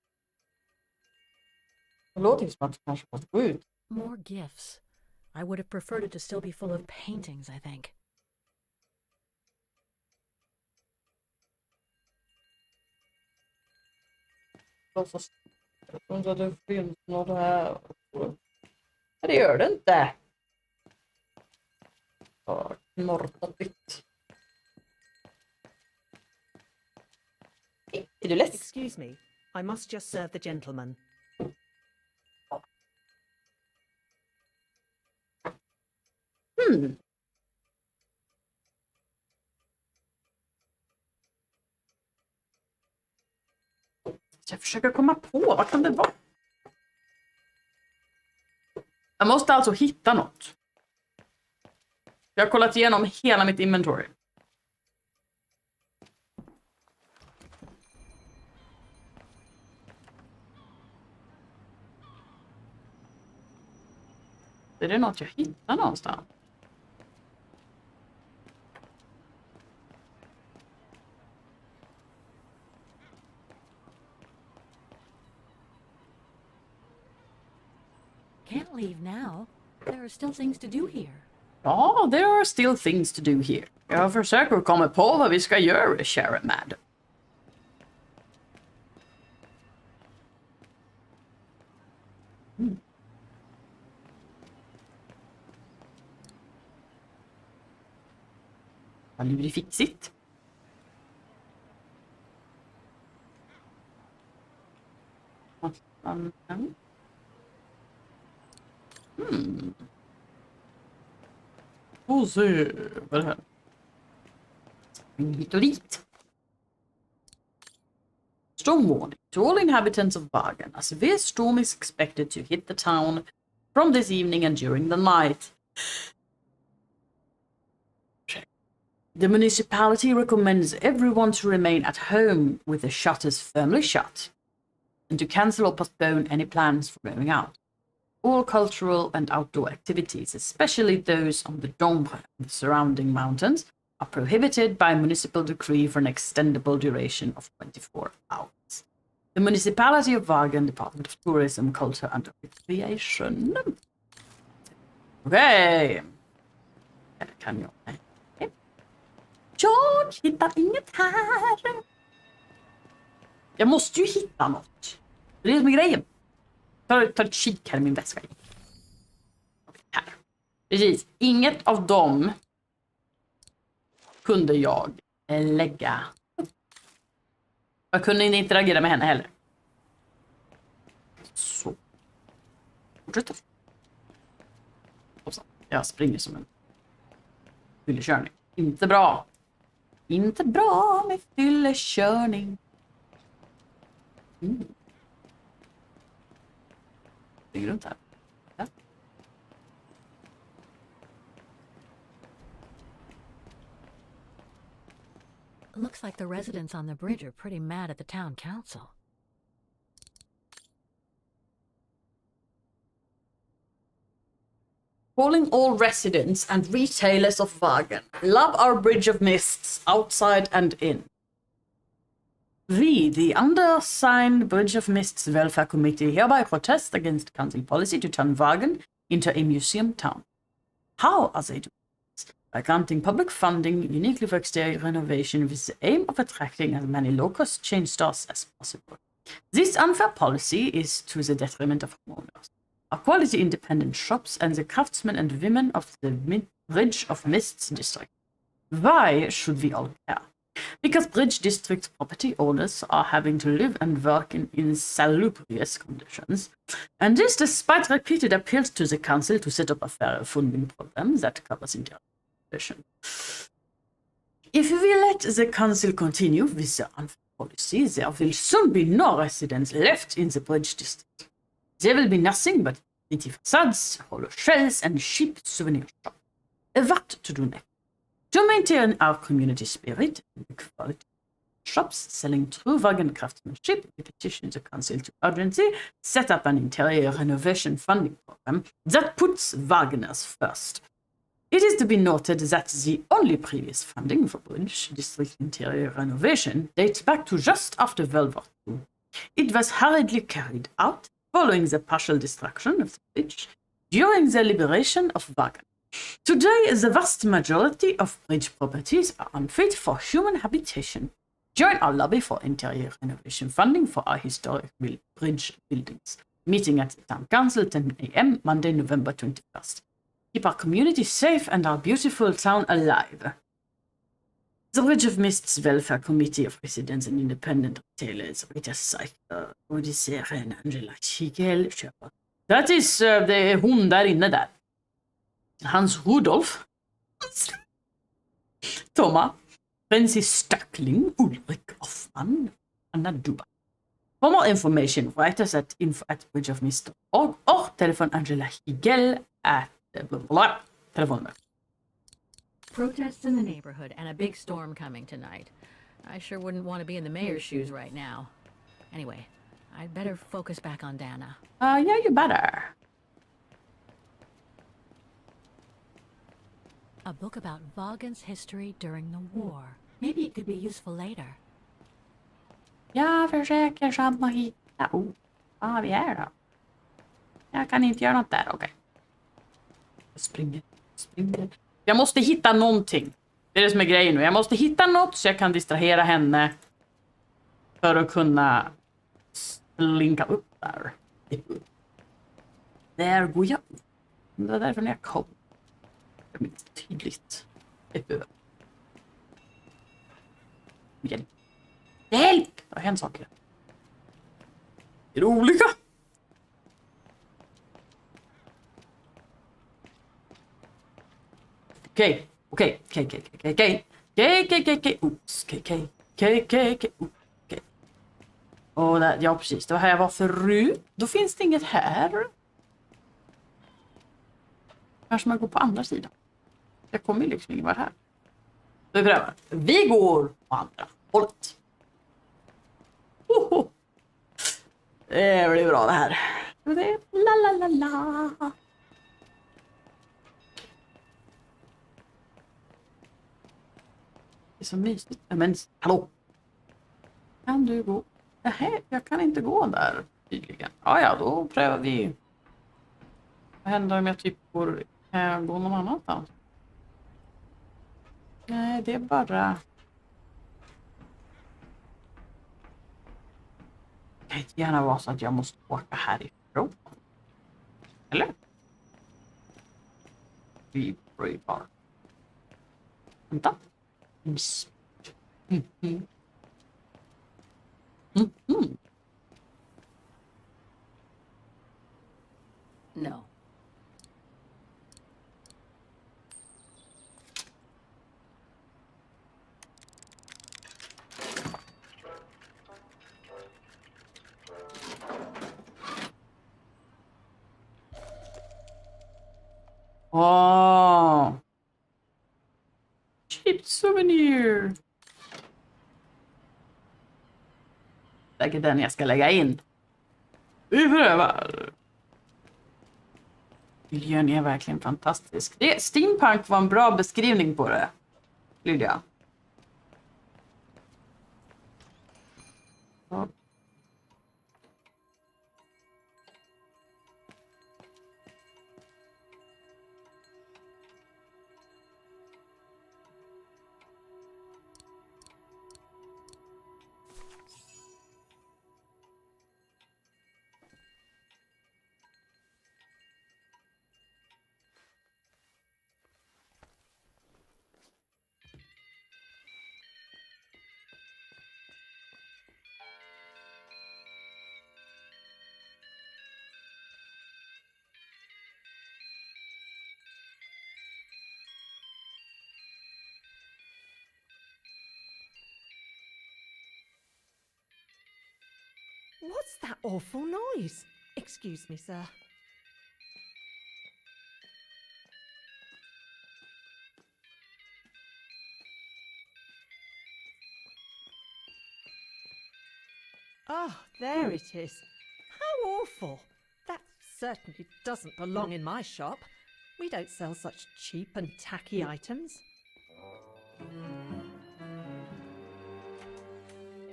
Det låter som att det kanske måste gå ut. More gifts. I would have preferred it to still be full of paintings, I think. Jag undrar det finns något här. Det gör det inte. Ja, knorrigt. Är du ledsen? Excuse me, I must just serve the gentleman. Jag försöker komma på, vad kan det vara? Jag måste alltså hitta något. Jag har kollat igenom hela mitt inventory. Är det något jag hittar någonstans? Can't leave now. There are still things to do here. Ja, there are still things to do here. Jag försöker komma på vad vi ska göra, kära madam. Vad lurifixigt. Och se vad det här. Hit och dit. Storm warning to all inhabitants of Vaghen. A severe storm is expected to hit the town from this evening and during the night. The municipality recommends everyone to remain at home with the shutters firmly shut and to cancel or postpone any plans for going out. All cultural and outdoor activities, especially those on the Dombre and the surrounding mountains, are prohibited by municipal decree for an extendable duration of 24 hours. The municipality of Vaghen, Department of Tourism, Culture and Recreation. Okej. Eller kan jag? Nej. Jag hittar inget här. Jag måste ju hitta något. Det är det som är grejen. Ta ett kik här i min väska. Här. Precis. Inget av dem kunde jag lägga upp. Jag kunde inte interagera med henne heller. Så. Fortsätter. Jag springer som en fyllekörning. Inte bra. Inte bra med fyllekörning. Springer runt här. Ja. Looks like the residents on the bridge are pretty mad at the town council. Calling all residents and retailers of Vaghen. Love our bridge of mists, outside and in. We, the undersigned Bridge of Mists Welfare Committee, hereby protest against council policy to turn Vaghen into a museum town. How are they doing this? By granting public funding uniquely for exterior renovation with the aim of attracting as many low-cost chain stores as possible. This unfair policy is to the detriment of homeowners, our quality independent shops and the craftsmen and women of the Bridge of Mists district. Why should we all care? Because Bridge District property owners are having to live and work in insalubrious conditions, and this despite repeated appeals to the council to set up a fair funding program that covers interior renovation. If we let the council continue with the unfair policy, there will soon be no residents left in the Bridge District. There will be nothing but pretty facades, hollow shells, and cheap souvenir shops. What to do next? To maintain our community spirit and quality shops selling true Vaghen craftsmanship, we petition the council to urgently set up an interior renovation funding program that puts Wagner's first. It is to be noted that the only previous funding for Bridge District interior renovation dates back to just after World War II. It was hurriedly carried out following the partial destruction of the bridge during the liberation of Vaghen. Today, the vast majority of bridge properties are unfit for human habitation. Join our lobby for interior renovation funding for our historic bridge buildings. Meeting at the Town Council, 10 a.m., Monday, November 21st. Keep our community safe and our beautiful town alive. The Bridge of Mists Welfare Committee of Residents and Independent Retailers, Rita Cycle, Roze, Angela Chigel, Shepard. That is, det är hon där inne där. Hans Rudolf, Thomas, Francis Stackling, Ulrich Hoffman, Anna Duba. For more information, write us at info@bridgeofmist.org or telephone Angela Higel at telephone. Protests in the neighborhood and a big storm coming tonight. I sure wouldn't want to be in the mayor's shoes right now. Anyway, I'd better focus back on Dana. Yeah, you better. A book about Vaghen's history during the war. Maybe it could be useful later. Jag försöker samma hitta. Vad vi är då? Jag kan inte göra något där, okej. Jag springer. Jag måste hitta någonting. Det är det som är grejen nu. Jag måste hitta något så jag kan distrahera henne. För att kunna slinka upp där. Där går jag upp. Det var därför när jag kom. Det är inte tydligt. Hjälp! Hjälp! Det har hänt saker. Är det olika? Okej. Och där, ja precis, det var här jag var förut. Då finns det inget här. Kanske man går på andra sidan. Jag kommer ju liksom ingen vara här. Vi prövar. Vi går på andra hållet. Oho. Det blir bra det här. La la la la. Det är så mysigt. Men hallå. Kan du gå? Nej, jag kan inte gå där tydligen. Ja, då prövar vi. Vad händer om jag typ går någon annanstans? Nej, det är bara... Det kan inte gärna vara så att jag måste åka härifrån. Eller? Vi prövar. Vänta. No. Åh! Cheap souvenir! Säkert den jag ska lägga in. Vi prövar. Miljön är verkligen fantastisk. Steampunk var en bra beskrivning på det. Lydia. Ja. What's that awful noise? Excuse me, sir. Oh, there it is. How awful. That certainly doesn't belong in my shop. We don't sell such cheap and tacky items.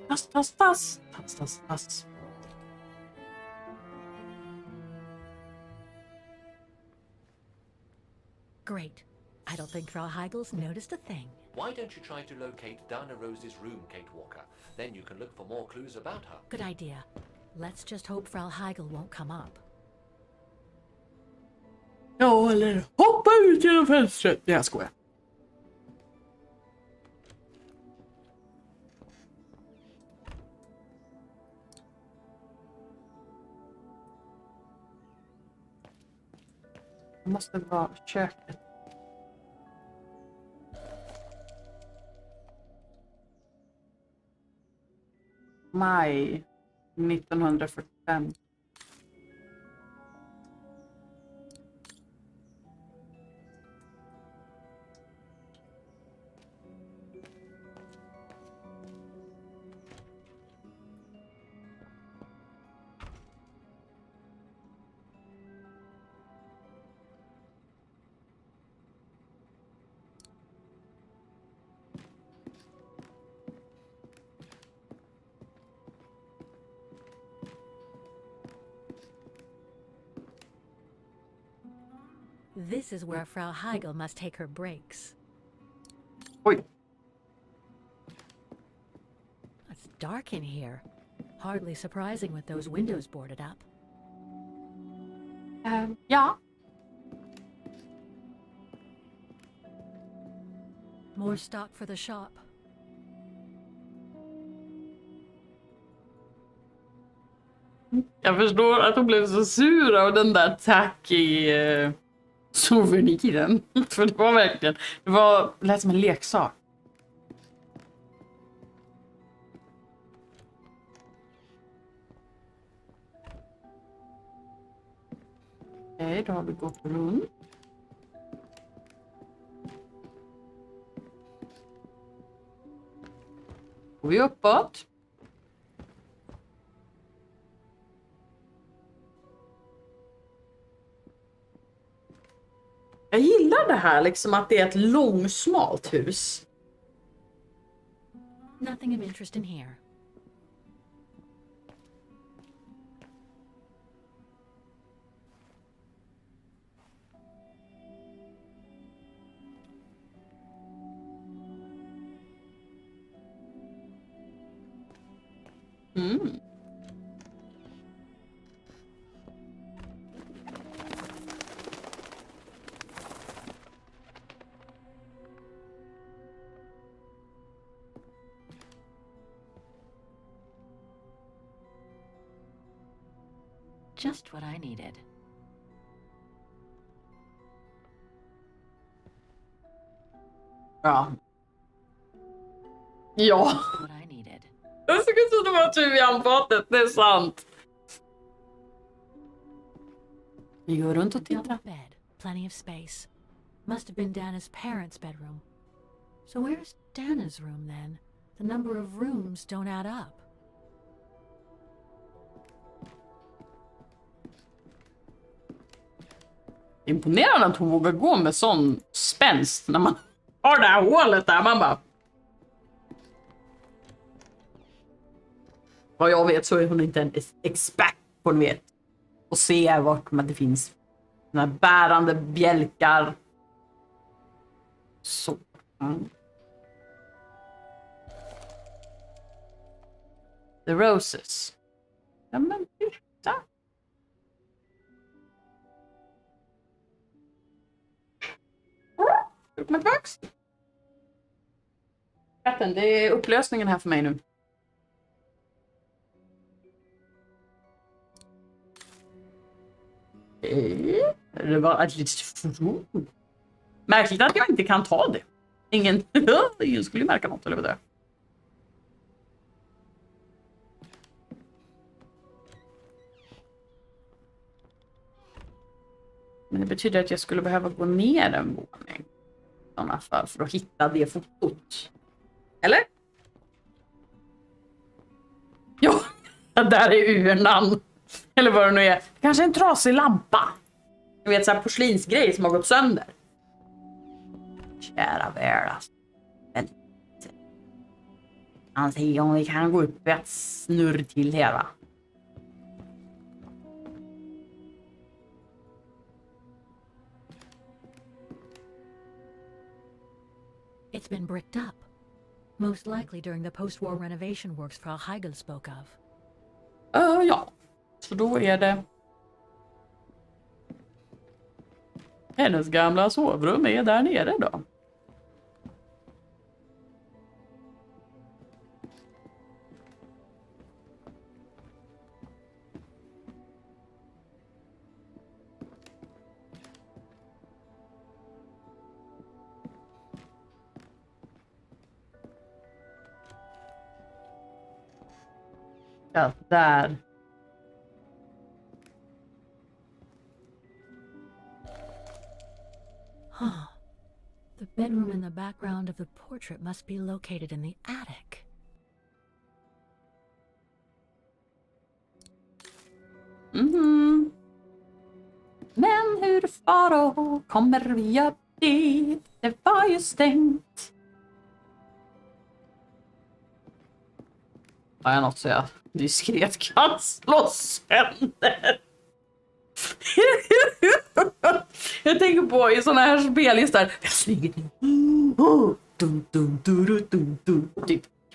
Tass. Great. I don't think Frau Heigel's noticed a thing. Why don't you try to locate Dana Rose's room, Kate Walker? Then you can look for more clues about her. Good idea. Let's just hope Frau Heigel won't come up. Ja, eller hoppa ut genom fönstret. Jag skojar. Det måste vara köket. Maj 1945. This is where Frau Heigel must take her breaks. Oj. It's dark in here. Hardly surprising with those windows boarded up. Ja. More stock for the shop. Jag förstår att hon blev så sur av den där tacky souveniren. För det var verkligen, det lät som en leksak. Okej, då har vi gått runt. Och vi är uppåt. Jag gillar det här liksom att det är ett långsmalt hus. Nothing of interest in here. Mm. Just what I needed. Ja. Ja. What I needed. Jag såg ut som det var tur i handfatet, det är sant. Vi går runt och tittar. Double bed, plenty of space. Must have been Dana's parents' bedroom. So where's Dana's room then? The number of rooms don't add up. Imponerande att hon vågar gå med sån spänst när man har det här hålet där. Man bara... Vad jag vet så är hon inte en expert på, ni vet, och se vart det finns såna här bärande bjälkar. Så. Mm. The Roses. Ja men titta. Upp med box. Katten, det är upplösningen här för mig nu. Det var ett litet... Märkligt att jag inte kan ta det. Ingen skulle märka något, eller vad det är. Men det betyder att jag skulle behöva gå ner en våning. I sådana fall för att hitta det fotot. Eller? Ja, där är urnan. Eller vad det nu är. Kanske en trasig lampa. Jag vet, så här porslinsgrej som har gått sönder. Kära värld. Men... Han säger om vi kan gå upp ett snurr till här, va? It's been bricked up. Most likely during the post-war renovation works Frau Heigl spoke of. Ja. Så då är det... Hennes gamla sovrum är där nere då. Ja, där. Huh. The bedroom in the background of the portrait must be located in the attic. Mhm. Men hur faro kommer vi upp dit? Det var ju stängt. Har jag något så jag diskret kan slå sönder? Jag tänker på i såna här spellistor.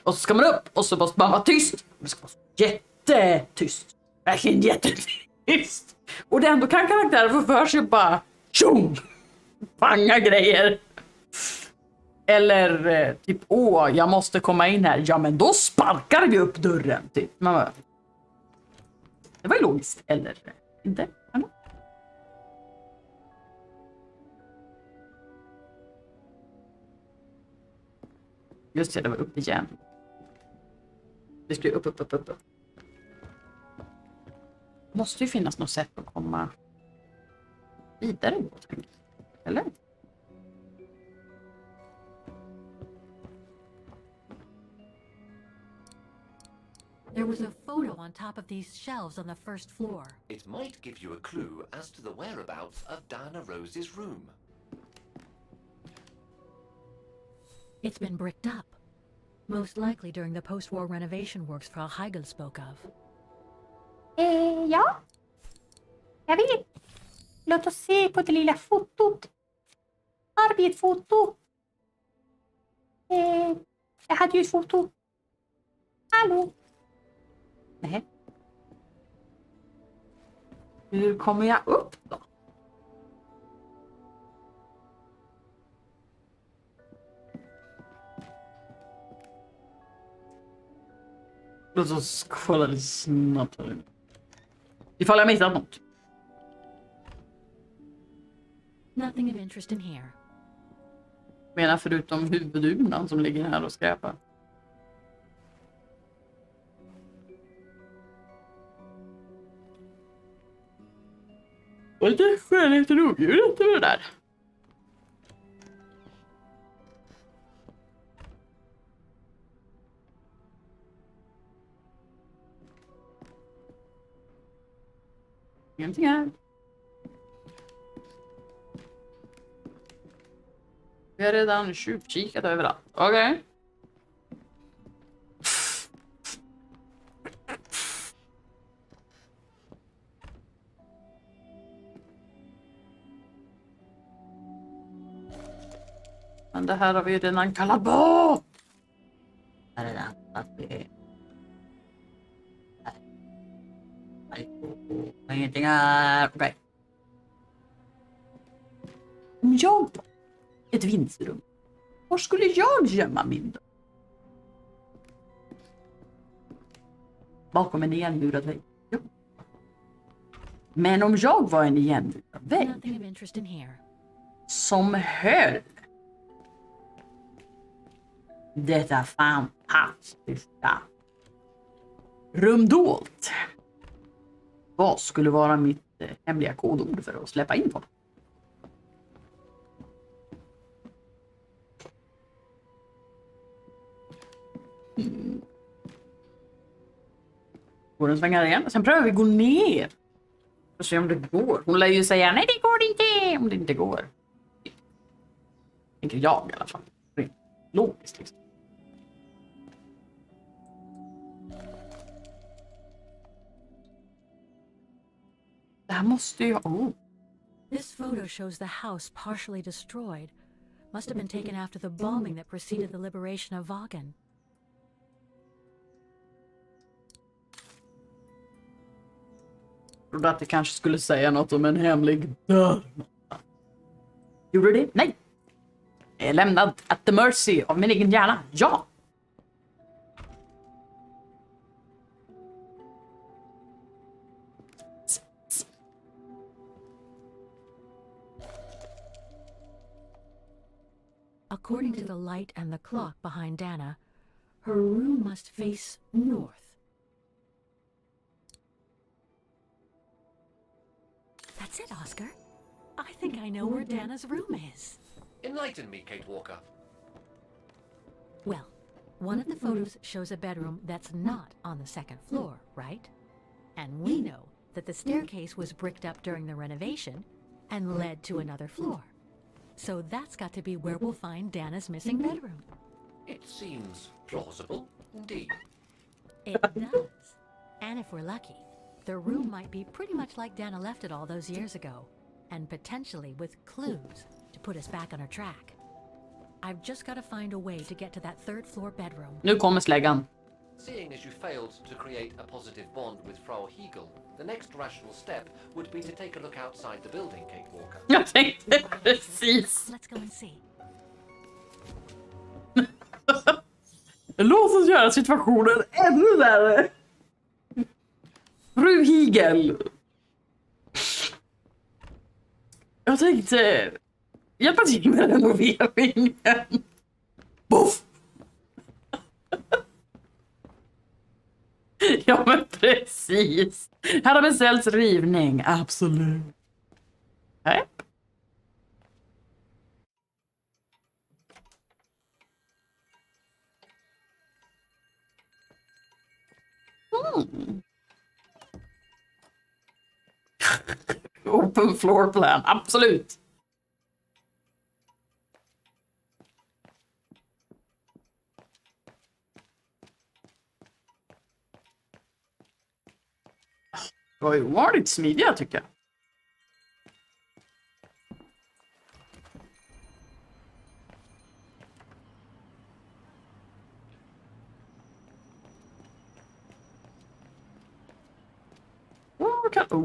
Och så ska man upp och så måste man vara tyst. Det ska vara jättetyst. Verkligen jättetyst. Och det ändå kan karaktärer få för sig bara tjong, panga grejer. Eller typ, jag måste komma in här. Ja, men då sparkar vi upp dörren. Typ. Man bara, det var ju logiskt, eller inte? Eller? Just det, det var upp igen. Det skulle upp. Måste ju finnas något sätt att komma vidare. Eller? There was a photo on top of these shelves on the first floor. It might give you a clue as to the whereabouts of Diana Rose's room. It's been bricked up. Most likely during the post-war renovation works Frau Heigl spoke of. Ja. Jag vet. Låt oss se på det lilla fotot. Har vi ett foto? Jag hade ju ett foto. Hallå? Nej. Hur kommer jag upp då? Låt oss kolla lite snabbt här. Ifall jag missat något. Nothing of interest in here. Menar förutom huvudurnan som ligger här och skräpar. Och lite skönhet och rovdjuret över det där. Ingenting här. Vi har redan tjuvkikat överallt. Okej. Men det här har vi redan kallat bort. Här är det att vi... Ingenting här. Okej. Om jag var ett vindsrum, var skulle jag gömma min då? Bakom en igenmurad vägg. Ja. Men om jag var en igenmurad vägg som höll detta fantastiska rum dolt, vad skulle vara mitt hemliga kodord för att släppa in folk? Går den svängar igen? Sen prövar vi gå ner. Och se om det går. Hon lär ju säga nej, det går inte. Om det inte går. Tänker jag i alla fall. Logiskt liksom. Det här måste ju... Oh. This photo shows the house partially destroyed. Must have been taken after the bombing that preceded the liberation of Vaghen. Jag trodde att det kanske skulle säga något om en hemlig dörr. Gjorde det? Nej. Jag är lämnad at the mercy av min egen hjärna. Ja. According to the light and the clock behind Dana, her room must face north. That's it, Oscar. I think I know where Dana's room is. Enlighten me, Kate Walker. Well, one of the photos shows a bedroom that's not on the second floor, right? And we know that the staircase was bricked up during the renovation and led to another floor. So that's got to be where we'll find Dana's missing bedroom. It seems plausible, indeed. It does. And if we're lucky, the room might be pretty much like Dana left it all those years ago, and potentially with clues to put us back on our track. I've just got to find a way to get to that third floor bedroom. Nu kommer släggan. Seeing as you failed to create a positive bond with Frau Heigl, the next rational step would be to take a look outside the building, Kate Walker. Jag tänkte precis. Let's go and see. Låt oss göra situationen ännu värre. Fru Heigl. Jag tänkte hjälpa till med renoveringen. Boff. Ja men precis. Här har beställts rivning, absolut. Nej. Open floor plan, absolut. Det var ju ovanligt smidiga tycker jag.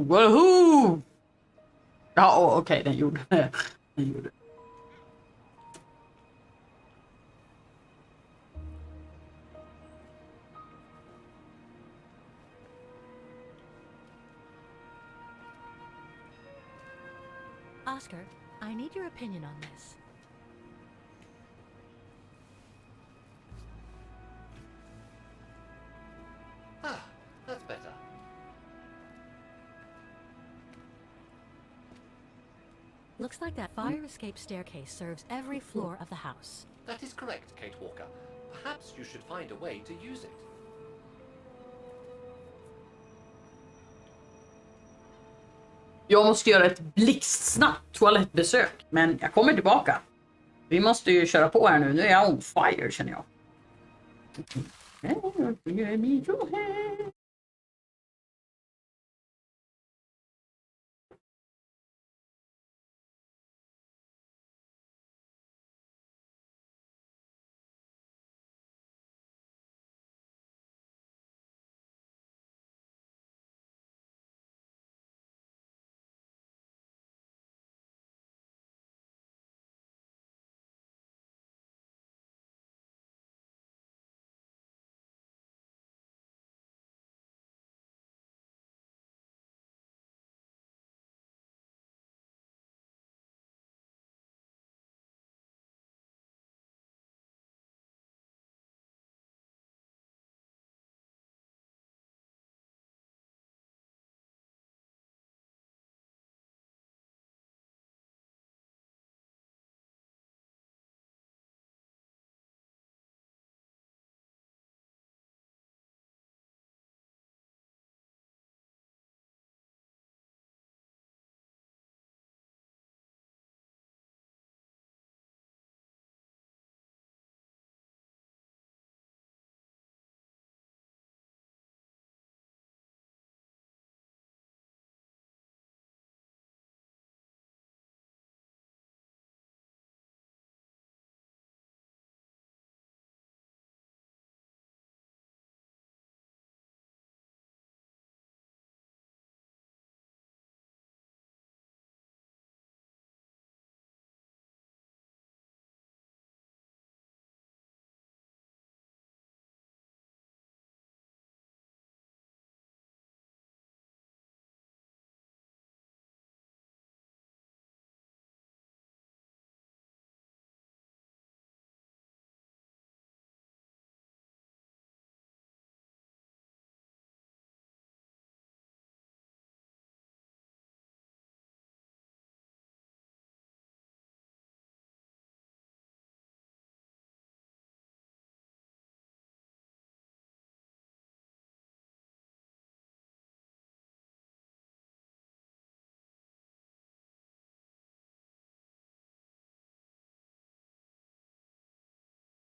Woohoo! Ja, okej, den gjorde det. Den gjorde det. Oscar, I need your opinion on this. Ah, that's better. Looks like that fire escape staircase serves every floor of the house. That is correct, Kate Walker. Perhaps you should find a way to use it. Jag måste göra ett blixtsnabbt toalettbesök, men jag kommer tillbaka. Vi måste ju köra på här nu. Nu är jag on fire känner jag.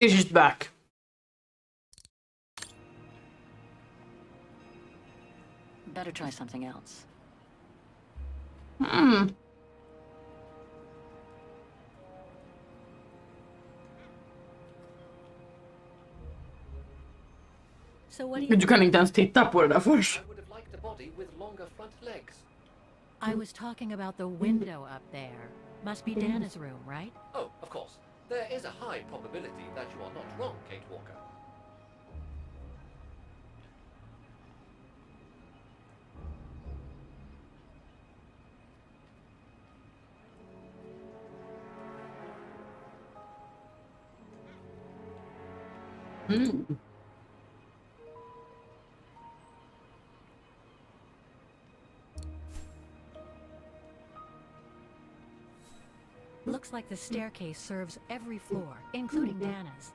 She's back. Better try something else. So what do you Du kan inte ens titta på det där först. I would have liked a body with longer front legs. I was talking about the window up there. Must be Dana's room, right? Oh, of course. There is a high probability that you are not wrong, Kate Walker. Looks like the staircase serves every floor, including Dana's.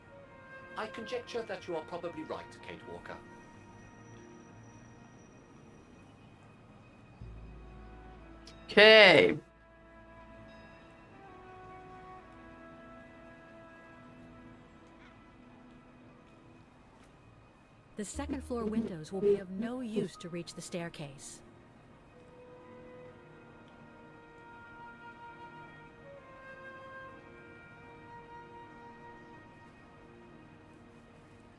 I conjecture that you are probably right, Kate Walker. Okej. The second floor windows will be of no use to reach the staircase.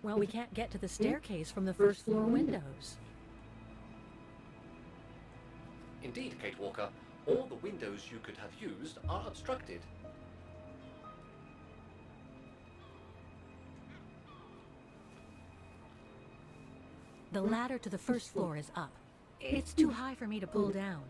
Well, we can't get to the staircase from the first floor windows. Indeed, Kate Walker, all the windows you could have used are obstructed. The ladder to the first floor is up. It's too high for me to pull down.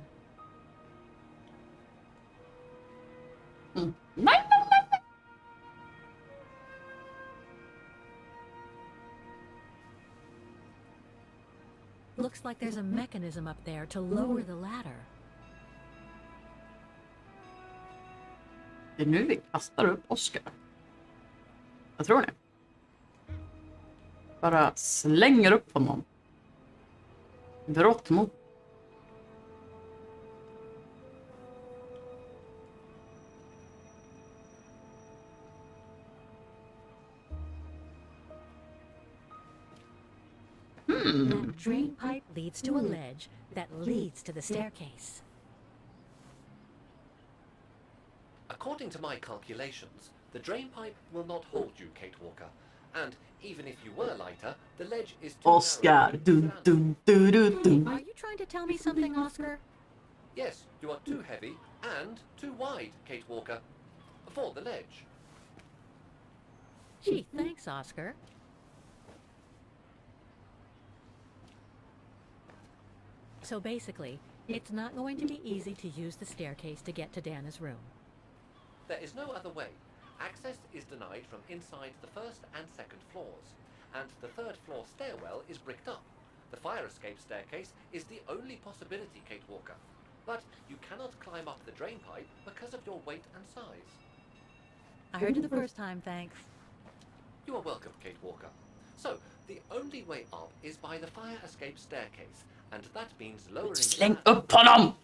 Looks like there's a mechanism up there to lower the ladder. Det är nu vi kastar upp Oscar. Jag tror det. Bara slänger upp honom. Brott mot. That drain pipe leads to a ledge that leads to the staircase. According to my calculations, the drain pipe will not hold you, Kate Walker. And even if you were lighter, the ledge is too Oscar. Dun, dun, dun, dun, dun. Are you trying to tell me something, Oscar? Yes, you are too heavy and too wide, Kate Walker, for the ledge. Gee, thanks, Oscar. So basically, it's not going to be easy to use the staircase to get to Dana's room. There is no other way. Access is denied from inside the first and second floors, and the third floor stairwell is bricked up. The fire escape staircase is the only possibility, Kate Walker. But you cannot climb up the drain pipe because of your weight and size. I heard you the first time, thanks. You are welcome, Kate Walker. So, the only way up is by the fire escape staircase, and that means lowering... Släng upp honom!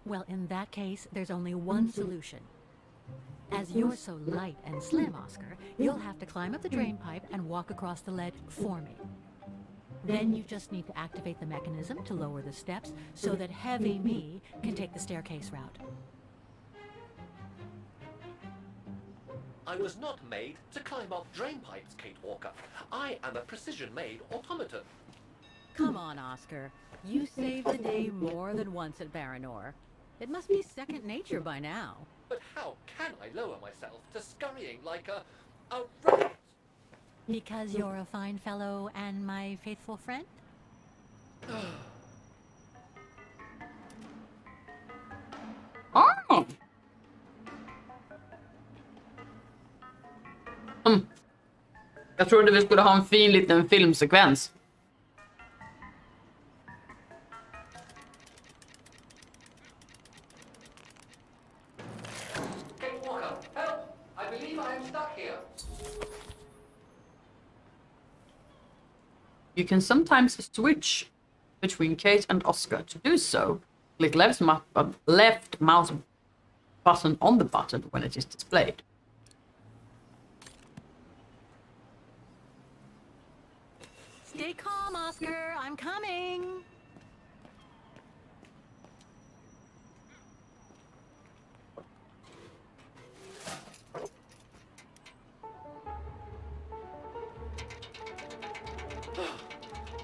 Well, in that case, there's only one solution. As you're so light and slim, Oscar, you'll have to climb up the drain pipe and walk across the ledge for me. Then you just need to activate the mechanism to lower the steps so that heavy me can take the staircase route. I was not made to climb up drain pipes, Kate Walker. I am a precision-made automaton. Come on, Oscar. You saved the day more than once at Baranor. It must be second nature by now. But how can I lower myself to scurrying like a rabbit? Because you're a fine fellow and my faithful friend? Oh. Jag trodde vi skulle ha en fin liten filmsekvens. Kate Walker, help! I believe I am stuck here. You can sometimes switch between Kate and Oscar. To do so, click left mouse button on the button when it is displayed. Stay calm, Oscar. I'm coming.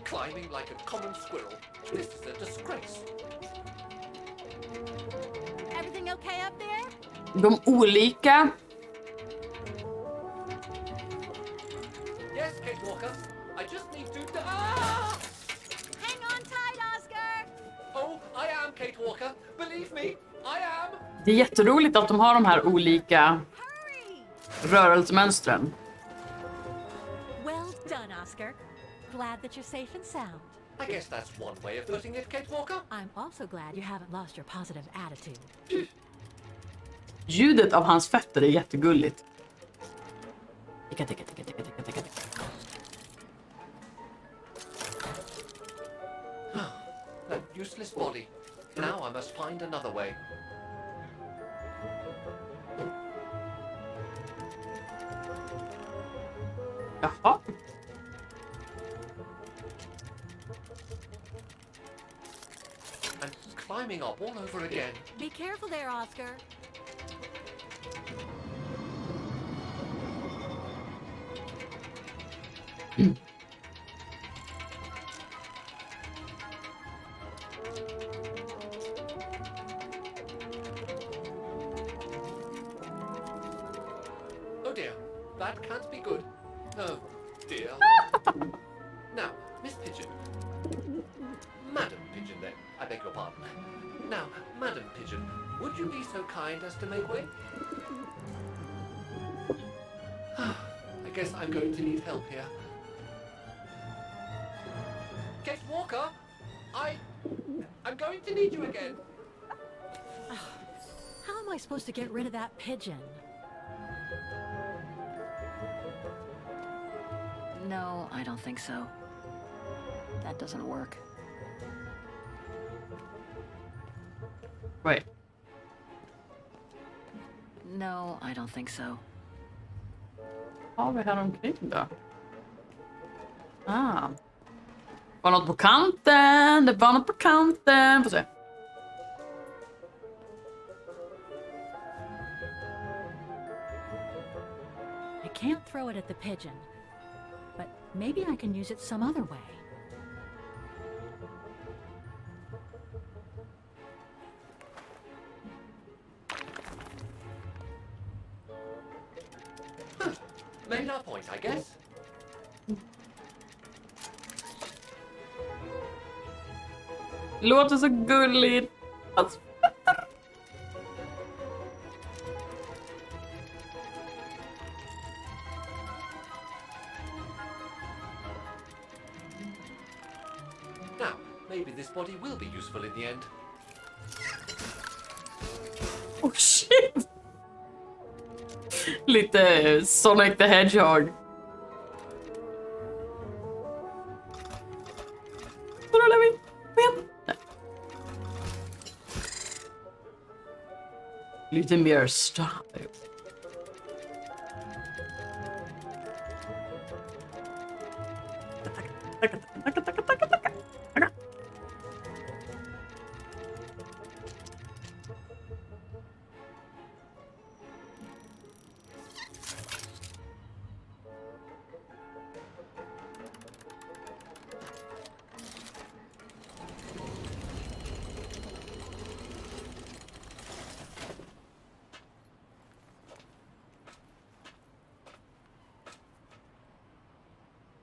Climbing like a common squirrel. This is a disgrace. Everything okay up there? De olika. Yes, Kate Walker. I just need to... Ah! Hang on tight, Oscar! Oh, I am Kate Walker. Believe me, I am. Det är jätteroligt att de har de här olika rörelsemönstren. Well glad that you're safe and sound. I guess that's one way of putting it, Kate Walker. I'm also glad you haven't lost your positive attitude. Ljudet av hans fötter är jättegulligt. That useless body. Now I must find another way. Jaha. I'm climbing up all over again. Be careful there, Oscar. Oh dear, that can't be good. Oh dear. Now, Miss Pigeon. Madam Pigeon then, I beg your pardon. Now, Madam Pigeon, would you be so kind as to make way? I guess I'm going to need help here. Kate Walker, I'm going to need you again. How am I supposed to get rid of that pigeon? No, I don't think so. That doesn't work. Wait. No, I don't think so. Vad har vi här omkring då? Ah. Var något på kanten? Det var något på kanten. Får se. I can't throw it at the pigeon, but maybe I can use it some other way. Made our point, I guess. Låter så gulligt. Alltså. Now, maybe this body will be useful in the end. Oh shit! Lite Sonic the Hedgehog. Rullar vi? Men. Nej. Lite mer style.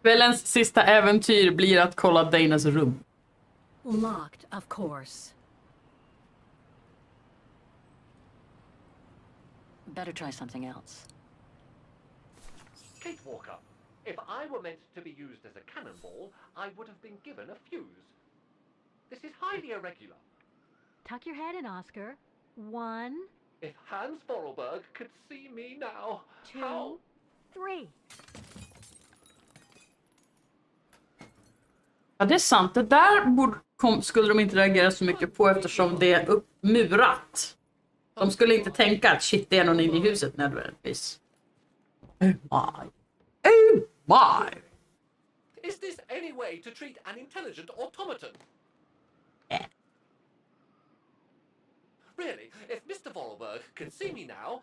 Kvällens sista äventyr blir att kolla Danas rum. Locked, of course. Better try something else. Kate Walker, if I were meant to be used as a cannonball, I would have been given a fuse. This is highly irregular. Tuck your head in, Oscar. 1, If Hans Vorarlberg could see me now, 2, how... 3. Ja, det är sant. Det där skulle de inte reagera så mycket på eftersom det är uppmurat. De skulle inte tänka att shit, det är någon inne i huset nödvändigtvis. Oh my. Oh my. Is this any way to treat an intelligent automaton? Really, if Mr. Vorarlberg could see me now...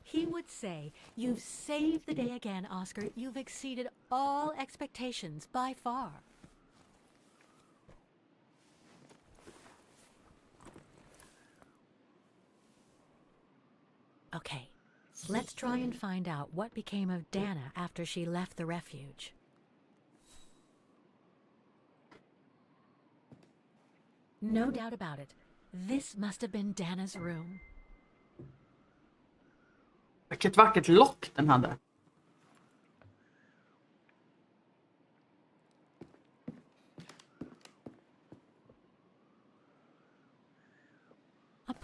He would say, "You've saved the day again, Oscar. You've exceeded all expectations by far." Okay, let's try and find out what became of Dana after she left the refuge. No doubt about it. This must have been Dana's room. Vilket vackert lock den hade.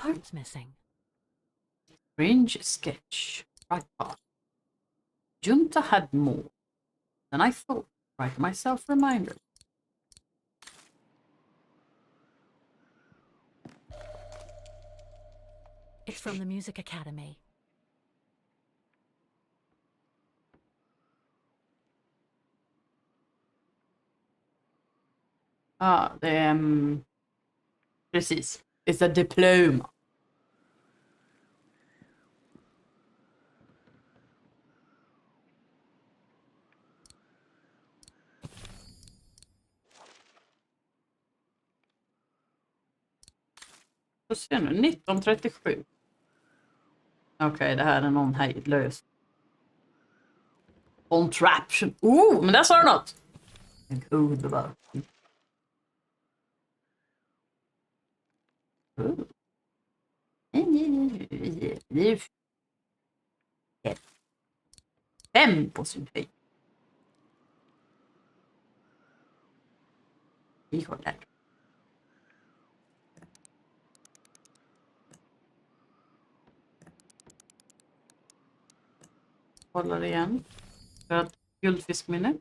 part's missing. Strange sketch. Right part. Junta had more than I thought. Write myself reminder. It's from the Music Academy. Ja, det är... precis. It's a diploma. Så ser nu, 1937. Okej, det här är någon hejdlös. Contraption. Oh, men där sa du något. En kod bara. Det är 5 på sin höjd. Vi har där. Håller igen. För att guldfiskminne.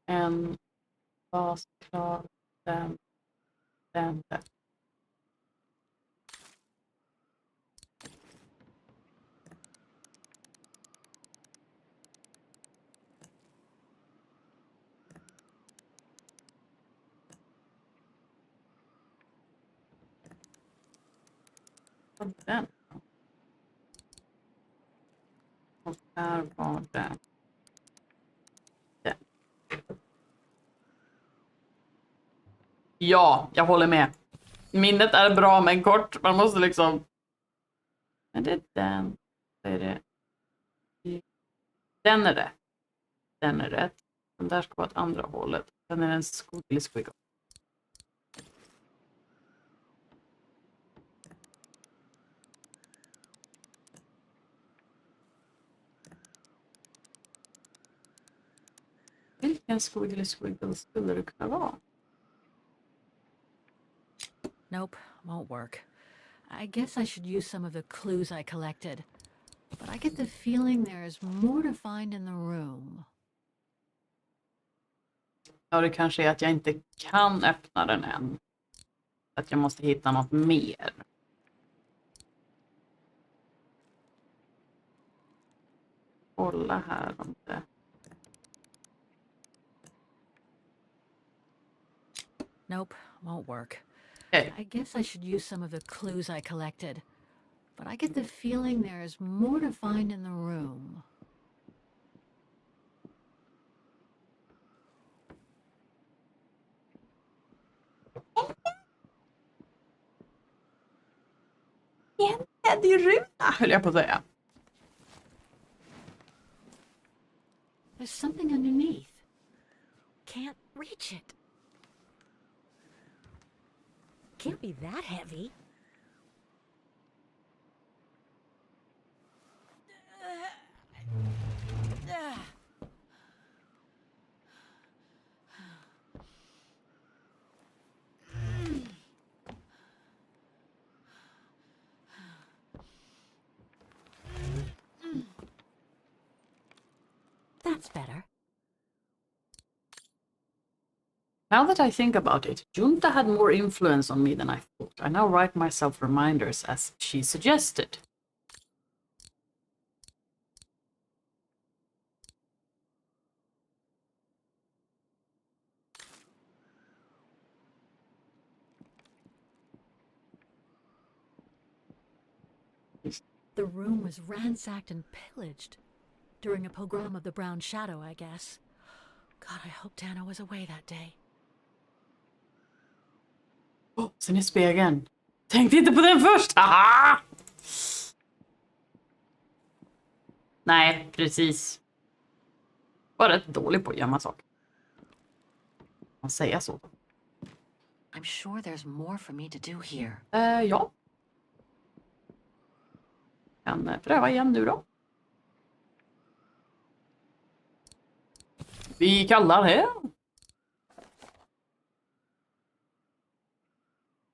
En bas klar. Den där. Den. Och där var det. Den. Ja, jag håller med. Minnet är bra men kort. Man måste liksom... Men det är den. Det är det. Den är det. Den är rätt. Den där ska vara åt andra hållet. Den är en skuggan. Vilken skuggan skulle det kunna vara? Nope, won't work. I guess I should use some of the clues I collected. But I get the feeling there is more to find in the room. Ja, det kanske är att jag inte kan öppna den än. Att jag måste hitta något mer. Kolla här om det... Nope, won't work. Okay. I guess I should use some of the clues I collected. But I get the feeling there is more to find in the room. Det är bruna, höll jag på att säga. There's something underneath. Can't reach it. Can't be that heavy. That's better. Now that I think about it, Junta had more influence on me than I thought. I now write myself reminders as she suggested. The room was ransacked and pillaged during a pogrom of the Brown Shadow, I guess. God, I hope Dana was away that day. Oh, sen är spegeln. Tänkte inte på den först. Aha! Nej, precis. Var rätt dålig på att gömma saker. Man säger så. I'm sure there's more for me to do here. Ja. Kan pröva igen nu då. Vi kallar här.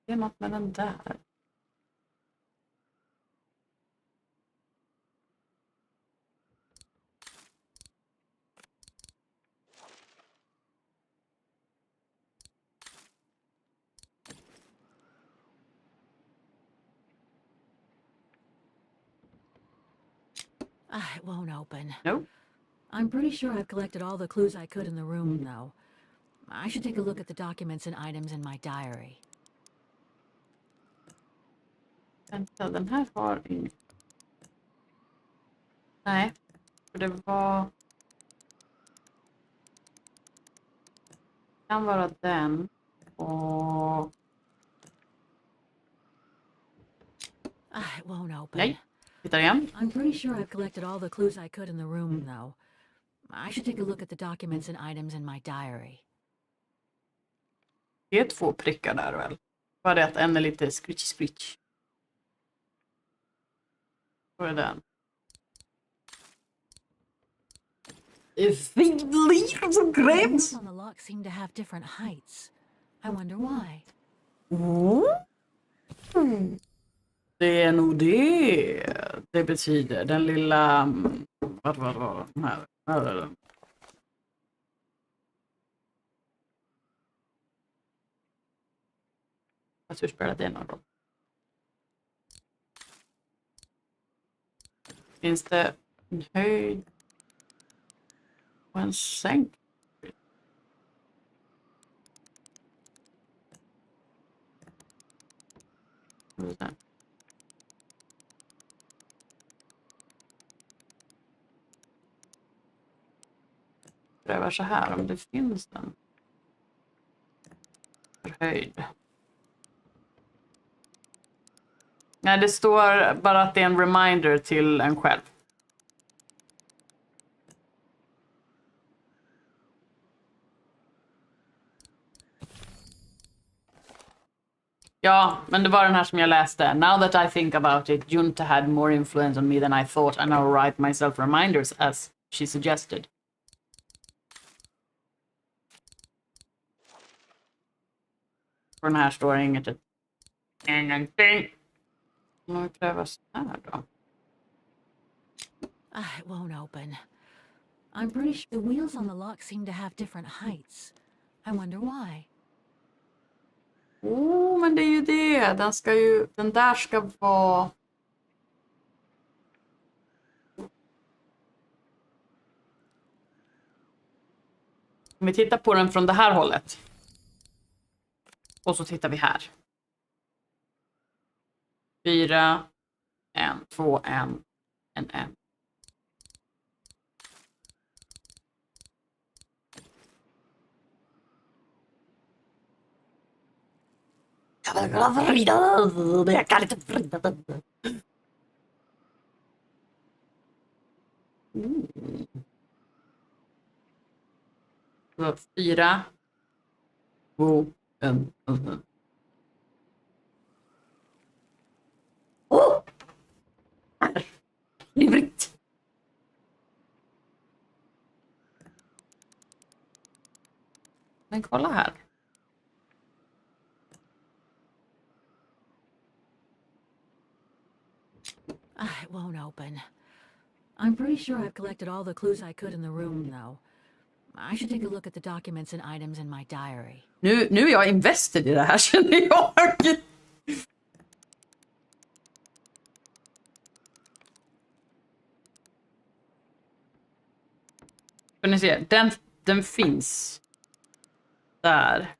Det är något med den där. It won't open. Nope. I'm pretty sure I've collected all the clues I could in the room, though. I should take a look at the documents and items in my diary. Vänta, den här har inget. Nej, för det var... Kan vara den. Och... It won't open. Nej, tittar igen. I'm pretty sure I've collected all the clues I could in the room, though. I should take a look at the documents and items in my diary. Det är 2 prickar där väl? Bara det att en är lite scritch. Vad är den? Fiddler som krävs! On the lock seem to have different heights. I wonder why. Det är nog det. Det betyder den lilla... Vad var den här? Här är den. Hur spelar det någon roll? Finns det en höjd och en sänk? Prövar så här om det finns den. Höjd. Nej, det står bara att det är en reminder till en själv. Ja, men det var den här som jag läste. Now that I think about it, Junta had more influence on me than I thought. I now write myself reminders as she suggested. På den här står ingenting. Nu prövar så här då. It won't open. I'm pretty sure the wheels on the lock seem to have different heights. I wonder why. Men det är ju det. Den där ska vara... Om vi tittar på den från det här hållet. Och så tittar vi här. 4, 1, 2, 1, 1. Jag vill vrida, men jag kan inte vrida den. 4, 2, 1. Livrigt. Men kolla här. It won't open. I'm pretty sure I've collected all the clues I could in the room, though. I should take a look at the documents and items in my diary. Nu är jag invested i det här, känner jag. Får ni se, den finns där.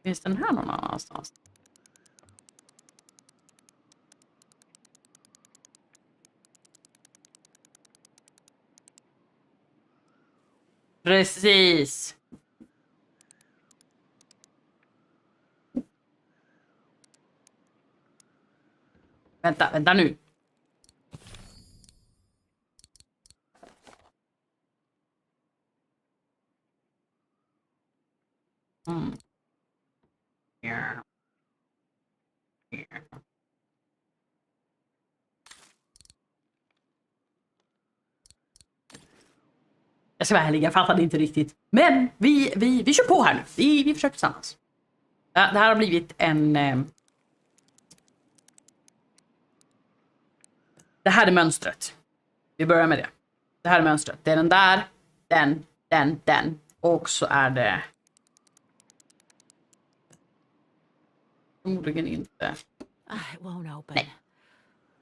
Finns den här någon annanstans? Precis. Vänta nu. Yeah. Jag ska vara ärlig, jag fattade inte riktigt. Men vi kör på här nu. Vi försöker tillsammans. Det här har blivit en... Det här är mönstret. Vi börjar med det. Det här är mönstret. Det är den där, den. Och så är det... Förmodligen inte. It won't open. Nej.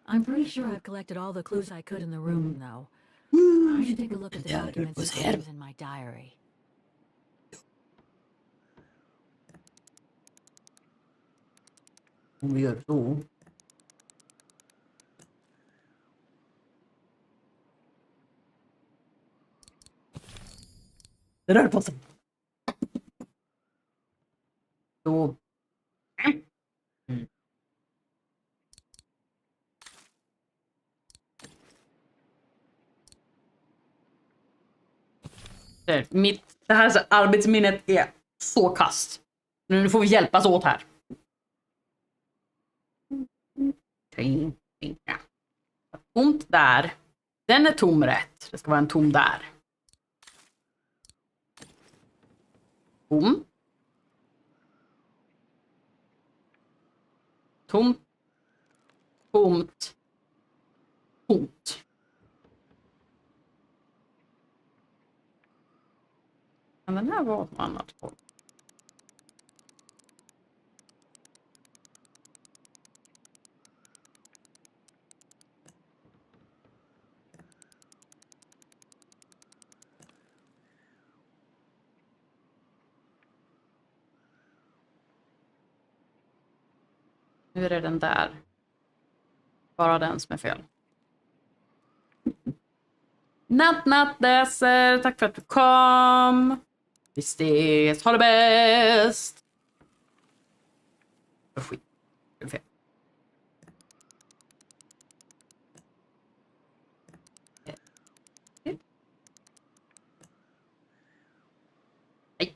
I'm pretty sure I've collected all the clues I could in the room, though. I should take a look at the documents and clues in my diary. Om vi gör så. Det rör på sig. Så. Det här så arbetsminnet är så kast. Nu får vi hjälpas åt här. Tomt där. Den är tom rätt. Det ska vara en tom där. Tom. Tomt. Tomt. Tomt. Kan den här vara ett annat håll? Nu är det den där. Bara den som är fel. Natt läser. Tack för att du kom. Vi ses. Ha det bäst. Skit. Det är fel. Nej.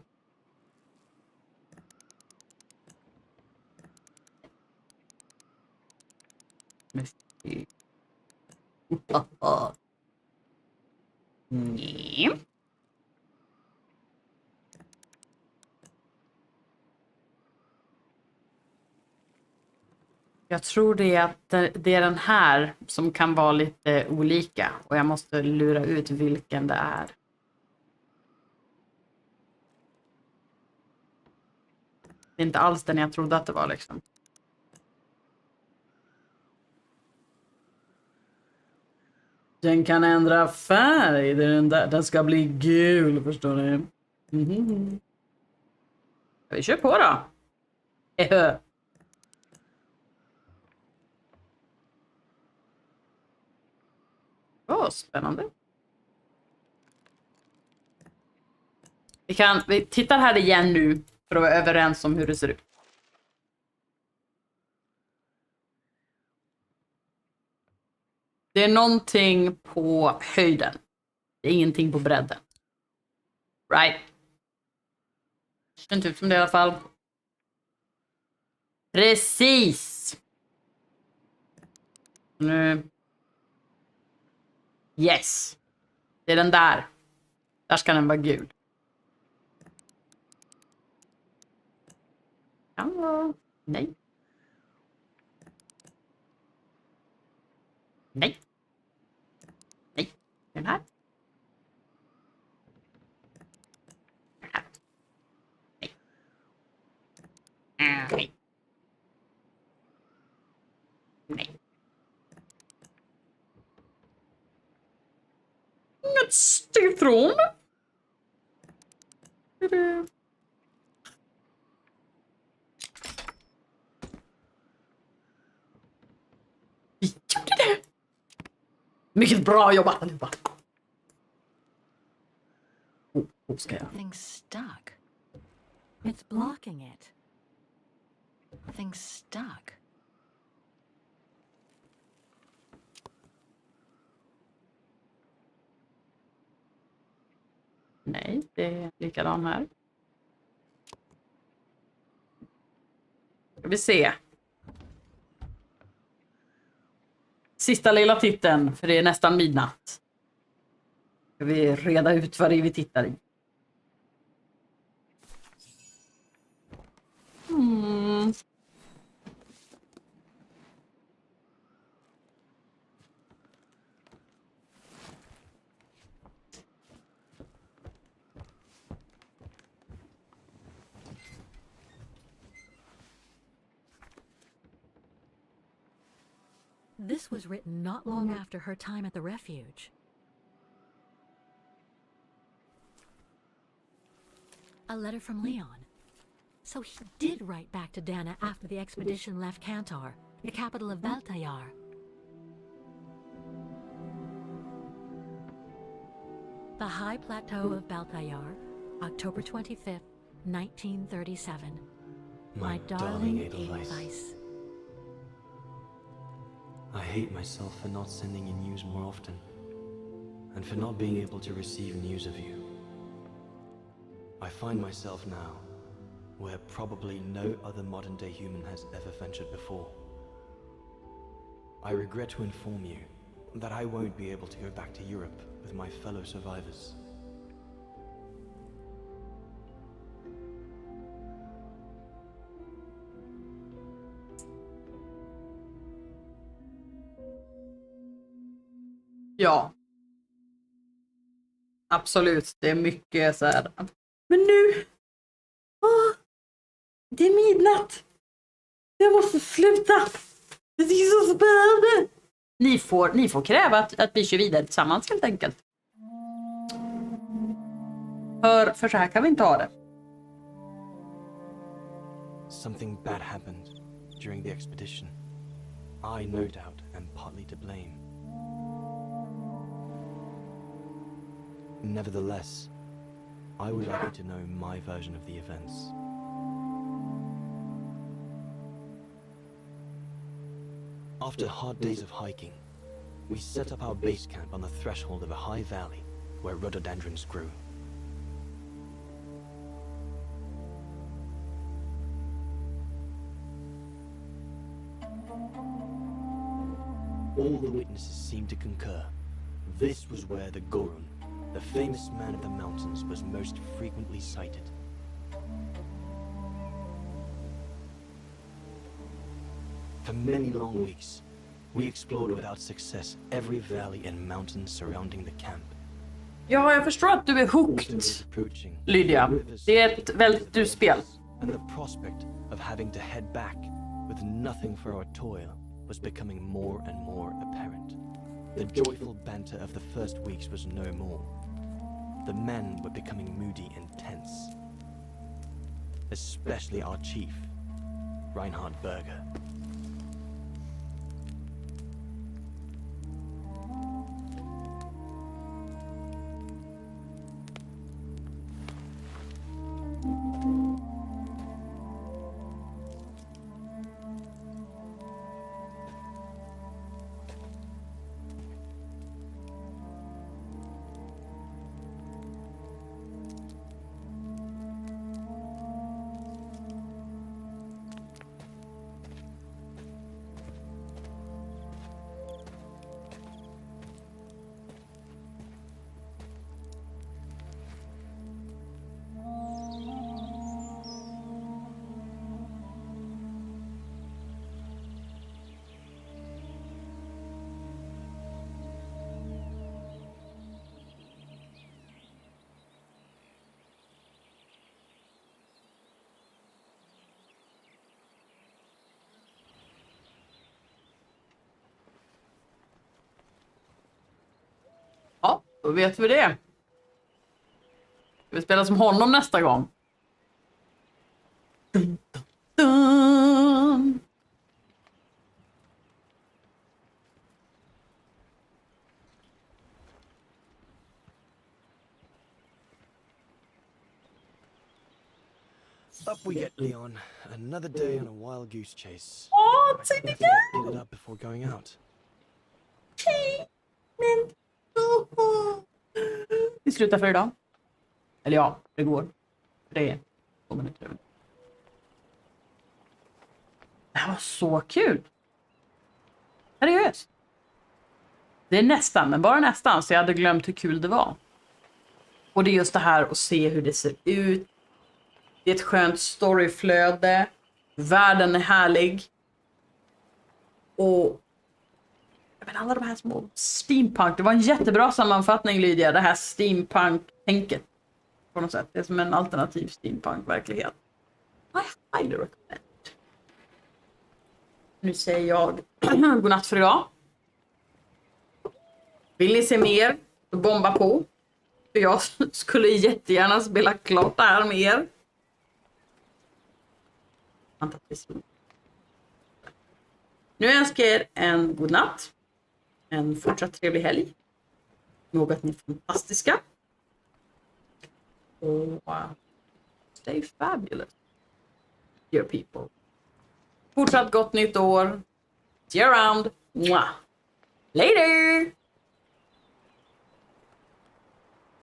Nej. Jag tror det är att det är den här som kan vara lite olika. Och jag måste lura ut vilken det är. Det är inte alls den jag trodde att det var liksom. Den kan ändra färg. Den ska bli gul, förstår ni. Vi kör på då. Spännande. Vi tittar här igen nu för att vara överens om hur det ser ut. Det är någonting på höjden. Det är ingenting på bredden. Right. Det ser inte ut som det i alla fall. Precis. Nu. Yes. Det är den där. Där ska den vara gul. Ja. Nej. Nej. Nej. Den här. Den här. Nej. Nej. Nej. Inget stifrån. Vi gjorde det. Mycket bra jobbat allihopa. Ska jag? Thing's stuck. It's blocking it. Thing's stuck. Nej, det är likadan här. Ska vi se. Sista lilla titeln, för det är nästan midnatt. Ska vi reda ut vad det är vi tittar i? This was written not long after her time at the refuge. A letter from Leon. So he did write back to Dana after the expedition left Kantar, the capital of Baltayar. The High Plateau of Baltayar, October 25th, 1937. My darling Edelweiss. I hate myself for not sending you news more often, and for not being able to receive news of you. I find myself now where probably no other modern-day human has ever ventured before. I regret to inform you that I won't be able to go back to Europe with my fellow survivors. Ja. Absolut, det är mycket så här. Men nu! Det är midnatt! Jag måste sluta! Det är så spännande! Ni får kräva att vi kör vidare tillsammans helt enkelt. För så här kan vi inte ha det. Something bad happened during the expedition. I, no doubt, am partly to blame. Nevertheless, I would like you to know my version of the events. After hard days of hiking, we set up our base camp on the threshold of a high valley where rhododendrons grew. All the witnesses seemed to concur. This was where the Gorun, the famous man of the mountains, was most frequently sighted. For many long weeks, we explored without success every valley and mountain surrounding the camp. Ja, jag förstår att du är hooked, Lydia. Det är ett väldigt du spel. And the prospect of having to head back with nothing for our toil was becoming more and more apparent. The joyful banter of the first weeks was no more. The men were becoming moody and tense. Especially our chief, Reinhard Berger. Ja, då vet vi det. Ska vi spela som honom nästa gång? Dun, dun, dun. Up we get, Leon. Another day on a wild goose chase. Åh, Syberia! Get it up before going out. Vi slutar för idag. Eller ja, det går. Det är 2 minuter. Det här var så kul. Seriöst. Det är nästan, men bara nästan. Så jag hade glömt hur kul det var. Och det är just det här att se hur det ser ut. Det är ett skönt storyflöde. Världen är härlig. Och jag vet, alla de här små steampunk. Det var en jättebra sammanfattning, Lydia. Det här steampunk-tänket. På något sätt. Det är som en alternativ steampunk-verklighet. I highly recommend. Nu säger jag godnatt för idag. Vill ni se mer? Så bomba på. För jag skulle jättegärna spela klart det här med er. Nu önskar jag er en god natt. En fortsatt trevlig helg. Något ni är fantastiska. Och stay fabulous, dear people. Fortsatt gott nytt år. See you around. Mwah. Later!